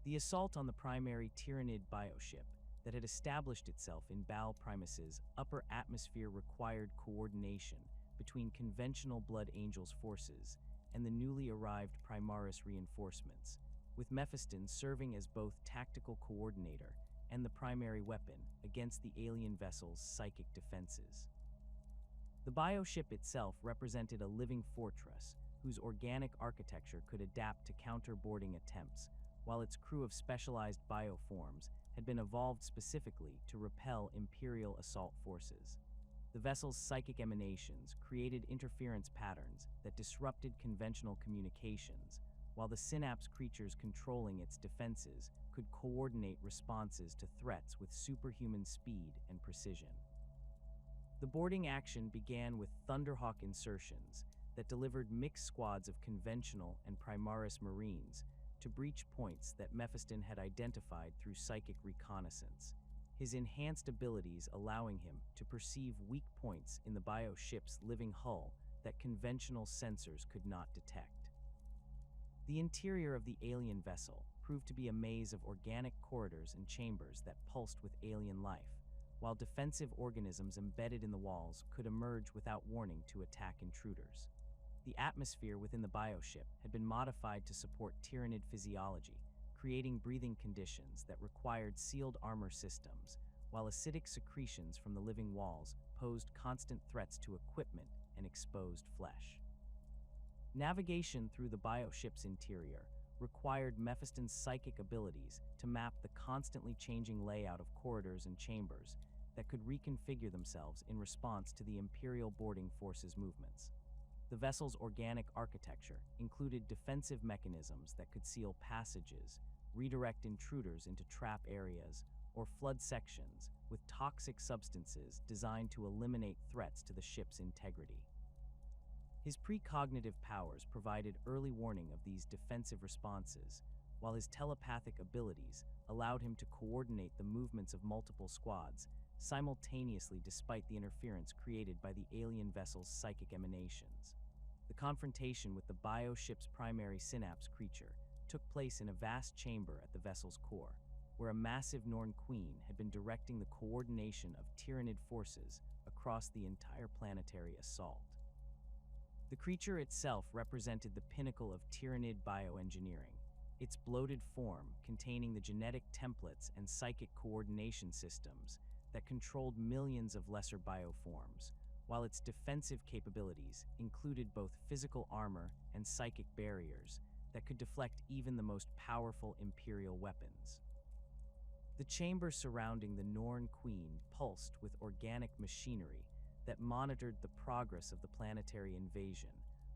The assault on the primary Tyrannid bioship that had established itself in Baal Primus's upper atmosphere required coordination between conventional Blood Angel's forces and the newly arrived Primaris reinforcements, with Mephiston serving as both tactical coordinator and the primary weapon against the alien vessel's psychic defenses. The bioship itself represented a living fortress whose organic architecture could adapt to counter-boarding attempts, while its crew of specialized bioforms had been evolved specifically to repel Imperial assault forces. The vessel's psychic emanations created interference patterns that disrupted conventional communications, while the synapse creatures controlling its defenses could coordinate responses to threats with superhuman speed and precision. The boarding action began with Thunderhawk insertions that delivered mixed squads of conventional and Primaris Marines to breach points that Mephiston had identified through psychic reconnaissance, his enhanced abilities allowing him to perceive weak points in the bioship's living hull that conventional sensors could not detect. The interior of the alien vessel proved to be a maze of organic corridors and chambers that pulsed with alien life, while defensive organisms embedded in the walls could emerge without warning to attack intruders. The atmosphere within the bioship had been modified to support Tyrannid physiology, creating breathing conditions that required sealed armor systems, while acidic secretions from the living walls posed constant threats to equipment and exposed flesh. Navigation through the bioship's interior required Mephiston's psychic abilities to map the constantly changing layout of corridors and chambers that could reconfigure themselves in response to the Imperial boarding force's movements. The vessel's organic architecture included defensive mechanisms that could seal passages, redirect intruders into trap areas, or flood sections with toxic substances designed to eliminate threats to the ship's integrity. His precognitive powers provided early warning of these defensive responses, while his telepathic abilities allowed him to coordinate the movements of multiple squads simultaneously despite the interference created by the alien vessel's psychic emanations. The confrontation with the bioship's primary synapse creature took place in a vast chamber at the vessel's core, where a massive Norn Queen had been directing the coordination of Tyrannid forces across the entire planetary assault. The creature itself represented the pinnacle of Tyrannid bioengineering, its bloated form containing the genetic templates and psychic coordination systems that controlled millions of lesser bioforms, while its defensive capabilities included both physical armor and psychic barriers that could deflect even the most powerful Imperial weapons. The chamber surrounding the Norn Queen pulsed with organic machinery that monitored the progress of the planetary invasion,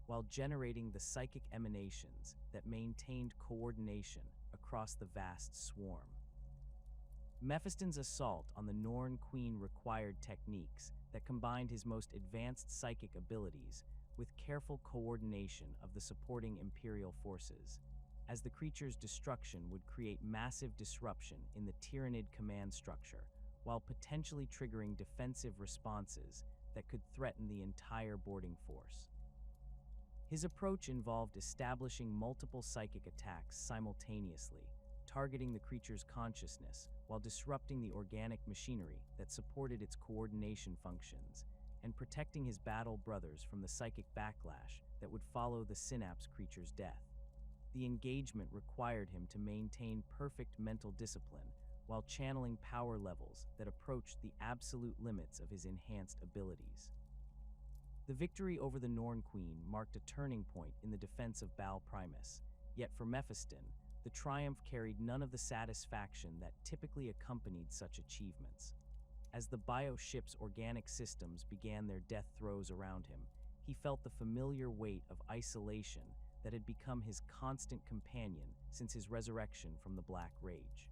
while generating the psychic emanations that maintained coordination across the vast swarm. Mephiston's assault on the Norn Queen required techniques that combined his most advanced psychic abilities with careful coordination of the supporting Imperial forces, as the creature's destruction would create massive disruption in the Tyrannid command structure, while potentially triggering defensive responses that could threaten the entire boarding force. His approach involved establishing multiple psychic attacks simultaneously, targeting the creature's consciousness while disrupting the organic machinery that supported its coordination functions, and protecting his battle brothers from the psychic backlash that would follow the synapse creature's death. The engagement required him to maintain perfect mental discipline while channeling power levels that approached the absolute limits of his enhanced abilities. The victory over the Norn Queen marked a turning point in the defense of Baal Primus, yet for Mephiston, the triumph carried none of the satisfaction that typically accompanied such achievements. As the bioship's organic systems began their death throes around him, he felt the familiar weight of isolation that had become his constant companion since his resurrection from the Black Rage.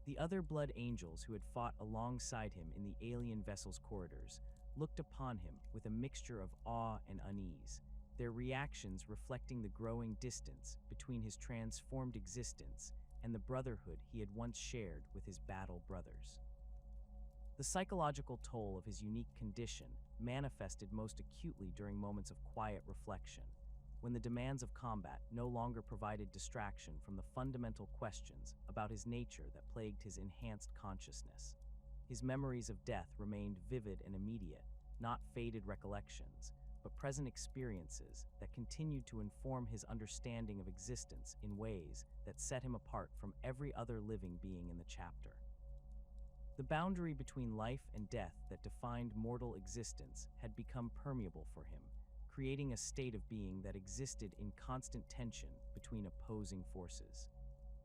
The other blood angels who had fought alongside him in the alien vessel's corridors looked upon him with a mixture of awe and unease, their reactions reflecting the growing distance between his transformed existence and the brotherhood he had once shared with his battle brothers. The psychological toll of his unique condition manifested most acutely during moments of quiet reflection, when the demands of combat no longer provided distraction from the fundamental questions about his nature that plagued his enhanced consciousness. His memories of death remained vivid and immediate, not faded recollections, but present experiences that continued to inform his understanding of existence in ways that set him apart from every other living being in the chapter. The boundary between life and death that defined mortal existence had become permeable for him, creating a state of being that existed in constant tension between opposing forces.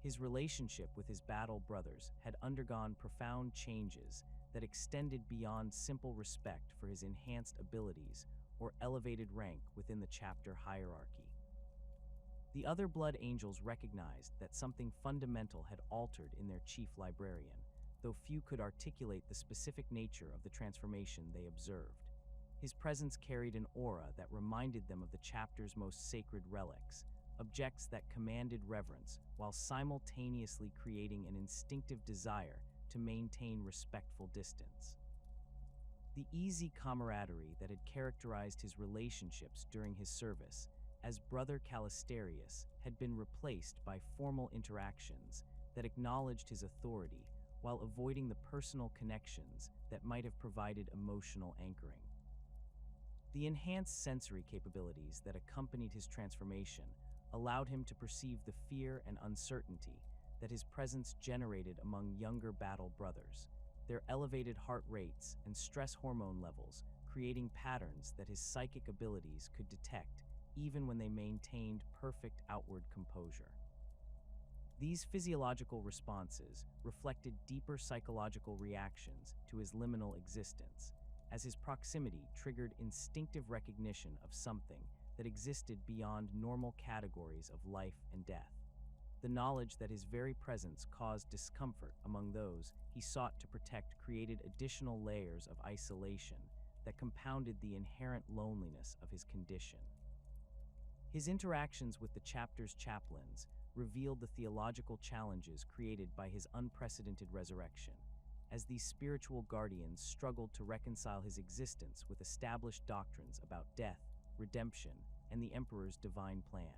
His relationship with his battle brothers had undergone profound changes that extended beyond simple respect for his enhanced abilities or elevated rank within the chapter hierarchy. The other blood angels recognized that something fundamental had altered in their chief librarian, though few could articulate the specific nature of the transformation they observed. His presence carried an aura that reminded them of the chapter's most sacred relics, objects that commanded reverence while simultaneously creating an instinctive desire to maintain respectful distance. The easy camaraderie that had characterized his relationships during his service as Brother Calistarius had been replaced by formal interactions that acknowledged his authority while avoiding the personal connections that might have provided emotional anchoring. The enhanced sensory capabilities that accompanied his transformation allowed him to perceive the fear and uncertainty that his presence generated among younger battle brothers, their elevated heart rates and stress hormone levels creating patterns that his psychic abilities could detect even when they maintained perfect outward composure. These physiological responses reflected deeper psychological reactions to his liminal existence, as his proximity triggered instinctive recognition of something that existed beyond normal categories of life and death. The knowledge that his very presence caused discomfort among those he sought to protect created additional layers of isolation that compounded the inherent loneliness of his condition. His interactions with the chapter's chaplains revealed the theological challenges created by his unprecedented resurrection, as these spiritual guardians struggled to reconcile his existence with established doctrines about death, redemption, and the Emperor's divine plan.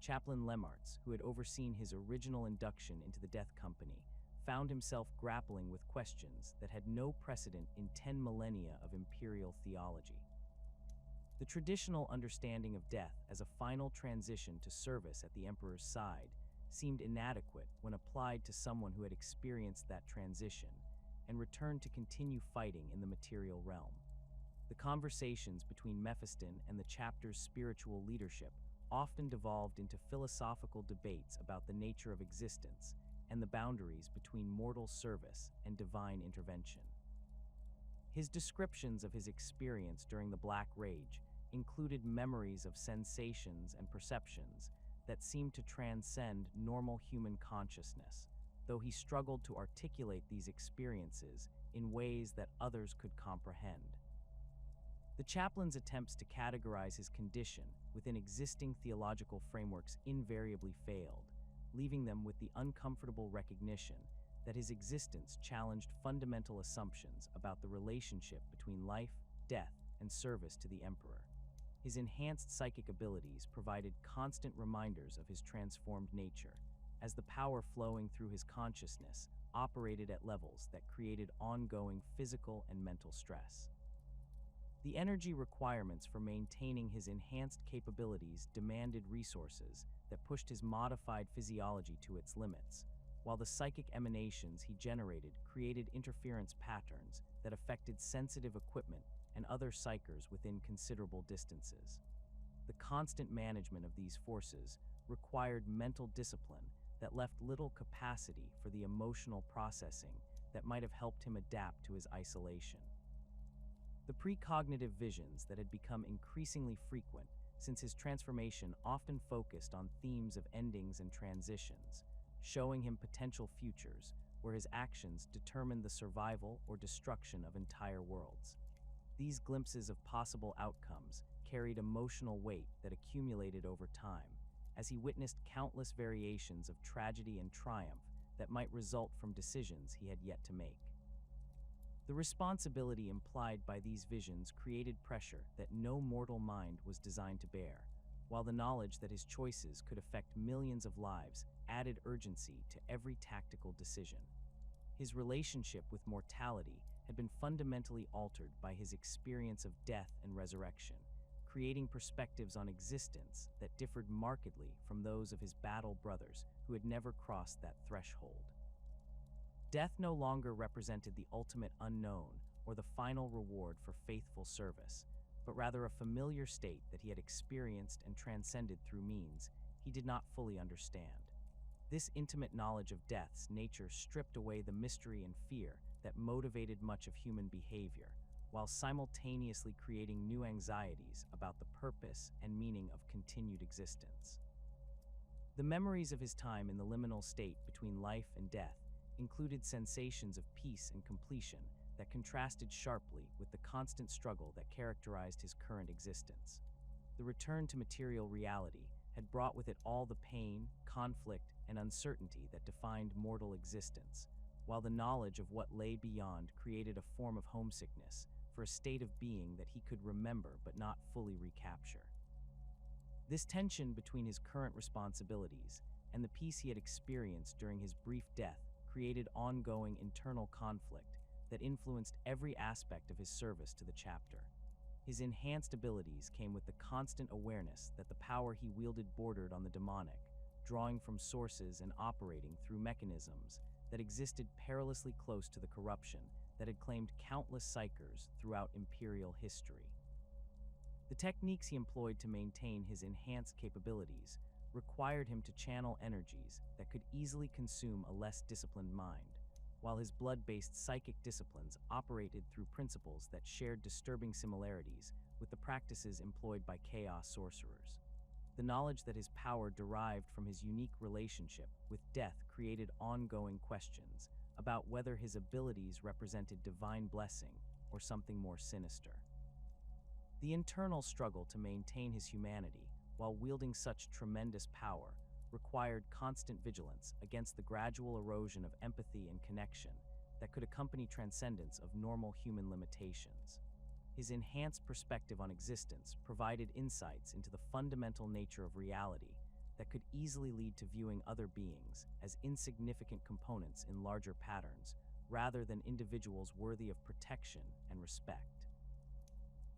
Chaplain Lemartz, who had overseen his original induction into the Death Company, found himself grappling with questions that had no precedent in 10 millennia of imperial theology. The traditional understanding of death as a final transition to service at the Emperor's side seemed inadequate when applied to someone who had experienced that transition and returned to continue fighting in the material realm. The conversations between Mephiston and the chapter's spiritual leadership often devolved into philosophical debates about the nature of existence and the boundaries between mortal service and divine intervention. His descriptions of his experience during the Black Rage included memories of sensations and perceptions that seemed to transcend normal human consciousness, though he struggled to articulate these experiences in ways that others could comprehend. The chaplain's attempts to categorize his condition within existing theological frameworks invariably failed, leaving them with the uncomfortable recognition that his existence challenged fundamental assumptions about the relationship between life, death, and service to the Emperor. His enhanced psychic abilities provided constant reminders of his transformed nature, as the power flowing through his consciousness operated at levels that created ongoing physical and mental stress. The energy requirements for maintaining his enhanced capabilities demanded resources that pushed his modified physiology to its limits, while the psychic emanations he generated created interference patterns that affected sensitive equipment and other psychers within considerable distances. The constant management of these forces required mental discipline that left little capacity for the emotional processing that might have helped him adapt to his isolation. The precognitive visions that had become increasingly frequent since his transformation often focused on themes of endings and transitions, showing him potential futures where his actions determined the survival or destruction of entire worlds. These glimpses of possible outcomes carried emotional weight that accumulated over time, as he witnessed countless variations of tragedy and triumph that might result from decisions he had yet to make. The responsibility implied by these visions created pressure that no mortal mind was designed to bear, while the knowledge that his choices could affect millions of lives added urgency to every tactical decision. His relationship with mortality had been fundamentally altered by his experience of death and resurrection, creating perspectives on existence that differed markedly from those of his battle brothers who had never crossed that threshold. Death no longer represented the ultimate unknown or the final reward for faithful service, but rather a familiar state that he had experienced and transcended through means he did not fully understand. This intimate knowledge of death's nature stripped away the mystery and fear that motivated much of human behavior, while simultaneously creating new anxieties about the purpose and meaning of continued existence. The memories of his time in the liminal state between life and death included sensations of peace and completion that contrasted sharply with the constant struggle that characterized his current existence. The return to material reality had brought with it all the pain, conflict, and uncertainty that defined mortal existence, while the knowledge of what lay beyond created a form of homesickness for a state of being that he could remember but not fully recapture. This tension between his current responsibilities and the peace he had experienced during his brief death created ongoing internal conflict that influenced every aspect of his service to the chapter. His enhanced abilities came with the constant awareness that the power he wielded bordered on the demonic, drawing from sources and operating through mechanisms that existed perilously close to the corruption that had claimed countless psychers throughout imperial history. The techniques he employed to maintain his enhanced capabilities required him to channel energies that could easily consume a less disciplined mind, while his blood-based psychic disciplines operated through principles that shared disturbing similarities with the practices employed by chaos sorcerers. The knowledge that his power derived from his unique relationship with death created ongoing questions about whether his abilities represented divine blessing or something more sinister. The internal struggle to maintain his humanity while wielding such tremendous power required constant vigilance against the gradual erosion of empathy and connection that could accompany transcendence of normal human limitations. His enhanced perspective on existence provided insights into the fundamental nature of reality that could easily lead to viewing other beings as insignificant components in larger patterns rather than individuals worthy of protection and respect.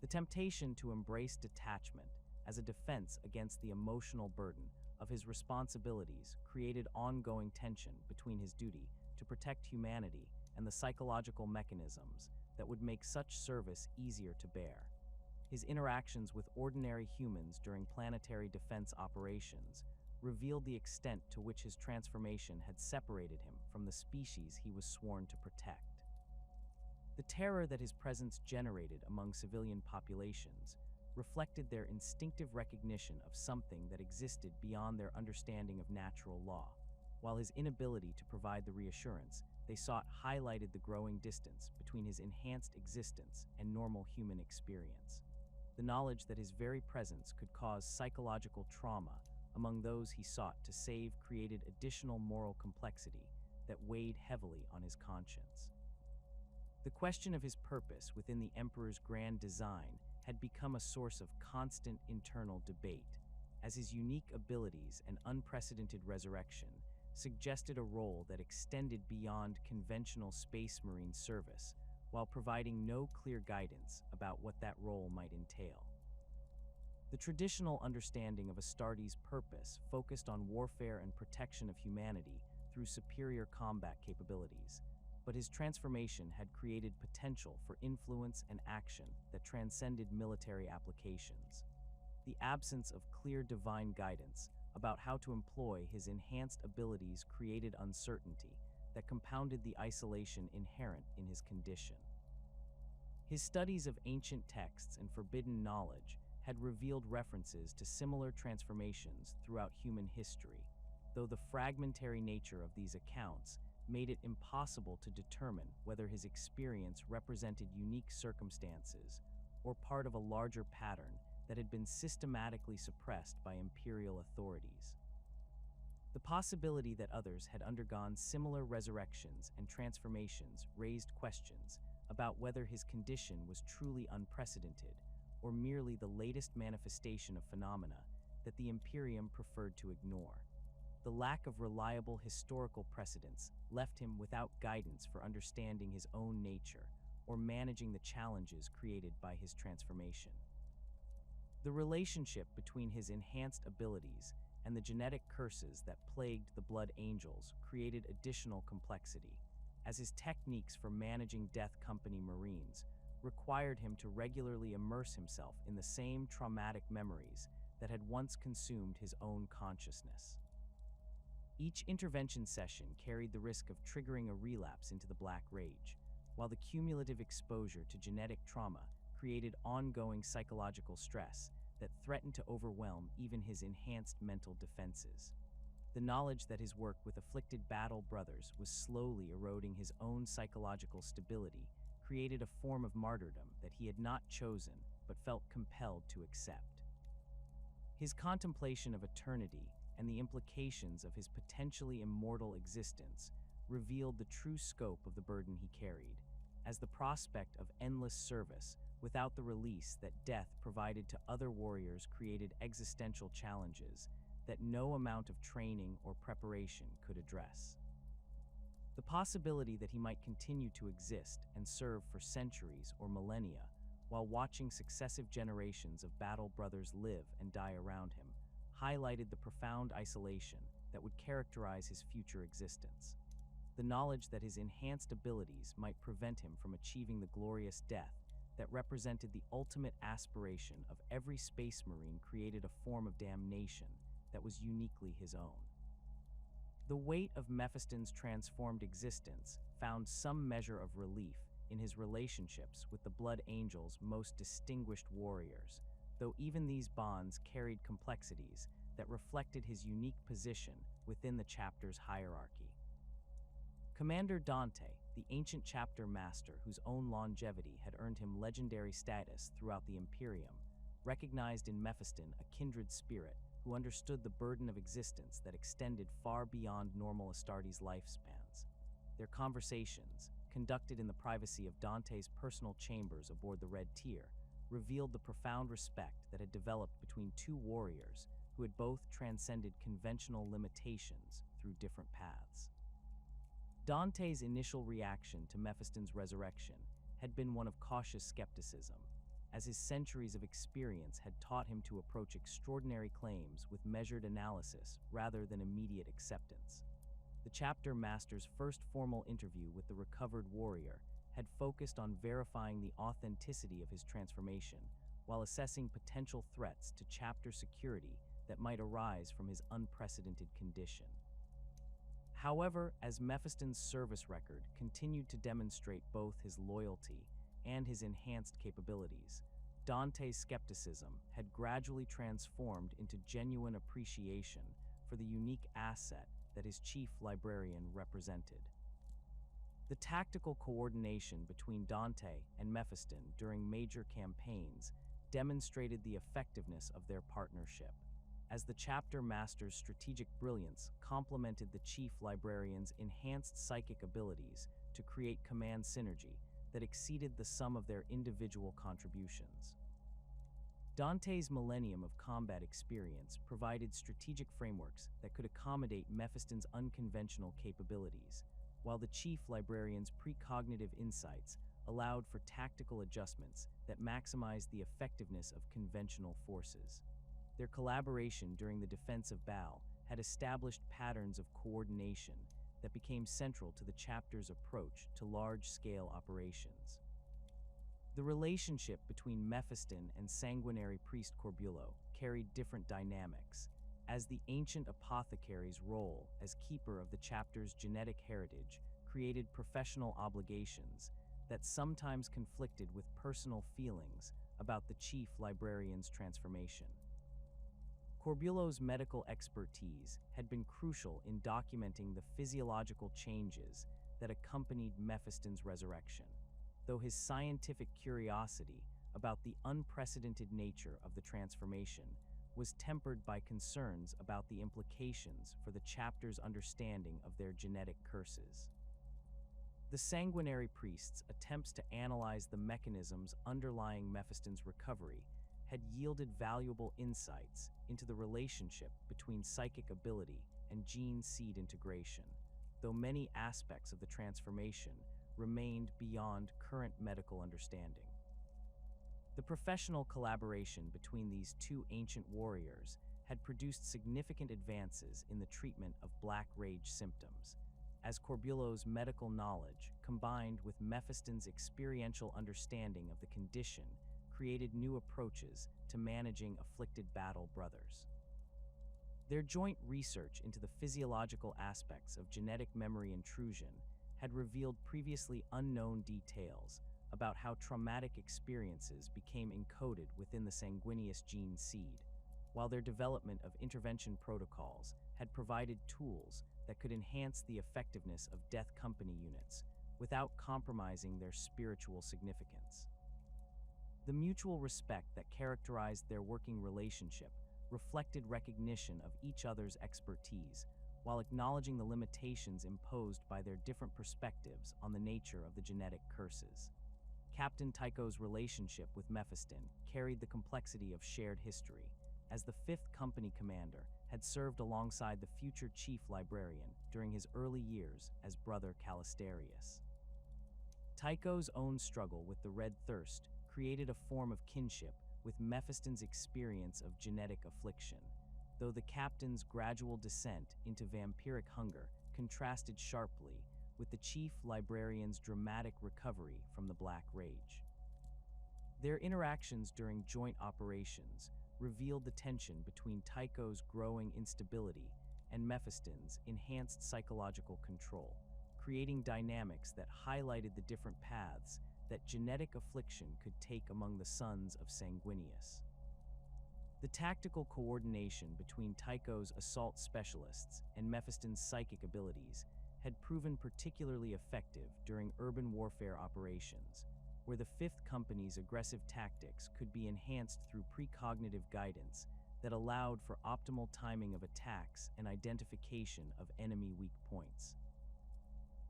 The temptation to embrace detachment as a defense against the emotional burden of his responsibilities created ongoing tension between his duty to protect humanity and the psychological mechanisms that would make such service easier to bear. His interactions with ordinary humans during planetary defense operations revealed the extent to which his transformation had separated him from the species he was sworn to protect. The terror that his presence generated among civilian populations reflected their instinctive recognition of something that existed beyond their understanding of natural law, while his inability to provide the reassurance they sought highlighted the growing distance between his enhanced existence and normal human experience. The knowledge that his very presence could cause psychological trauma among those he sought to save created additional moral complexity that weighed heavily on his conscience. The question of his purpose within the Emperor's grand design had become a source of constant internal debate, as his unique abilities and unprecedented resurrection suggested a role that extended beyond conventional space marine service, while providing no clear guidance about what that role might entail. The traditional understanding of Astartes' purpose focused on warfare and protection of humanity through superior combat capabilities, but his transformation had created potential for influence and action that transcended military applications. The absence of clear divine guidance about how to employ his enhanced abilities created uncertainty that compounded the isolation inherent in his condition. His studies of ancient texts and forbidden knowledge had revealed references to similar transformations throughout human history, though the fragmentary nature of these accounts made it impossible to determine whether his experience represented unique circumstances or part of a larger pattern that had been systematically suppressed by imperial authorities. The possibility that others had undergone similar resurrections and transformations raised questions about whether his condition was truly unprecedented or merely the latest manifestation of phenomena that the Imperium preferred to ignore. The lack of reliable historical precedents left him without guidance for understanding his own nature or managing the challenges created by his transformation. The relationship between his enhanced abilities and the genetic curses that plagued the Blood Angels created additional complexity, as his techniques for managing Death Company Marines required him to regularly immerse himself in the same traumatic memories that had once consumed his own consciousness. Each intervention session carried the risk of triggering a relapse into the Black Rage, while the cumulative exposure to genetic trauma created ongoing psychological stress that threatened to overwhelm even his enhanced mental defenses. The knowledge that his work with afflicted battle brothers was slowly eroding his own psychological stability created a form of martyrdom that he had not chosen but felt compelled to accept. His contemplation of eternity and the implications of his potentially immortal existence revealed the true scope of the burden he carried, as the prospect of endless service without the release that death provided to other warriors created existential challenges that no amount of training or preparation could address. The possibility that he might continue to exist and serve for centuries or millennia while watching successive generations of battle brothers live and die around him highlighted the profound isolation that would characterize his future existence. The knowledge that his enhanced abilities might prevent him from achieving the glorious death that represented the ultimate aspiration of every Space Marine created a form of damnation that was uniquely his own. The weight of Mephiston's transformed existence found some measure of relief in his relationships with the Blood Angels' most distinguished warriors, though even these bonds carried complexities that reflected his unique position within the chapter's hierarchy. Commander Dante, the ancient chapter master whose own longevity had earned him legendary status throughout the Imperium, recognized in Mephiston a kindred spirit who understood the burden of existence that extended far beyond normal Astartes' lifespans. Their conversations, conducted in the privacy of Dante's personal chambers aboard the Red Tier, revealed the profound respect that had developed between two warriors who had both transcended conventional limitations through different paths. Dante's initial reaction to Mephiston's resurrection had been one of cautious skepticism, as his centuries of experience had taught him to approach extraordinary claims with measured analysis rather than immediate acceptance. The chapter master's first formal interview with the recovered warrior had focused on verifying the authenticity of his transformation while assessing potential threats to chapter security that might arise from his unprecedented condition. However, as Mephiston's service record continued to demonstrate both his loyalty and his enhanced capabilities, Dante's skepticism had gradually transformed into genuine appreciation for the unique asset that his Chief Librarian represented. The tactical coordination between Dante and Mephiston during major campaigns demonstrated the effectiveness of their partnership, as the chapter master's strategic brilliance complemented the Chief Librarian's enhanced psychic abilities to create command synergy that exceeded the sum of their individual contributions. Dante's millennium of combat experience provided strategic frameworks that could accommodate Mephiston's unconventional capabilities, while the Chief Librarian's precognitive insights allowed for tactical adjustments that maximized the effectiveness of conventional forces. Their collaboration during the defense of Baal had established patterns of coordination that became central to the chapter's approach to large-scale operations. The relationship between Mephiston and sanguinary priest Corbulo carried different dynamics, as the ancient apothecary's role as keeper of the chapter's genetic heritage created professional obligations that sometimes conflicted with personal feelings about the Chief Librarian's transformation. Corbulo's medical expertise had been crucial in documenting the physiological changes that accompanied Mephiston's resurrection, though his scientific curiosity about the unprecedented nature of the transformation was tempered by concerns about the implications for the chapter's understanding of their genetic curses. The sanguinary priest's attempts to analyze the mechanisms underlying Mephiston's recovery had yielded valuable insights into the relationship between psychic ability and gene seed integration, though many aspects of the transformation remained beyond current medical understanding. The professional collaboration between these two ancient warriors had produced significant advances in the treatment of Black Rage symptoms, as Corbulo's medical knowledge, combined with Mephiston's experiential understanding of the condition, created new approaches to managing afflicted battle brothers. Their joint research into the physiological aspects of genetic memory intrusion had revealed previously unknown details about how traumatic experiences became encoded within the sanguineous gene seed, while their development of intervention protocols had provided tools that could enhance the effectiveness of Death Company units without compromising their spiritual significance. The mutual respect that characterized their working relationship reflected recognition of each other's expertise, while acknowledging the limitations imposed by their different perspectives on the nature of the genetic curses. Captain Tycho's relationship with Mephiston carried the complexity of shared history, as the 5th Company commander had served alongside the future Chief Librarian during his early years as Brother Calistarius. Tycho's own struggle with the Red Thirst created a form of kinship with Mephiston's experience of genetic affliction, though the captain's gradual descent into vampiric hunger contrasted sharply with the Chief Librarian's dramatic recovery from the Black Rage. Their interactions during joint operations revealed the tension between Tycho's growing instability and Mephiston's enhanced psychological control, creating dynamics that highlighted the different paths that genetic affliction could take among the sons of Sanguinius. The tactical coordination between Tycho's assault specialists and Mephiston's psychic abilities had proven particularly effective during urban warfare operations, where the 5th Company's aggressive tactics could be enhanced through precognitive guidance that allowed for optimal timing of attacks and identification of enemy weak points.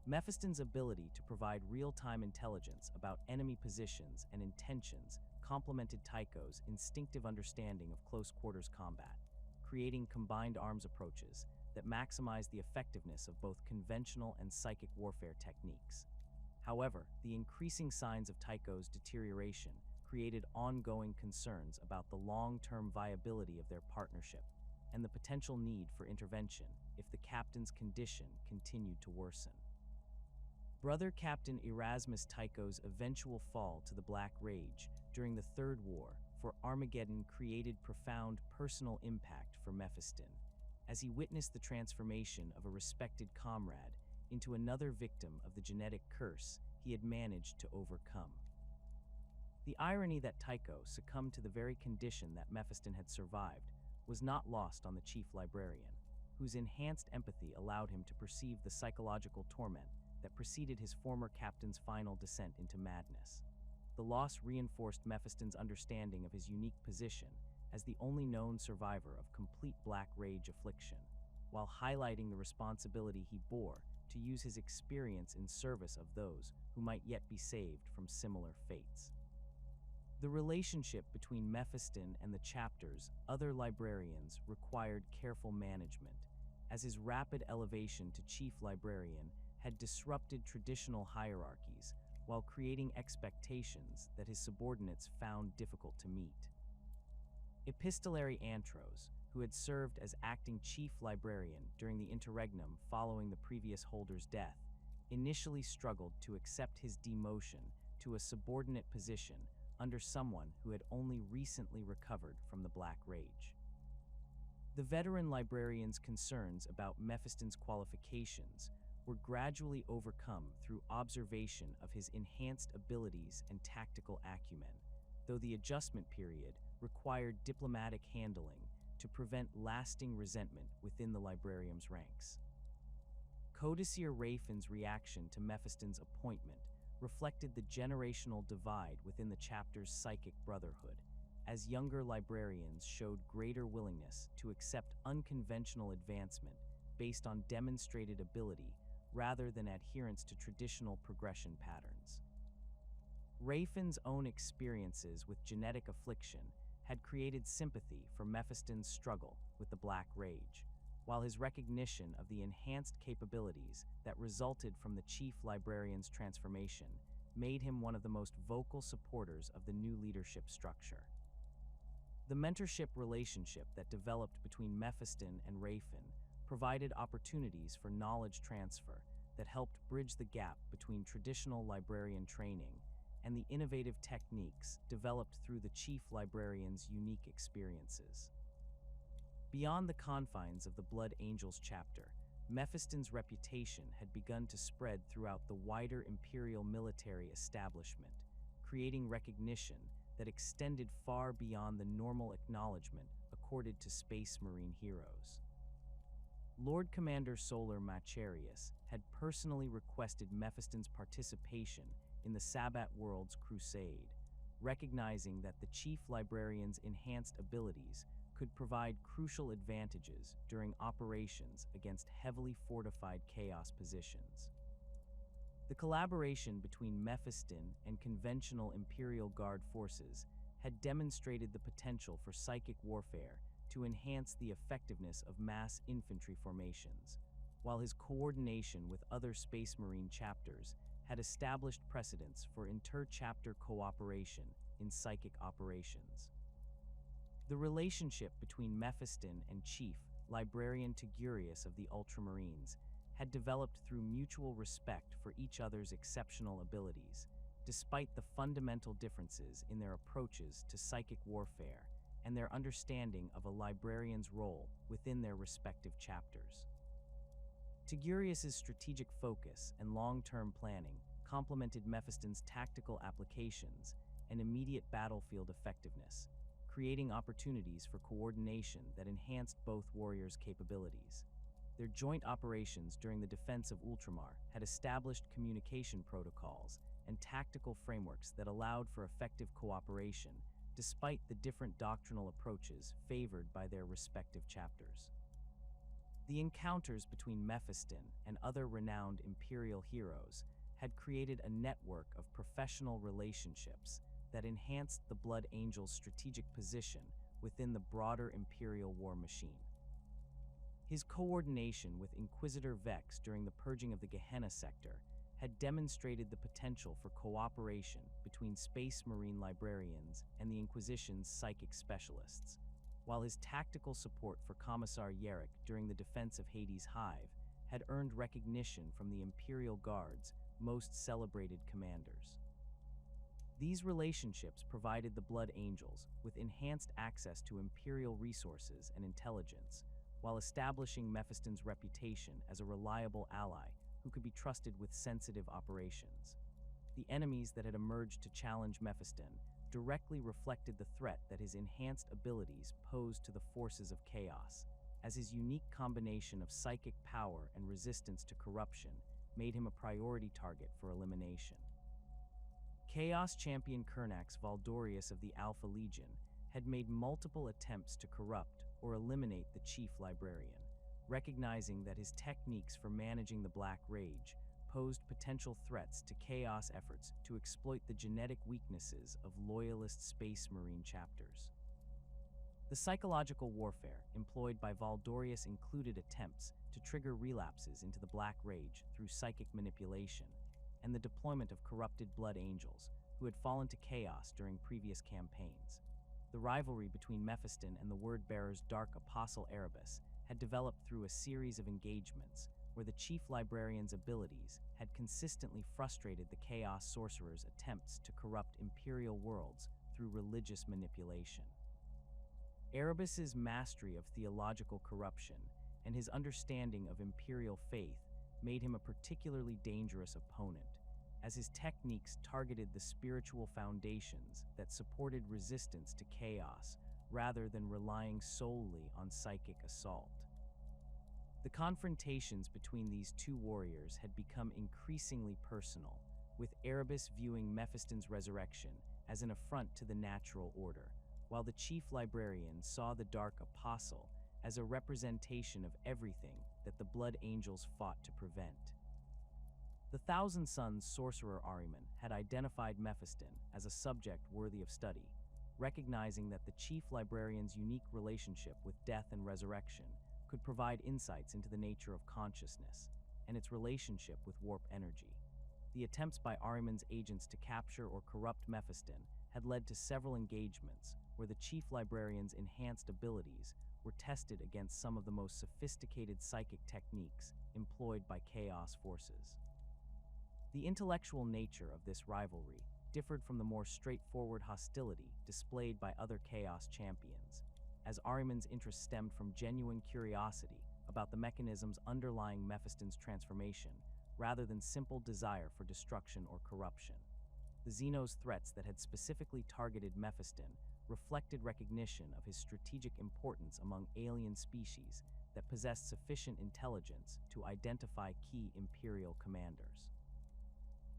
Mephiston's ability to provide real-time intelligence about enemy positions and intentions complemented Tycho's instinctive understanding of close-quarters combat, creating combined arms approaches that maximize the effectiveness of both conventional and psychic warfare techniques. However, the increasing signs of Tycho's deterioration created ongoing concerns about the long-term viability of their partnership and the potential need for intervention if the captain's condition continued to worsen. Brother Captain Erasmus Tycho's eventual fall to the Black Rage during the Third War for Armageddon created profound personal impact for Mephiston, as he witnessed the transformation of a respected comrade into another victim of the genetic curse he had managed to overcome. The irony that Tycho succumbed to the very condition that Mephiston had survived was not lost on the Chief Librarian, whose enhanced empathy allowed him to perceive the psychological torment that preceded his former captain's final descent into madness. The loss reinforced Mephiston's understanding of his unique position as the only known survivor of complete Black Rage affliction, while highlighting the responsibility he bore to use his experience in service of those who might yet be saved from similar fates. The relationship between Mephiston and the chapter's other librarians required careful management, as his rapid elevation to Chief Librarian had disrupted traditional hierarchies while creating expectations that his subordinates found difficult to meet. Epistolary Antros, who had served as acting Chief Librarian during the interregnum following the previous holder's death, initially struggled to accept his demotion to a subordinate position under someone who had only recently recovered from the Black Rage. The veteran librarian's concerns about Mephiston's qualifications were gradually overcome through observation of his enhanced abilities and tactical acumen, though the adjustment period required diplomatic handling to prevent lasting resentment within the librarian's ranks. Codicil Rafin's reaction to Mephiston's appointment reflected the generational divide within the chapter's psychic brotherhood, as younger librarians showed greater willingness to accept unconventional advancement based on demonstrated ability rather than adherence to traditional progression patterns. Rafin's own experiences with genetic affliction had created sympathy for Mephiston's struggle with the Black Rage, while his recognition of the enhanced capabilities that resulted from the Chief Librarian's transformation made him one of the most vocal supporters of the new leadership structure. The mentorship relationship that developed between Mephiston and Rafin provided opportunities for knowledge transfer that helped bridge the gap between traditional librarian training and the innovative techniques developed through the Chief Librarian's unique experiences. Beyond the confines of the Blood Angels chapter, Mephiston's reputation had begun to spread throughout the wider Imperial military establishment, creating recognition that extended far beyond the normal acknowledgement accorded to Space Marine heroes. Lord Commander Solar Macharius had personally requested Mephiston's participation in the Sabbat World's crusade, recognizing that the Chief Librarian's enhanced abilities could provide crucial advantages during operations against heavily fortified Chaos positions. The collaboration between Mephiston and conventional Imperial Guard forces had demonstrated the potential for psychic warfare to enhance the effectiveness of mass infantry formations, while his coordination with other Space Marine chapters had established precedents for inter-chapter cooperation in psychic operations. The relationship between Mephiston and Chief Librarian Tigurius of the Ultramarines had developed through mutual respect for each other's exceptional abilities, despite the fundamental differences in their approaches to psychic warfare and their understanding of a librarian's role within their respective chapters. Tigurius's strategic focus and long-term planning complemented Mephiston's tactical applications and immediate battlefield effectiveness, creating opportunities for coordination that enhanced both warriors' capabilities. Their joint operations during the defense of Ultramar had established communication protocols and tactical frameworks that allowed for effective cooperation, despite the different doctrinal approaches favored by their respective chapters. The encounters between Mephiston and other renowned Imperial heroes had created a network of professional relationships that enhanced the Blood Angel's strategic position within the broader Imperial war machine. His coordination with Inquisitor Vex during the purging of the Gehenna sector had demonstrated the potential for cooperation between Space Marine librarians and the Inquisition's psychic specialists, while his tactical support for Commissar Yerrick during the defense of Hades' Hive had earned recognition from the Imperial Guard's most celebrated commanders. These relationships provided the Blood Angels with enhanced access to Imperial resources and intelligence, while establishing Mephiston's reputation as a reliable ally who could be trusted with sensitive operations. The enemies that had emerged to challenge Mephiston directly reflected the threat that his enhanced abilities posed to the forces of chaos, as his unique combination of psychic power and resistance to corruption made him a priority target for elimination. Chaos champion Kernax Valdorius of the Alpha Legion had made multiple attempts to corrupt or eliminate the Chief Librarian, recognizing that his techniques for managing the Black Rage posed potential threats to Chaos efforts to exploit the genetic weaknesses of loyalist Space Marine chapters. The psychological warfare employed by Valdorius included attempts to trigger relapses into the Black Rage through psychic manipulation, and the deployment of corrupted Blood Angels who had fallen to Chaos during previous campaigns. The rivalry between Mephiston and the word-bearer's dark apostle Erebus had developed through a series of engagements where the Chief Librarian's abilities had consistently frustrated the Chaos Sorcerer's attempts to corrupt imperial worlds through religious manipulation. Erebus's mastery of theological corruption and his understanding of imperial faith made him a particularly dangerous opponent, as his techniques targeted the spiritual foundations that supported resistance to chaos rather than relying solely on psychic assault. The confrontations between these two warriors had become increasingly personal, with Erebus viewing Mephiston's resurrection as an affront to the natural order, while the Chief Librarian saw the Dark Apostle as a representation of everything that the Blood Angels fought to prevent. The Thousand Sons sorcerer Ahriman had identified Mephiston as a subject worthy of study, recognizing that the Chief Librarian's unique relationship with death and resurrection could provide insights into the nature of consciousness and its relationship with warp energy. The attempts by Ahriman's agents to capture or corrupt Mephiston had led to several engagements where the Chief Librarian's enhanced abilities were tested against some of the most sophisticated psychic techniques employed by Chaos forces. The intellectual nature of this rivalry differed from the more straightforward hostility displayed by other Chaos champions, as Ahriman's interest stemmed from genuine curiosity about the mechanisms underlying Mephiston's transformation, rather than simple desire for destruction or corruption. The Xenos threats that had specifically targeted Mephiston reflected recognition of his strategic importance among alien species that possessed sufficient intelligence to identify key Imperial commanders.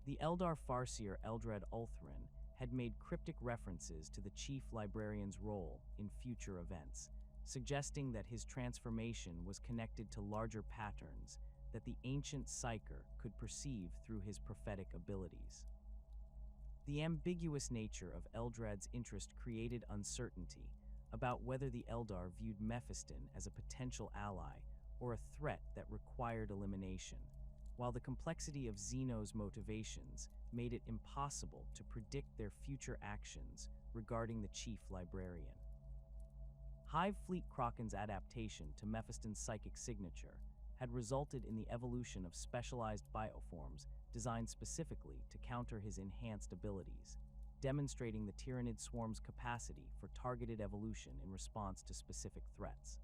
The Eldar Farseer Eldred Ulthrin had made cryptic references to the Chief Librarian's role in future events, suggesting that his transformation was connected to larger patterns that the ancient Psyker could perceive through his prophetic abilities. The ambiguous nature of Eldred's interest created uncertainty about whether the Eldar viewed Mephiston as a potential ally or a threat that required elimination, while the complexity of Xeno's motivations made it impossible to predict their future actions regarding the Chief Librarian. Hive Fleet Kraken's adaptation to Mephiston's psychic signature had resulted in the evolution of specialized bioforms designed specifically to counter his enhanced abilities, demonstrating the Tyrannid swarm's capacity for targeted evolution in response to specific threats.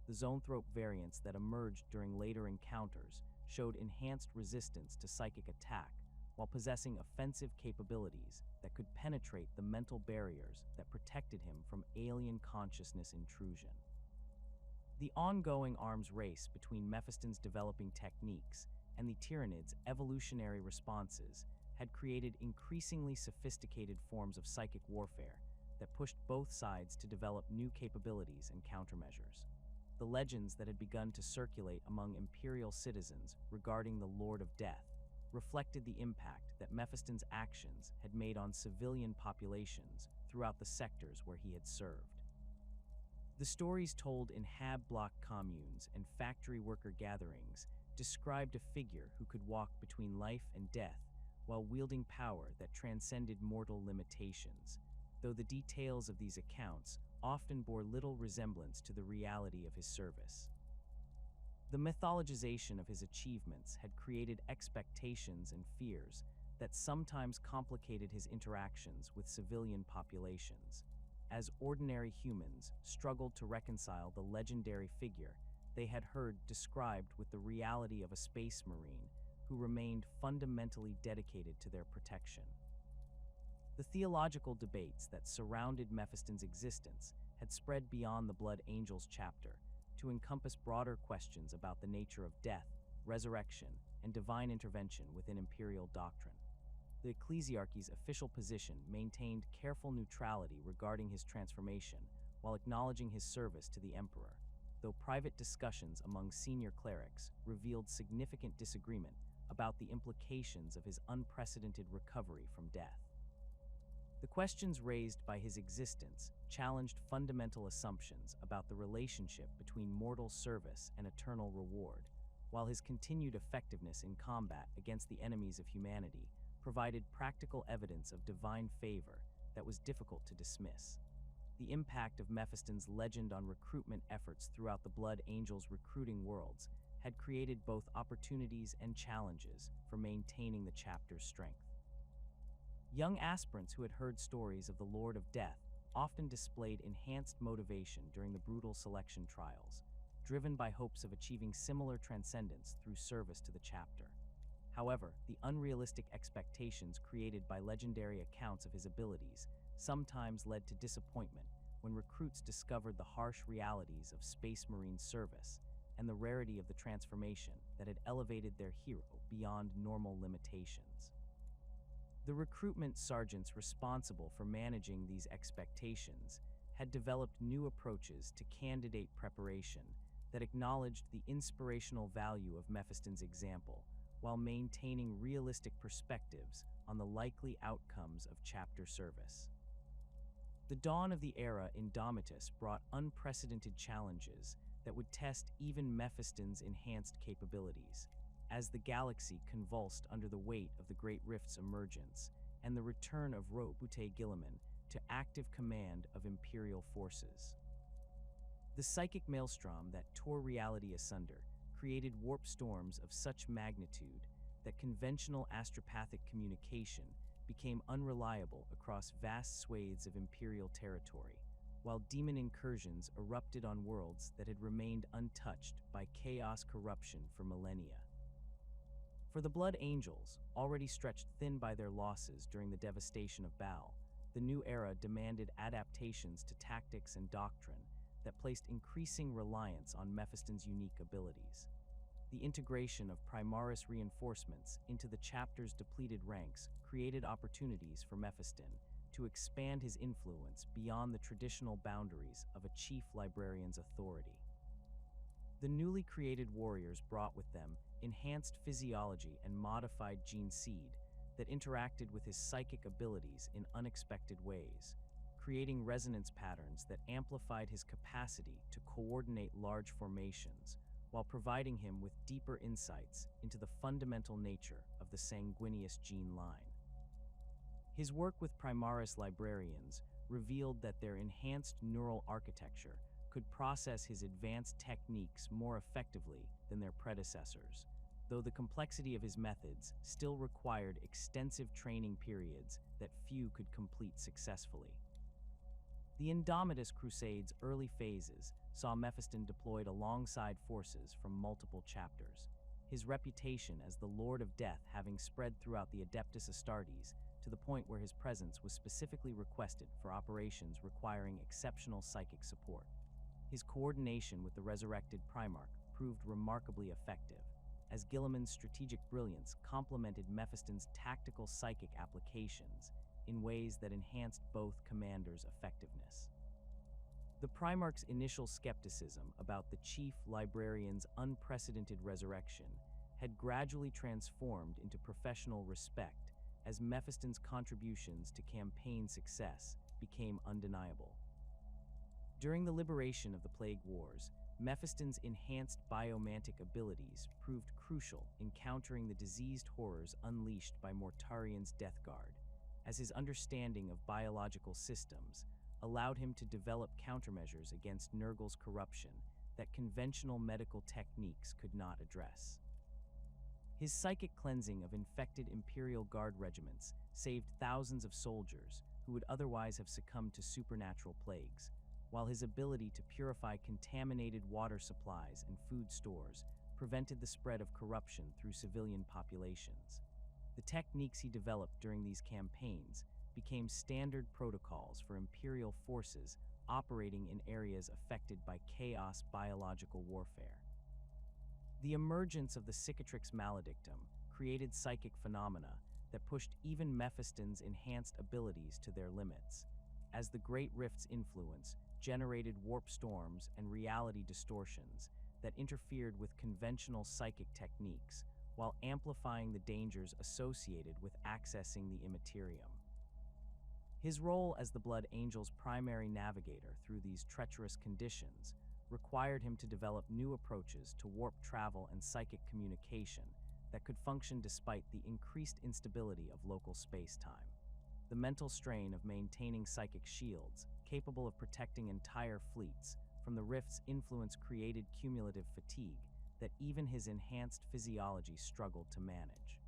The Zoanthrope variants that emerged during later encounters showed enhanced resistance to psychic attack while possessing offensive capabilities that could penetrate the mental barriers that protected him from alien consciousness intrusion. The ongoing arms race between Mephiston's developing techniques and the Tyrannid's evolutionary responses had created increasingly sophisticated forms of psychic warfare that pushed both sides to develop new capabilities and countermeasures. The legends that had begun to circulate among Imperial citizens regarding the Lord of Death reflected the impact that Mephiston's actions had made on civilian populations throughout the sectors where he had served. The stories told in Hab block communes and factory worker gatherings described a figure who could walk between life and death while wielding power that transcended mortal limitations, though the details of these accounts often bore little resemblance to the reality of his service. The mythologization of his achievements had created expectations and fears that sometimes complicated his interactions with civilian populations, as ordinary humans struggled to reconcile the legendary figure they had heard described with the reality of a space marine who remained fundamentally dedicated to their protection. The theological debates that surrounded Mephiston's existence had spread beyond the Blood Angels chapter to encompass broader questions about the nature of death, resurrection, and divine intervention within Imperial doctrine. The Ecclesiarchy's official position maintained careful neutrality regarding his transformation while acknowledging his service to the Emperor, though private discussions among senior clerics revealed significant disagreement about the implications of his unprecedented recovery from death. The questions raised by his existence challenged fundamental assumptions about the relationship between mortal service and eternal reward, while his continued effectiveness in combat against the enemies of humanity provided practical evidence of divine favor that was difficult to dismiss. The impact of Mephiston's legend on recruitment efforts throughout the Blood Angels recruiting worlds had created both opportunities and challenges for maintaining the chapter's strength. Young aspirants who had heard stories of the Lord of Death often displayed enhanced motivation during the brutal selection trials, driven by hopes of achieving similar transcendence through service to the chapter. However, the unrealistic expectations created by legendary accounts of his abilities sometimes led to disappointment when recruits discovered the harsh realities of Space Marine service and the rarity of the transformation that had elevated their hero beyond normal limitations. The recruitment sergeants responsible for managing these expectations had developed new approaches to candidate preparation that acknowledged the inspirational value of Mephiston's example while maintaining realistic perspectives on the likely outcomes of chapter service. The dawn of the era in Domitus brought unprecedented challenges that would test even Mephiston's enhanced capabilities, as the galaxy convulsed under the weight of the Great Rift's emergence and the return of Bute Gilliman to active command of Imperial forces. The psychic maelstrom that tore reality asunder created warp storms of such magnitude that conventional astropathic communication became unreliable across vast swathes of Imperial territory, while demon incursions erupted on worlds that had remained untouched by chaos corruption for millennia. For the Blood Angels, already stretched thin by their losses during the devastation of Baal, the new era demanded adaptations to tactics and doctrine that placed increasing reliance on Mephiston's unique abilities. The integration of Primaris reinforcements into the chapter's depleted ranks created opportunities for Mephiston to expand his influence beyond the traditional boundaries of a Chief Librarian's authority. The newly created warriors brought with them enhanced physiology and modified gene seed that interacted with his psychic abilities in unexpected ways, creating resonance patterns that amplified his capacity to coordinate large formations while providing him with deeper insights into the fundamental nature of the sanguineous gene line. His work with Primaris librarians revealed that their enhanced neural architecture could process his advanced techniques more effectively than their predecessors, though the complexity of his methods still required extensive training periods that few could complete successfully. The Indomitus Crusade's early phases saw Mephiston deployed alongside forces from multiple chapters, his reputation as the Lord of Death having spread throughout the Adeptus Astartes to the point where his presence was specifically requested for operations requiring exceptional psychic support. His coordination with the resurrected Primarch proved remarkably effective, as Gilliman's strategic brilliance complemented Mephiston's tactical psychic applications in ways that enhanced both commanders' effectiveness. The Primarch's initial skepticism about the Chief Librarian's unprecedented resurrection had gradually transformed into professional respect as Mephiston's contributions to campaign success became undeniable. During the liberation of the Plague Wars, Mephiston's enhanced biomantic abilities proved crucial in countering the diseased horrors unleashed by Mortarian's Death Guard, as his understanding of biological systems allowed him to develop countermeasures against Nurgle's corruption that conventional medical techniques could not address. His psychic cleansing of infected Imperial Guard regiments saved thousands of soldiers who would otherwise have succumbed to supernatural plagues, while his ability to purify contaminated water supplies and food stores prevented the spread of corruption through civilian populations. The techniques he developed during these campaigns became standard protocols for Imperial forces operating in areas affected by chaos biological warfare. The emergence of the Cicatrix Maledictum created psychic phenomena that pushed even Mephiston's enhanced abilities to their limits, as the Great Rift's influence generated warp storms and reality distortions that interfered with conventional psychic techniques while amplifying the dangers associated with accessing the Immaterium. His role as the Blood Angel's primary navigator through these treacherous conditions required him to develop new approaches to warp travel and psychic communication that could function despite the increased instability of local space-time. The mental strain of maintaining psychic shields capable of protecting entire fleets from the rift's influence-created cumulative fatigue that even his enhanced physiology struggled to manage.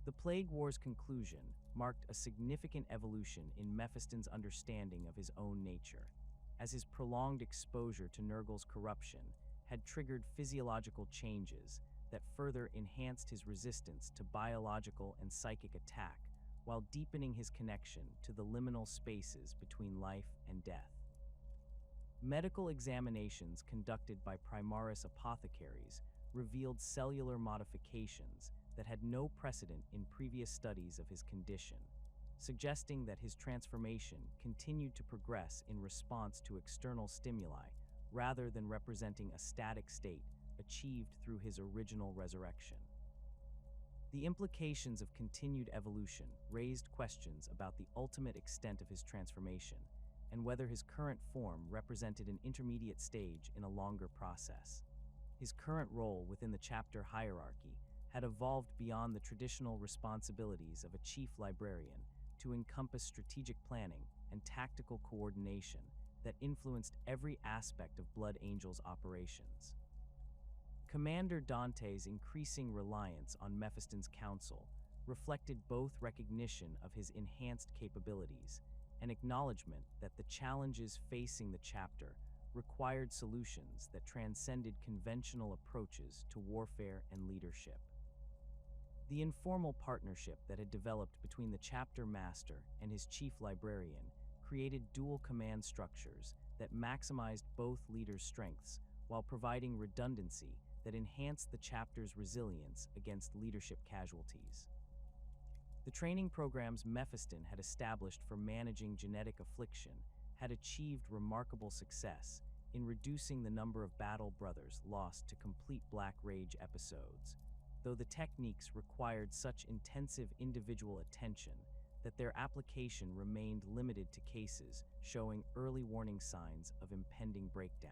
The Plague War's conclusion marked a significant evolution in Mephiston's understanding of his own nature, as his prolonged exposure to Nurgle's corruption had triggered physiological changes that further enhanced his resistance to biological and psychic attack while deepening his connection to the liminal spaces between life and death. Medical examinations conducted by Primaris apothecaries revealed cellular modifications that had no precedent in previous studies of his condition, suggesting that his transformation continued to progress in response to external stimuli rather than representing a static state achieved through his original resurrection. The implications of continued evolution raised questions about the ultimate extent of his transformation and whether his current form represented an intermediate stage in a longer process. His current role within the chapter hierarchy had evolved beyond the traditional responsibilities of a chief librarian to encompass strategic planning and tactical coordination that influenced every aspect of Blood Angel's operations. Commander Dante's increasing reliance on Mephiston's counsel reflected both recognition of his enhanced capabilities and acknowledgement that the challenges facing the chapter required solutions that transcended conventional approaches to warfare and leadership. The informal partnership that had developed between the chapter master and his chief librarian created dual command structures that maximized both leaders' strengths while providing redundancy that enhanced the chapter's resilience against leadership casualties. The training programs Mephiston had established for managing genetic affliction had achieved remarkable success in reducing the number of battle brothers lost to complete Black Rage episodes, though the techniques required such intensive individual attention that their application remained limited to cases showing early warning signs of impending breakdown.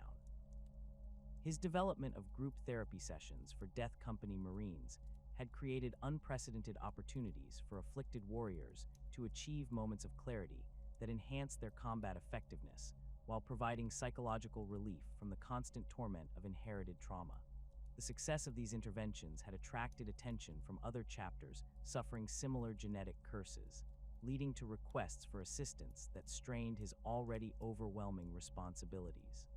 His development of group therapy sessions for Death Company Marines had created unprecedented opportunities for afflicted warriors to achieve moments of clarity that enhanced their combat effectiveness while providing psychological relief from the constant torment of inherited trauma. The success of these interventions had attracted attention from other chapters suffering similar genetic curses, leading to requests for assistance that strained his already overwhelming responsibilities.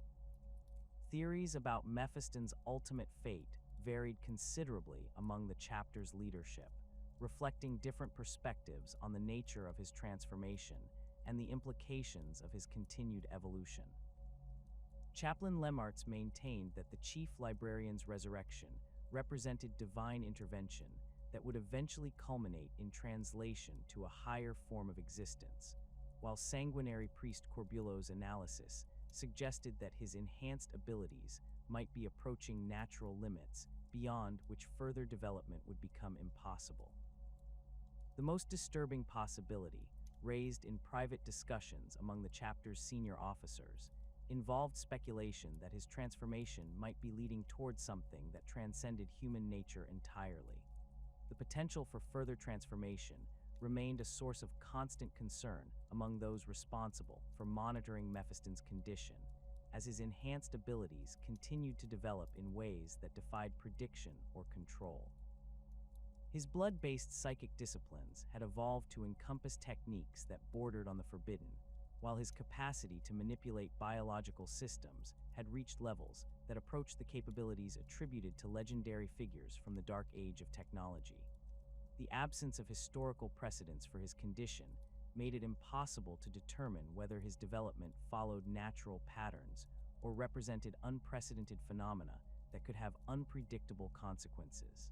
Theories about Mephiston's ultimate fate varied considerably among the chapter's leadership, reflecting different perspectives on the nature of his transformation and the implications of his continued evolution. Chaplain Lemartz maintained that the Chief Librarian's resurrection represented divine intervention that would eventually culminate in translation to a higher form of existence, while sanguinary priest Corbulo's analysis suggested that his enhanced abilities might be approaching natural limits beyond which further development would become impossible. The most disturbing possibility, raised in private discussions among the chapter's senior officers, involved speculation that his transformation might be leading towards something that transcended human nature entirely. The potential for further transformation remained a source of constant concern among those responsible for monitoring Mephiston's condition, as his enhanced abilities continued to develop in ways that defied prediction or control. His blood-based psychic disciplines had evolved to encompass techniques that bordered on the forbidden, while his capacity to manipulate biological systems had reached levels that approached the capabilities attributed to legendary figures from the dark age of technology. The absence of historical precedents for his condition made it impossible to determine whether his development followed natural patterns or represented unprecedented phenomena that could have unpredictable consequences.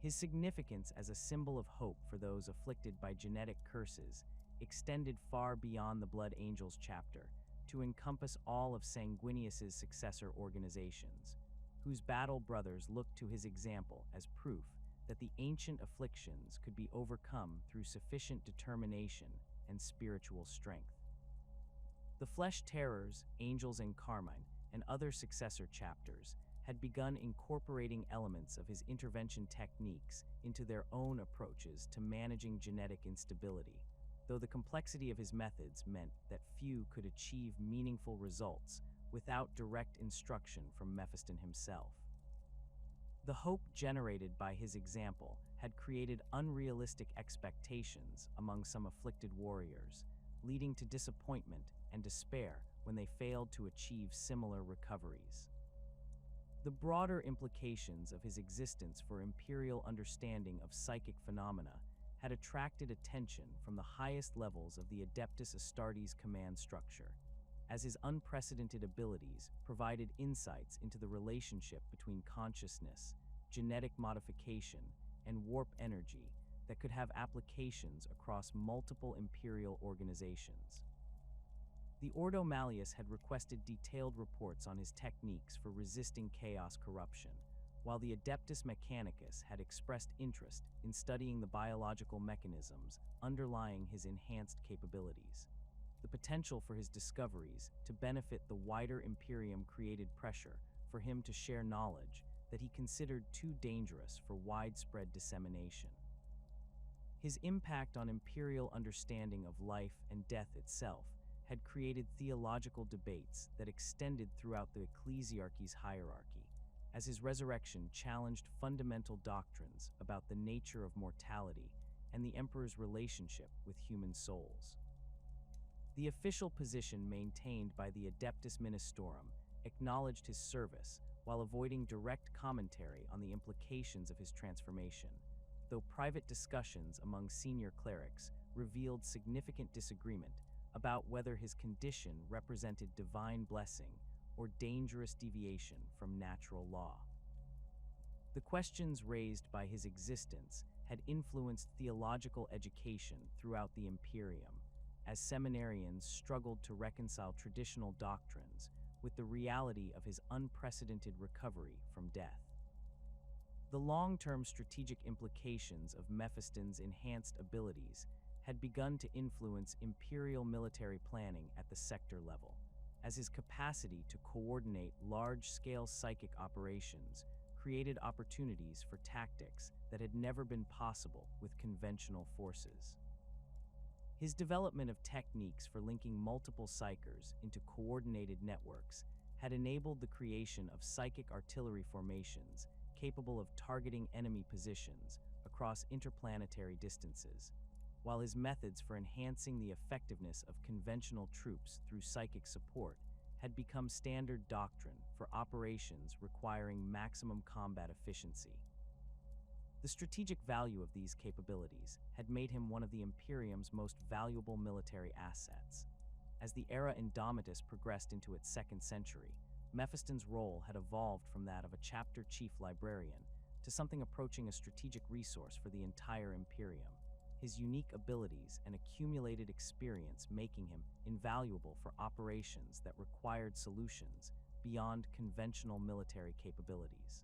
His significance as a symbol of hope for those afflicted by genetic curses extended far beyond the Blood Angels chapter to encompass all of Sanguinius's successor organizations, whose battle brothers looked to his example as proof that the ancient afflictions could be overcome through sufficient determination and spiritual strength. The Flesh Terrors, Angels and Carmine, and other successor chapters had begun incorporating elements of his intervention techniques into their own approaches to managing genetic instability, though the complexity of his methods meant that few could achieve meaningful results without direct instruction from Mephiston himself. The hope generated by his example had created unrealistic expectations among some afflicted warriors, leading to disappointment and despair when they failed to achieve similar recoveries. The broader implications of his existence for imperial understanding of psychic phenomena had attracted attention from the highest levels of the Adeptus Astartes command structure, as his unprecedented abilities provided insights into the relationship between consciousness, genetic modification, and warp energy that could have applications across multiple imperial organizations. The Ordo Malleus had requested detailed reports on his techniques for resisting chaos corruption, while the Adeptus Mechanicus had expressed interest in studying the biological mechanisms underlying his enhanced capabilities. The potential for his discoveries to benefit the wider Imperium created pressure for him to share knowledge that he considered too dangerous for widespread dissemination. His impact on imperial understanding of life and death itself had created theological debates that extended throughout the ecclesiarchy's hierarchy, as his resurrection challenged fundamental doctrines about the nature of mortality and the emperor's relationship with human souls. The official position maintained by the Adeptus Ministorum acknowledged his service while avoiding direct commentary on the implications of his transformation, though private discussions among senior clerics revealed significant disagreement about whether his condition represented divine blessing or dangerous deviation from natural law. The questions raised by his existence had influenced theological education throughout the Imperium, as seminarians struggled to reconcile traditional doctrines with the reality of his unprecedented recovery from death. The long-term strategic implications of Mephiston's enhanced abilities had begun to influence imperial military planning at the sector level, as his capacity to coordinate large-scale psychic operations created opportunities for tactics that had never been possible with conventional forces. His development of techniques for linking multiple psychers into coordinated networks had enabled the creation of psychic artillery formations capable of targeting enemy positions across interplanetary distances, while his methods for enhancing the effectiveness of conventional troops through psychic support had become standard doctrine for operations requiring maximum combat efficiency. The strategic value of these capabilities had made him one of the Imperium's most valuable military assets. As the era Indomitus progressed into its second century, Mephiston's role had evolved from that of a chapter Chief Librarian to something approaching a strategic resource for the entire Imperium, his unique abilities and accumulated experience making him invaluable for operations that required solutions beyond conventional military capabilities.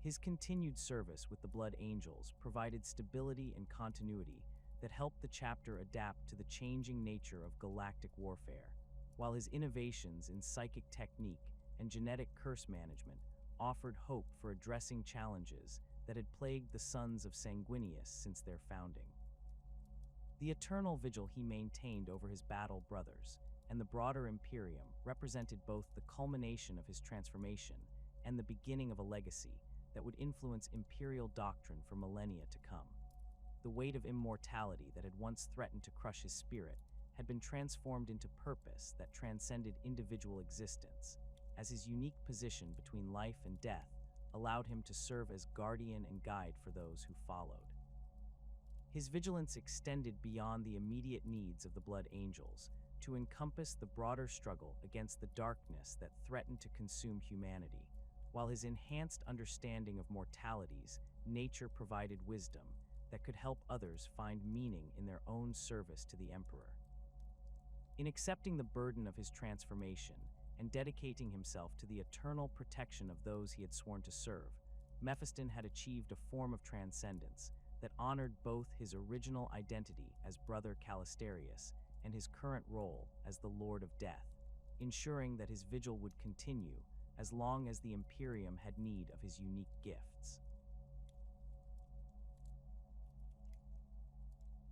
His continued service with the Blood Angels provided stability and continuity that helped the chapter adapt to the changing nature of galactic warfare, while his innovations in psychic technique and genetic curse management offered hope for addressing challenges that had plagued the Sons of Sanguinius since their founding. The eternal vigil he maintained over his battle brothers and the broader Imperium represented both the culmination of his transformation and the beginning of a legacy that would influence imperial doctrine for millennia to come. The weight of immortality that had once threatened to crush his spirit had been transformed into purpose that transcended individual existence, as his unique position between life and death allowed him to serve as guardian and guide for those who followed. His vigilance extended beyond the immediate needs of the Blood Angels to encompass the broader struggle against the darkness that threatened to consume humanity, while his enhanced understanding of mortality's nature provided wisdom that could help others find meaning in their own service to the Emperor. In accepting the burden of his transformation and dedicating himself to the eternal protection of those he had sworn to serve, Mephiston had achieved a form of transcendence that honored both his original identity as Brother Calistarius and his current role as the Lord of Death, ensuring that his vigil would continue as long as the Imperium had need of his unique gifts.